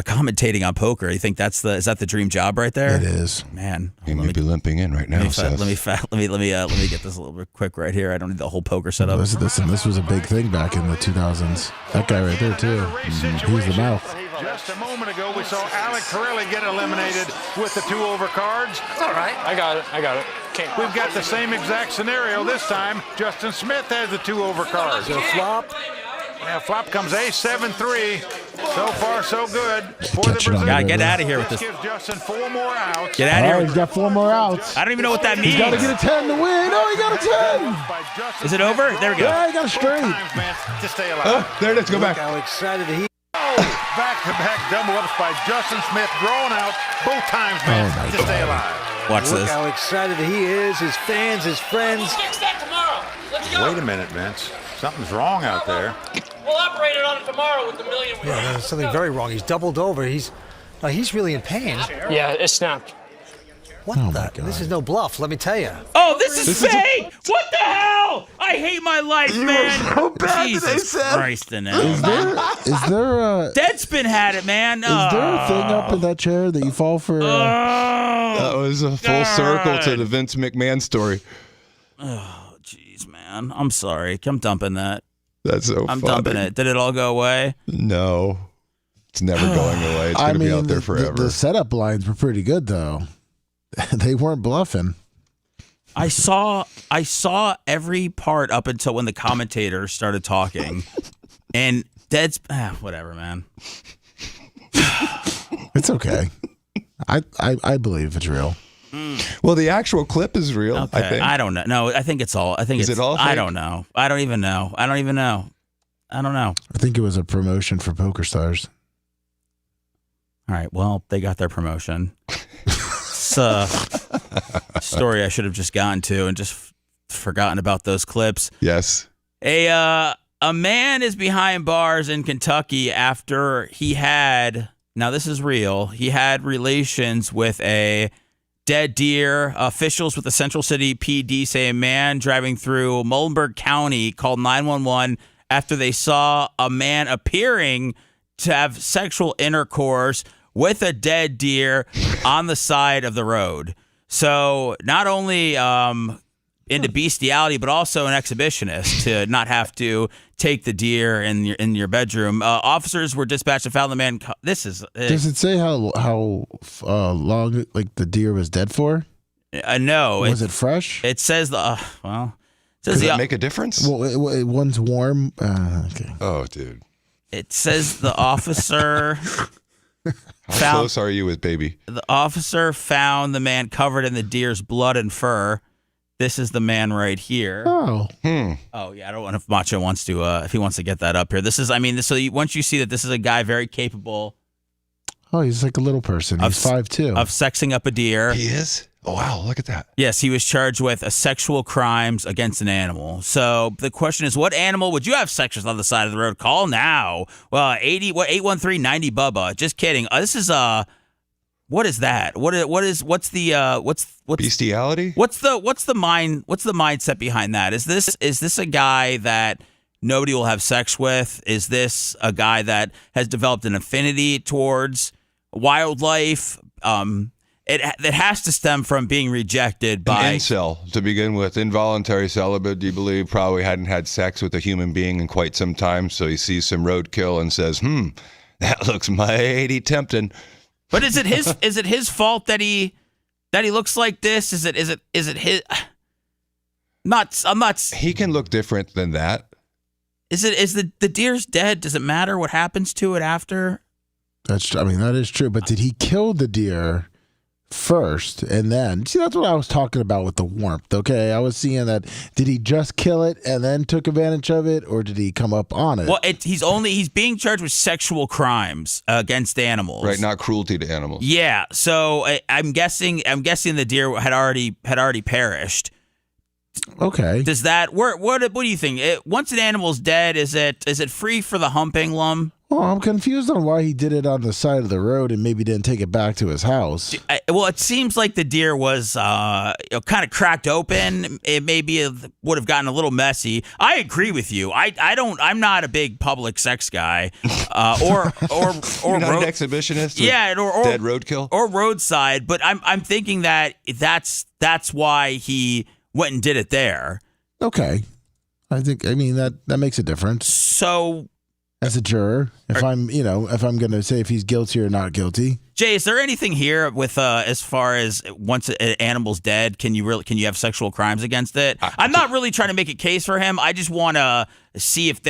Commentating on poker, you think is that the dream job right there? It is. Man. He may be limping in right now, Seth. Let me get this a little bit quick right here. I don't need the whole poker setup. Listen, this was a big thing back in the 2000s. That guy right there too. He was the mouth. Just a moment ago, we saw Alec Corelli get eliminated with the 2 over cards. All right. I got it. We've got the same exact scenario this time. Justin Smith has the 2 over cards. So flop. Yeah, flop comes ace 7-3. So far, so good for the Brazilian. Gotta get out of here with this. Gives Justin 4 more outs. Get out of here. He's got 4 more outs. I don't even know what that means. He's got to get a 10 to win. No, he got a 10. Is it over? There we go. Yeah, he got a straight. To stay alive. There it is. Go back. How excited he. Back-to-back double ups by Justin Smith, drawn out both times, man, to stay alive. Watch Look this. how excited he is, his fans, his friends. Fix that tomorrow. Let's go. Wait a minute, Vince. Something's wrong out there. We'll operate it on it tomorrow with the million. Yeah, there's something very wrong. He's doubled over. He's really in pain. Yeah, it snapped. What the? This is no bluff, let me tell you. Oh, this is fake! What the hell? I hate my life, man. so bad Jesus today, Seth. Christ, in Is there a Deadspin had it, man. Is there a thing up in that chair that you fall for? That was a full circle to the Vince McMahon story. Oh, jeez, man. I'm sorry. I'm dumping that. That's so I'm funny. dumping it. Did it all go away? No. It's never going away. It's going to be out there forever. The setup lines were pretty good, though. They weren't bluffing. I saw every part up until when the commentator started talking, and whatever, man. It's okay. I believe it's real. Well, the actual clip is real. Okay. I think. I don't know. No, I think it's all. I think Is it's it all I fake? don't know. I don't even know. I don't know. I think it was a promotion for Poker Stars. All right. Well, they got their promotion. It's a story I should have just gotten to and just forgotten about those clips. Yes. A man is behind bars in Kentucky after he had, now this is real, he had relations with a dead deer. Officials with the Central City PD say a man driving through Muhlenberg County called 911 after they saw a man appearing to have sexual intercourse with a dead deer on the side of the road. So not only into bestiality, but also an exhibitionist to not have to take the deer in your bedroom. Officers were dispatched to found the man. This is. Does it say how long like the deer was dead for? No. Was it fresh? It says the well. It says Does that make a difference? Well, one's warm. Okay. Oh, dude. It says the officer. How close are you with baby? The officer found the man covered in the deer's blood and fur. This is the man right here. Oh. Oh, yeah. I don't know if Macho wants to, if he wants to get that up here. This is, so once you see that this is a guy very capable Oh, he's like a little person. He's 5'2". Of sexing up a deer. He is? Oh, wow. Look at that. Yes, he was charged with sexual crimes against an animal. So the question is, what animal would you have sex with on the side of the road? Call now. Well, 813-90 Bubba. Just kidding. This is what is that? What's bestiality? What's the mindset behind that? Is this a guy that nobody will have sex with? Is this a guy that has developed an affinity towards wildlife? It has to stem from being rejected by an incel to begin with. Involuntary celibate, do you believe? Probably hadn't had sex with a human being in quite some time, so he sees some roadkill and says, that looks mighty tempting. But is it his fault that he looks like this? Is it his? I'm not. He can look different than that. Is the deer's dead? Does it matter what happens to it after? That is true. But did he kill the deer first and then? See, that's what I was talking about with the warmth. Okay, I was seeing that. Did he just kill it and then took advantage of it, or did he come up on it? Well, he's being charged with sexual crimes against animals, right? Not cruelty to animals. Yeah. So I'm guessing the deer had already perished. Okay. Does that what do you think? Once an animal's dead, is it free for the humping, Lum? Well, I'm confused on why he did it on the side of the road and maybe didn't take it back to his house. Well, it seems like the deer was kind of cracked open. It maybe would have gotten a little messy. I agree with you. I'm not a big public sex guy. Or You're not an exhibitionist. Yeah, or dead roadkill or roadside. But I'm thinking that's why he went and did it there. Okay, that makes a difference. So, as a juror, if I'm going to say if he's guilty or not guilty. Jay, is there anything here with as far as once an animal's dead, can you have sexual crimes against it? I'm not really trying to make a case for him. I just want to see if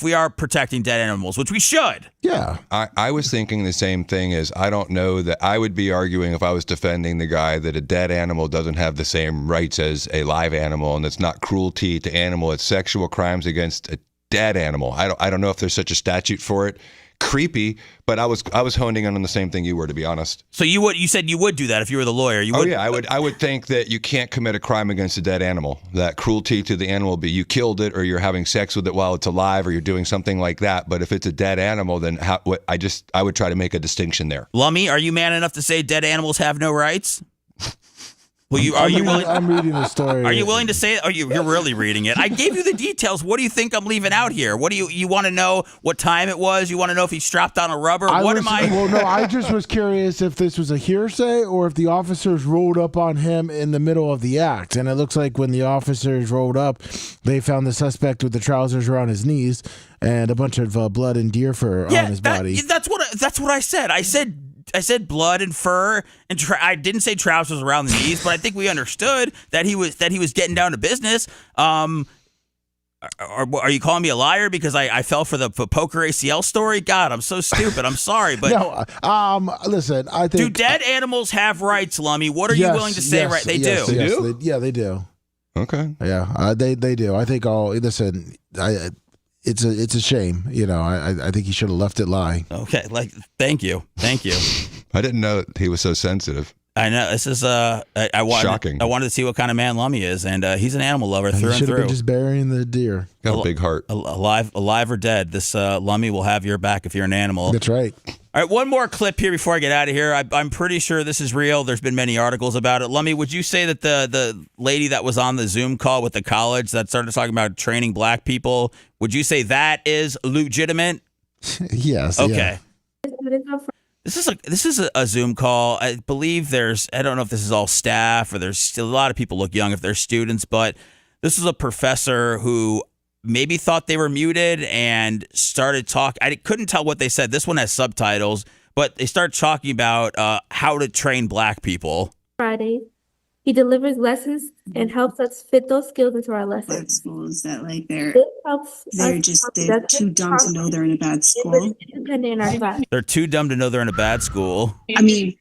we are protecting dead animals, which we should. Yeah. I was thinking the same thing. As I don't know that I would be arguing if I was defending the guy that a dead animal doesn't have the same rights as a live animal, and it's not cruelty to animal. It's sexual crimes against a dead animal. I don't know if there's such a statute for it. Creepy, but I was honing in on the same thing you were, to be honest. So you said you would do that if you were the lawyer. I would think that you can't commit a crime against a dead animal. That cruelty to the animal would be you killed it, or you're having sex with it while it's alive, or you're doing something like that. But if it's a dead animal, then I would try to make a distinction there. Lummy, are you man enough to say dead animals have no rights? I'm reading the story. Are you willing to say it? You're really reading it. I gave you the details. What do you think I'm leaving out here? What do you want to know what time it was? You want to know if he strapped on a rubber? Well, no, I just was curious if this was a hearsay or if the officers rolled up on him in the middle of the act. And it looks like when the officers rolled up, they found the suspect with the trousers around his knees and a bunch of blood and deer fur on his body. That's what I said. I said blood and fur, and I didn't say trousers around the knees, but I think we understood that he was getting down to business. Are you calling me a liar because I fell for the poker ACL story? God, I'm so stupid. I'm sorry, but no. Listen, I think do dead animals have rights, Lummy? What are you willing to say? Right, they do. They do. They do. Okay. Yeah, they do. I think listen. It's a shame. I think he should have left it lie. Okay, thank you. I didn't know he was so sensitive. I know this is shocking. I wanted to see what kind of man Lummy is, and he's an animal lover through and should through. have been just burying the deer. Got a big heart. Alive or dead, this Lummy will have your back if you're an animal. That's right. All right, one more clip here before I get out of here. I'm pretty sure this is real. There's been many articles about it. Lummy, would you say that the lady that was on the Zoom call with the college that started talking about training black people, would you say that is legitimate? Yes. Okay. Yeah. This is a Zoom call. I believe I don't know if this is all staff or there's still a lot of people look young if they're students, but this is a professor who maybe thought they were muted and started talking. I couldn't tell what they said. This one has subtitles, but they started talking about how to train black people. Friday, he delivers lessons and helps us fit those skills into our lessons. Bad schools that they're too dumb to know they're in a bad school. They're too dumb to know they're in a bad school. I mean,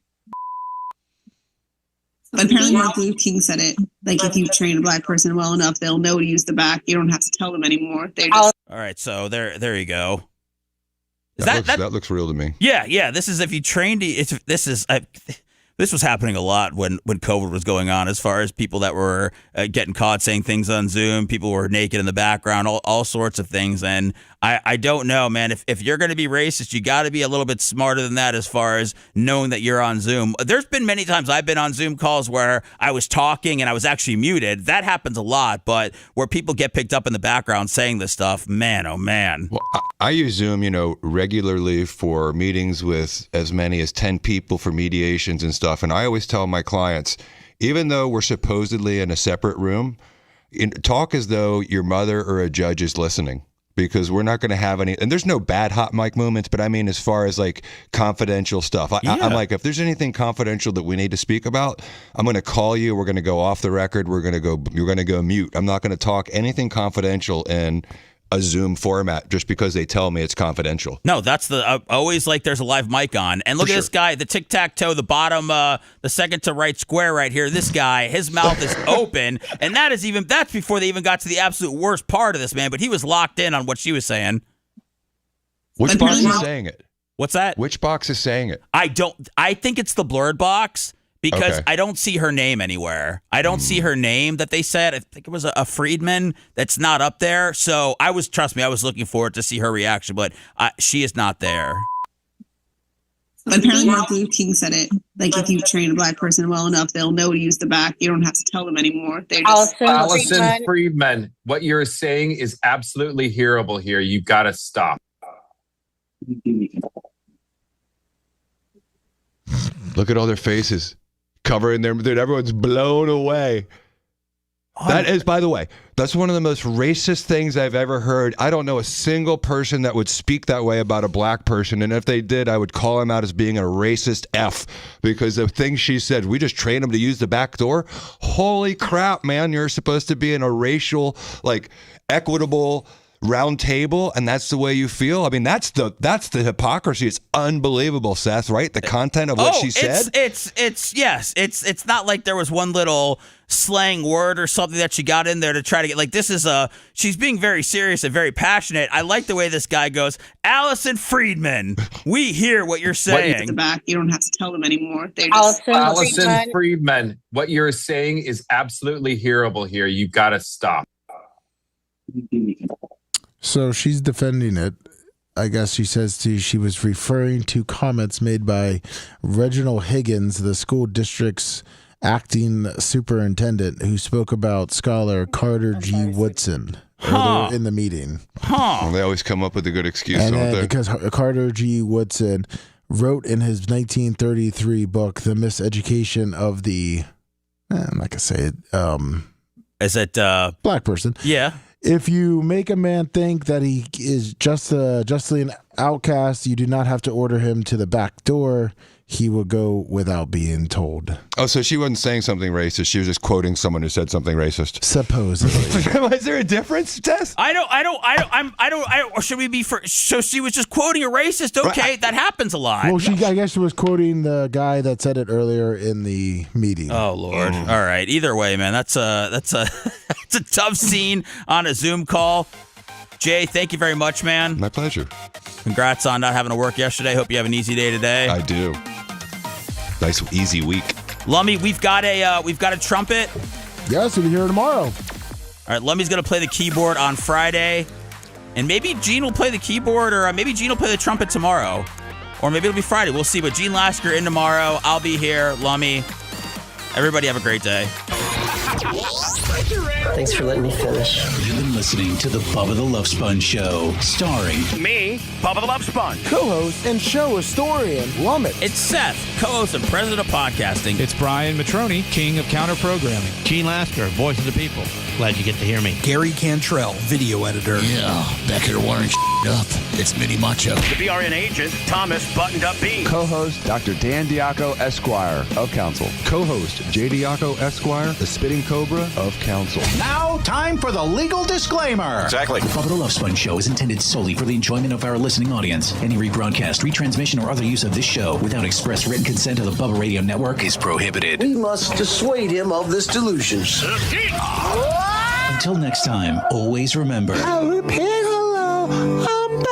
apparently Martin Luther King said it. Like, if you train a black person well enough, they'll know to use the back. You don't have to tell them anymore. All right, so there you go. That looks real to me. Yeah. This is if you trained. This was happening a lot when COVID was going on, as far as people that were getting caught saying things on Zoom, people were naked in the background, all sorts of things. And I don't know, man, if you're going to be racist, you got to be a little bit smarter than that as far as knowing that you're on Zoom. There's been many times I've been on Zoom calls where I was talking and I was actually muted. That happens a lot, but where people get picked up in the background saying this stuff, man, oh man. Well, I use Zoom, regularly for meetings with as many as 10 people for mediations and stuff. And I always tell my clients, even though we're supposedly in a separate room, talk as though your mother or a judge is listening, because we're not going to have any, and there's no bad hot mic moments, but I mean, as far as like confidential stuff, I'm like, if there's anything confidential that we need to speak about, I'm going to call you. We're going to go off the record. You're going to go mute. I'm not going to talk anything confidential in a Zoom format just because they tell me it's confidential. No, that's always like there's a live mic on. And look at this guy, the tic-tac-toe, the bottom, the second to right square right here. This guy, his mouth is open. And that's before they even got to the absolute worst part of this, man. But he was locked in on what she was saying. Which box is saying it? What's that? Which box is saying it? I think it's the blurred box. Because Okay. I don't see her name anywhere. I don't see her name that they said. I think it was a Friedman that's not up there. So trust me, I was looking forward to see her reaction, but she is not there. But apparently Martin Luther King said it. Like, if you train a black person well enough, they'll know to use the back. You don't have to tell them anymore. They just Allison Friedman, what you're saying is absolutely hearable here. You've got to stop. Look at all their faces covering them. Dude, everyone's blown away. That is, by the way, that's one of the most racist things I've ever heard. I don't know a single person that would speak that way about a black person. And if they did, I would call him out as being a racist F, because the things she said, we just train them to use the back door. Holy crap, man. You're supposed to be in a racial, like, equitable round table, and that's the way you feel. I mean, that's the hypocrisy. It's unbelievable, Seth, right? The content of what she said. It's not like there was one little slang word or something that she got in there to try to get, like, she's being very serious and very passionate. I like the way this guy goes, Allison Friedman, we hear what you're saying. The back, you don't have to tell them anymore. They just Allison Friedman, what you're saying is absolutely hearable here. You've got to stop. So she's defending it. I guess she says she was referring to comments made by Reginald Higgins, the school district's acting superintendent, who spoke about scholar Carter G. Woodson earlier in the meeting. Well, they always come up with a good excuse, don't they? Because Carter G. Woodson wrote in his 1933 book, The Miseducation of the, I'm not going to say it. Is it black person? Yeah. If you make a man think that he is justly an outcast, you do not have to order him to the back door. He will go without being told. Oh, so she wasn't saying something racist. She was just quoting someone who said something racist. Supposedly. Is there a difference, Tess? Should we be so she was just quoting a racist? Okay, that happens a lot. Well, I guess she was quoting the guy that said it earlier in the meeting. Oh Lord! All right. Either way, man, that's a it's a tough scene on a Zoom call. Jay, thank you very much, man. My pleasure. Congrats on not having to work yesterday. Hope you have an easy day today. I do. Nice easy week. Lummy, we've got a trumpet. Yes, we'll be here tomorrow. All right, Lummy's gonna play the keyboard on Friday, and maybe Gene will play the keyboard, or maybe Gene will play the trumpet tomorrow, or maybe it'll be Friday. We'll see. But Gene Lasker in tomorrow. I'll be here. Lummy. Everybody have a great day. Thanks for letting me finish. You've been listening to the Bubba the Love Sponge Show, starring me, Bubba the Love Sponge, co-host and show historian, Lummit. It's Seth, co-host and president of podcasting. It's Brian Matroni, king of counter programming. Gene Lasker, voice of the people. Glad you get to hear me. Gary Cantrell, video editor. Yeah, back here wiring up. It's Mini Macho. The BRN agent, Thomas Buttoned Up Bean. Co-host, Dr. Dan Diaco, Esquire, of Council. Co-host, J. Diaco, Esquire, the Spitting Cobra of Council. Now, time for the legal disclaimer. Exactly. The Bubba the Love Sponge Show is intended solely for the enjoyment of our listening audience. Any rebroadcast, retransmission, or other use of this show without express written consent of the Bubba Radio Network is prohibited. We must dissuade him of this delusion. Until next time, always remember. I'll repeat hello. I'm back.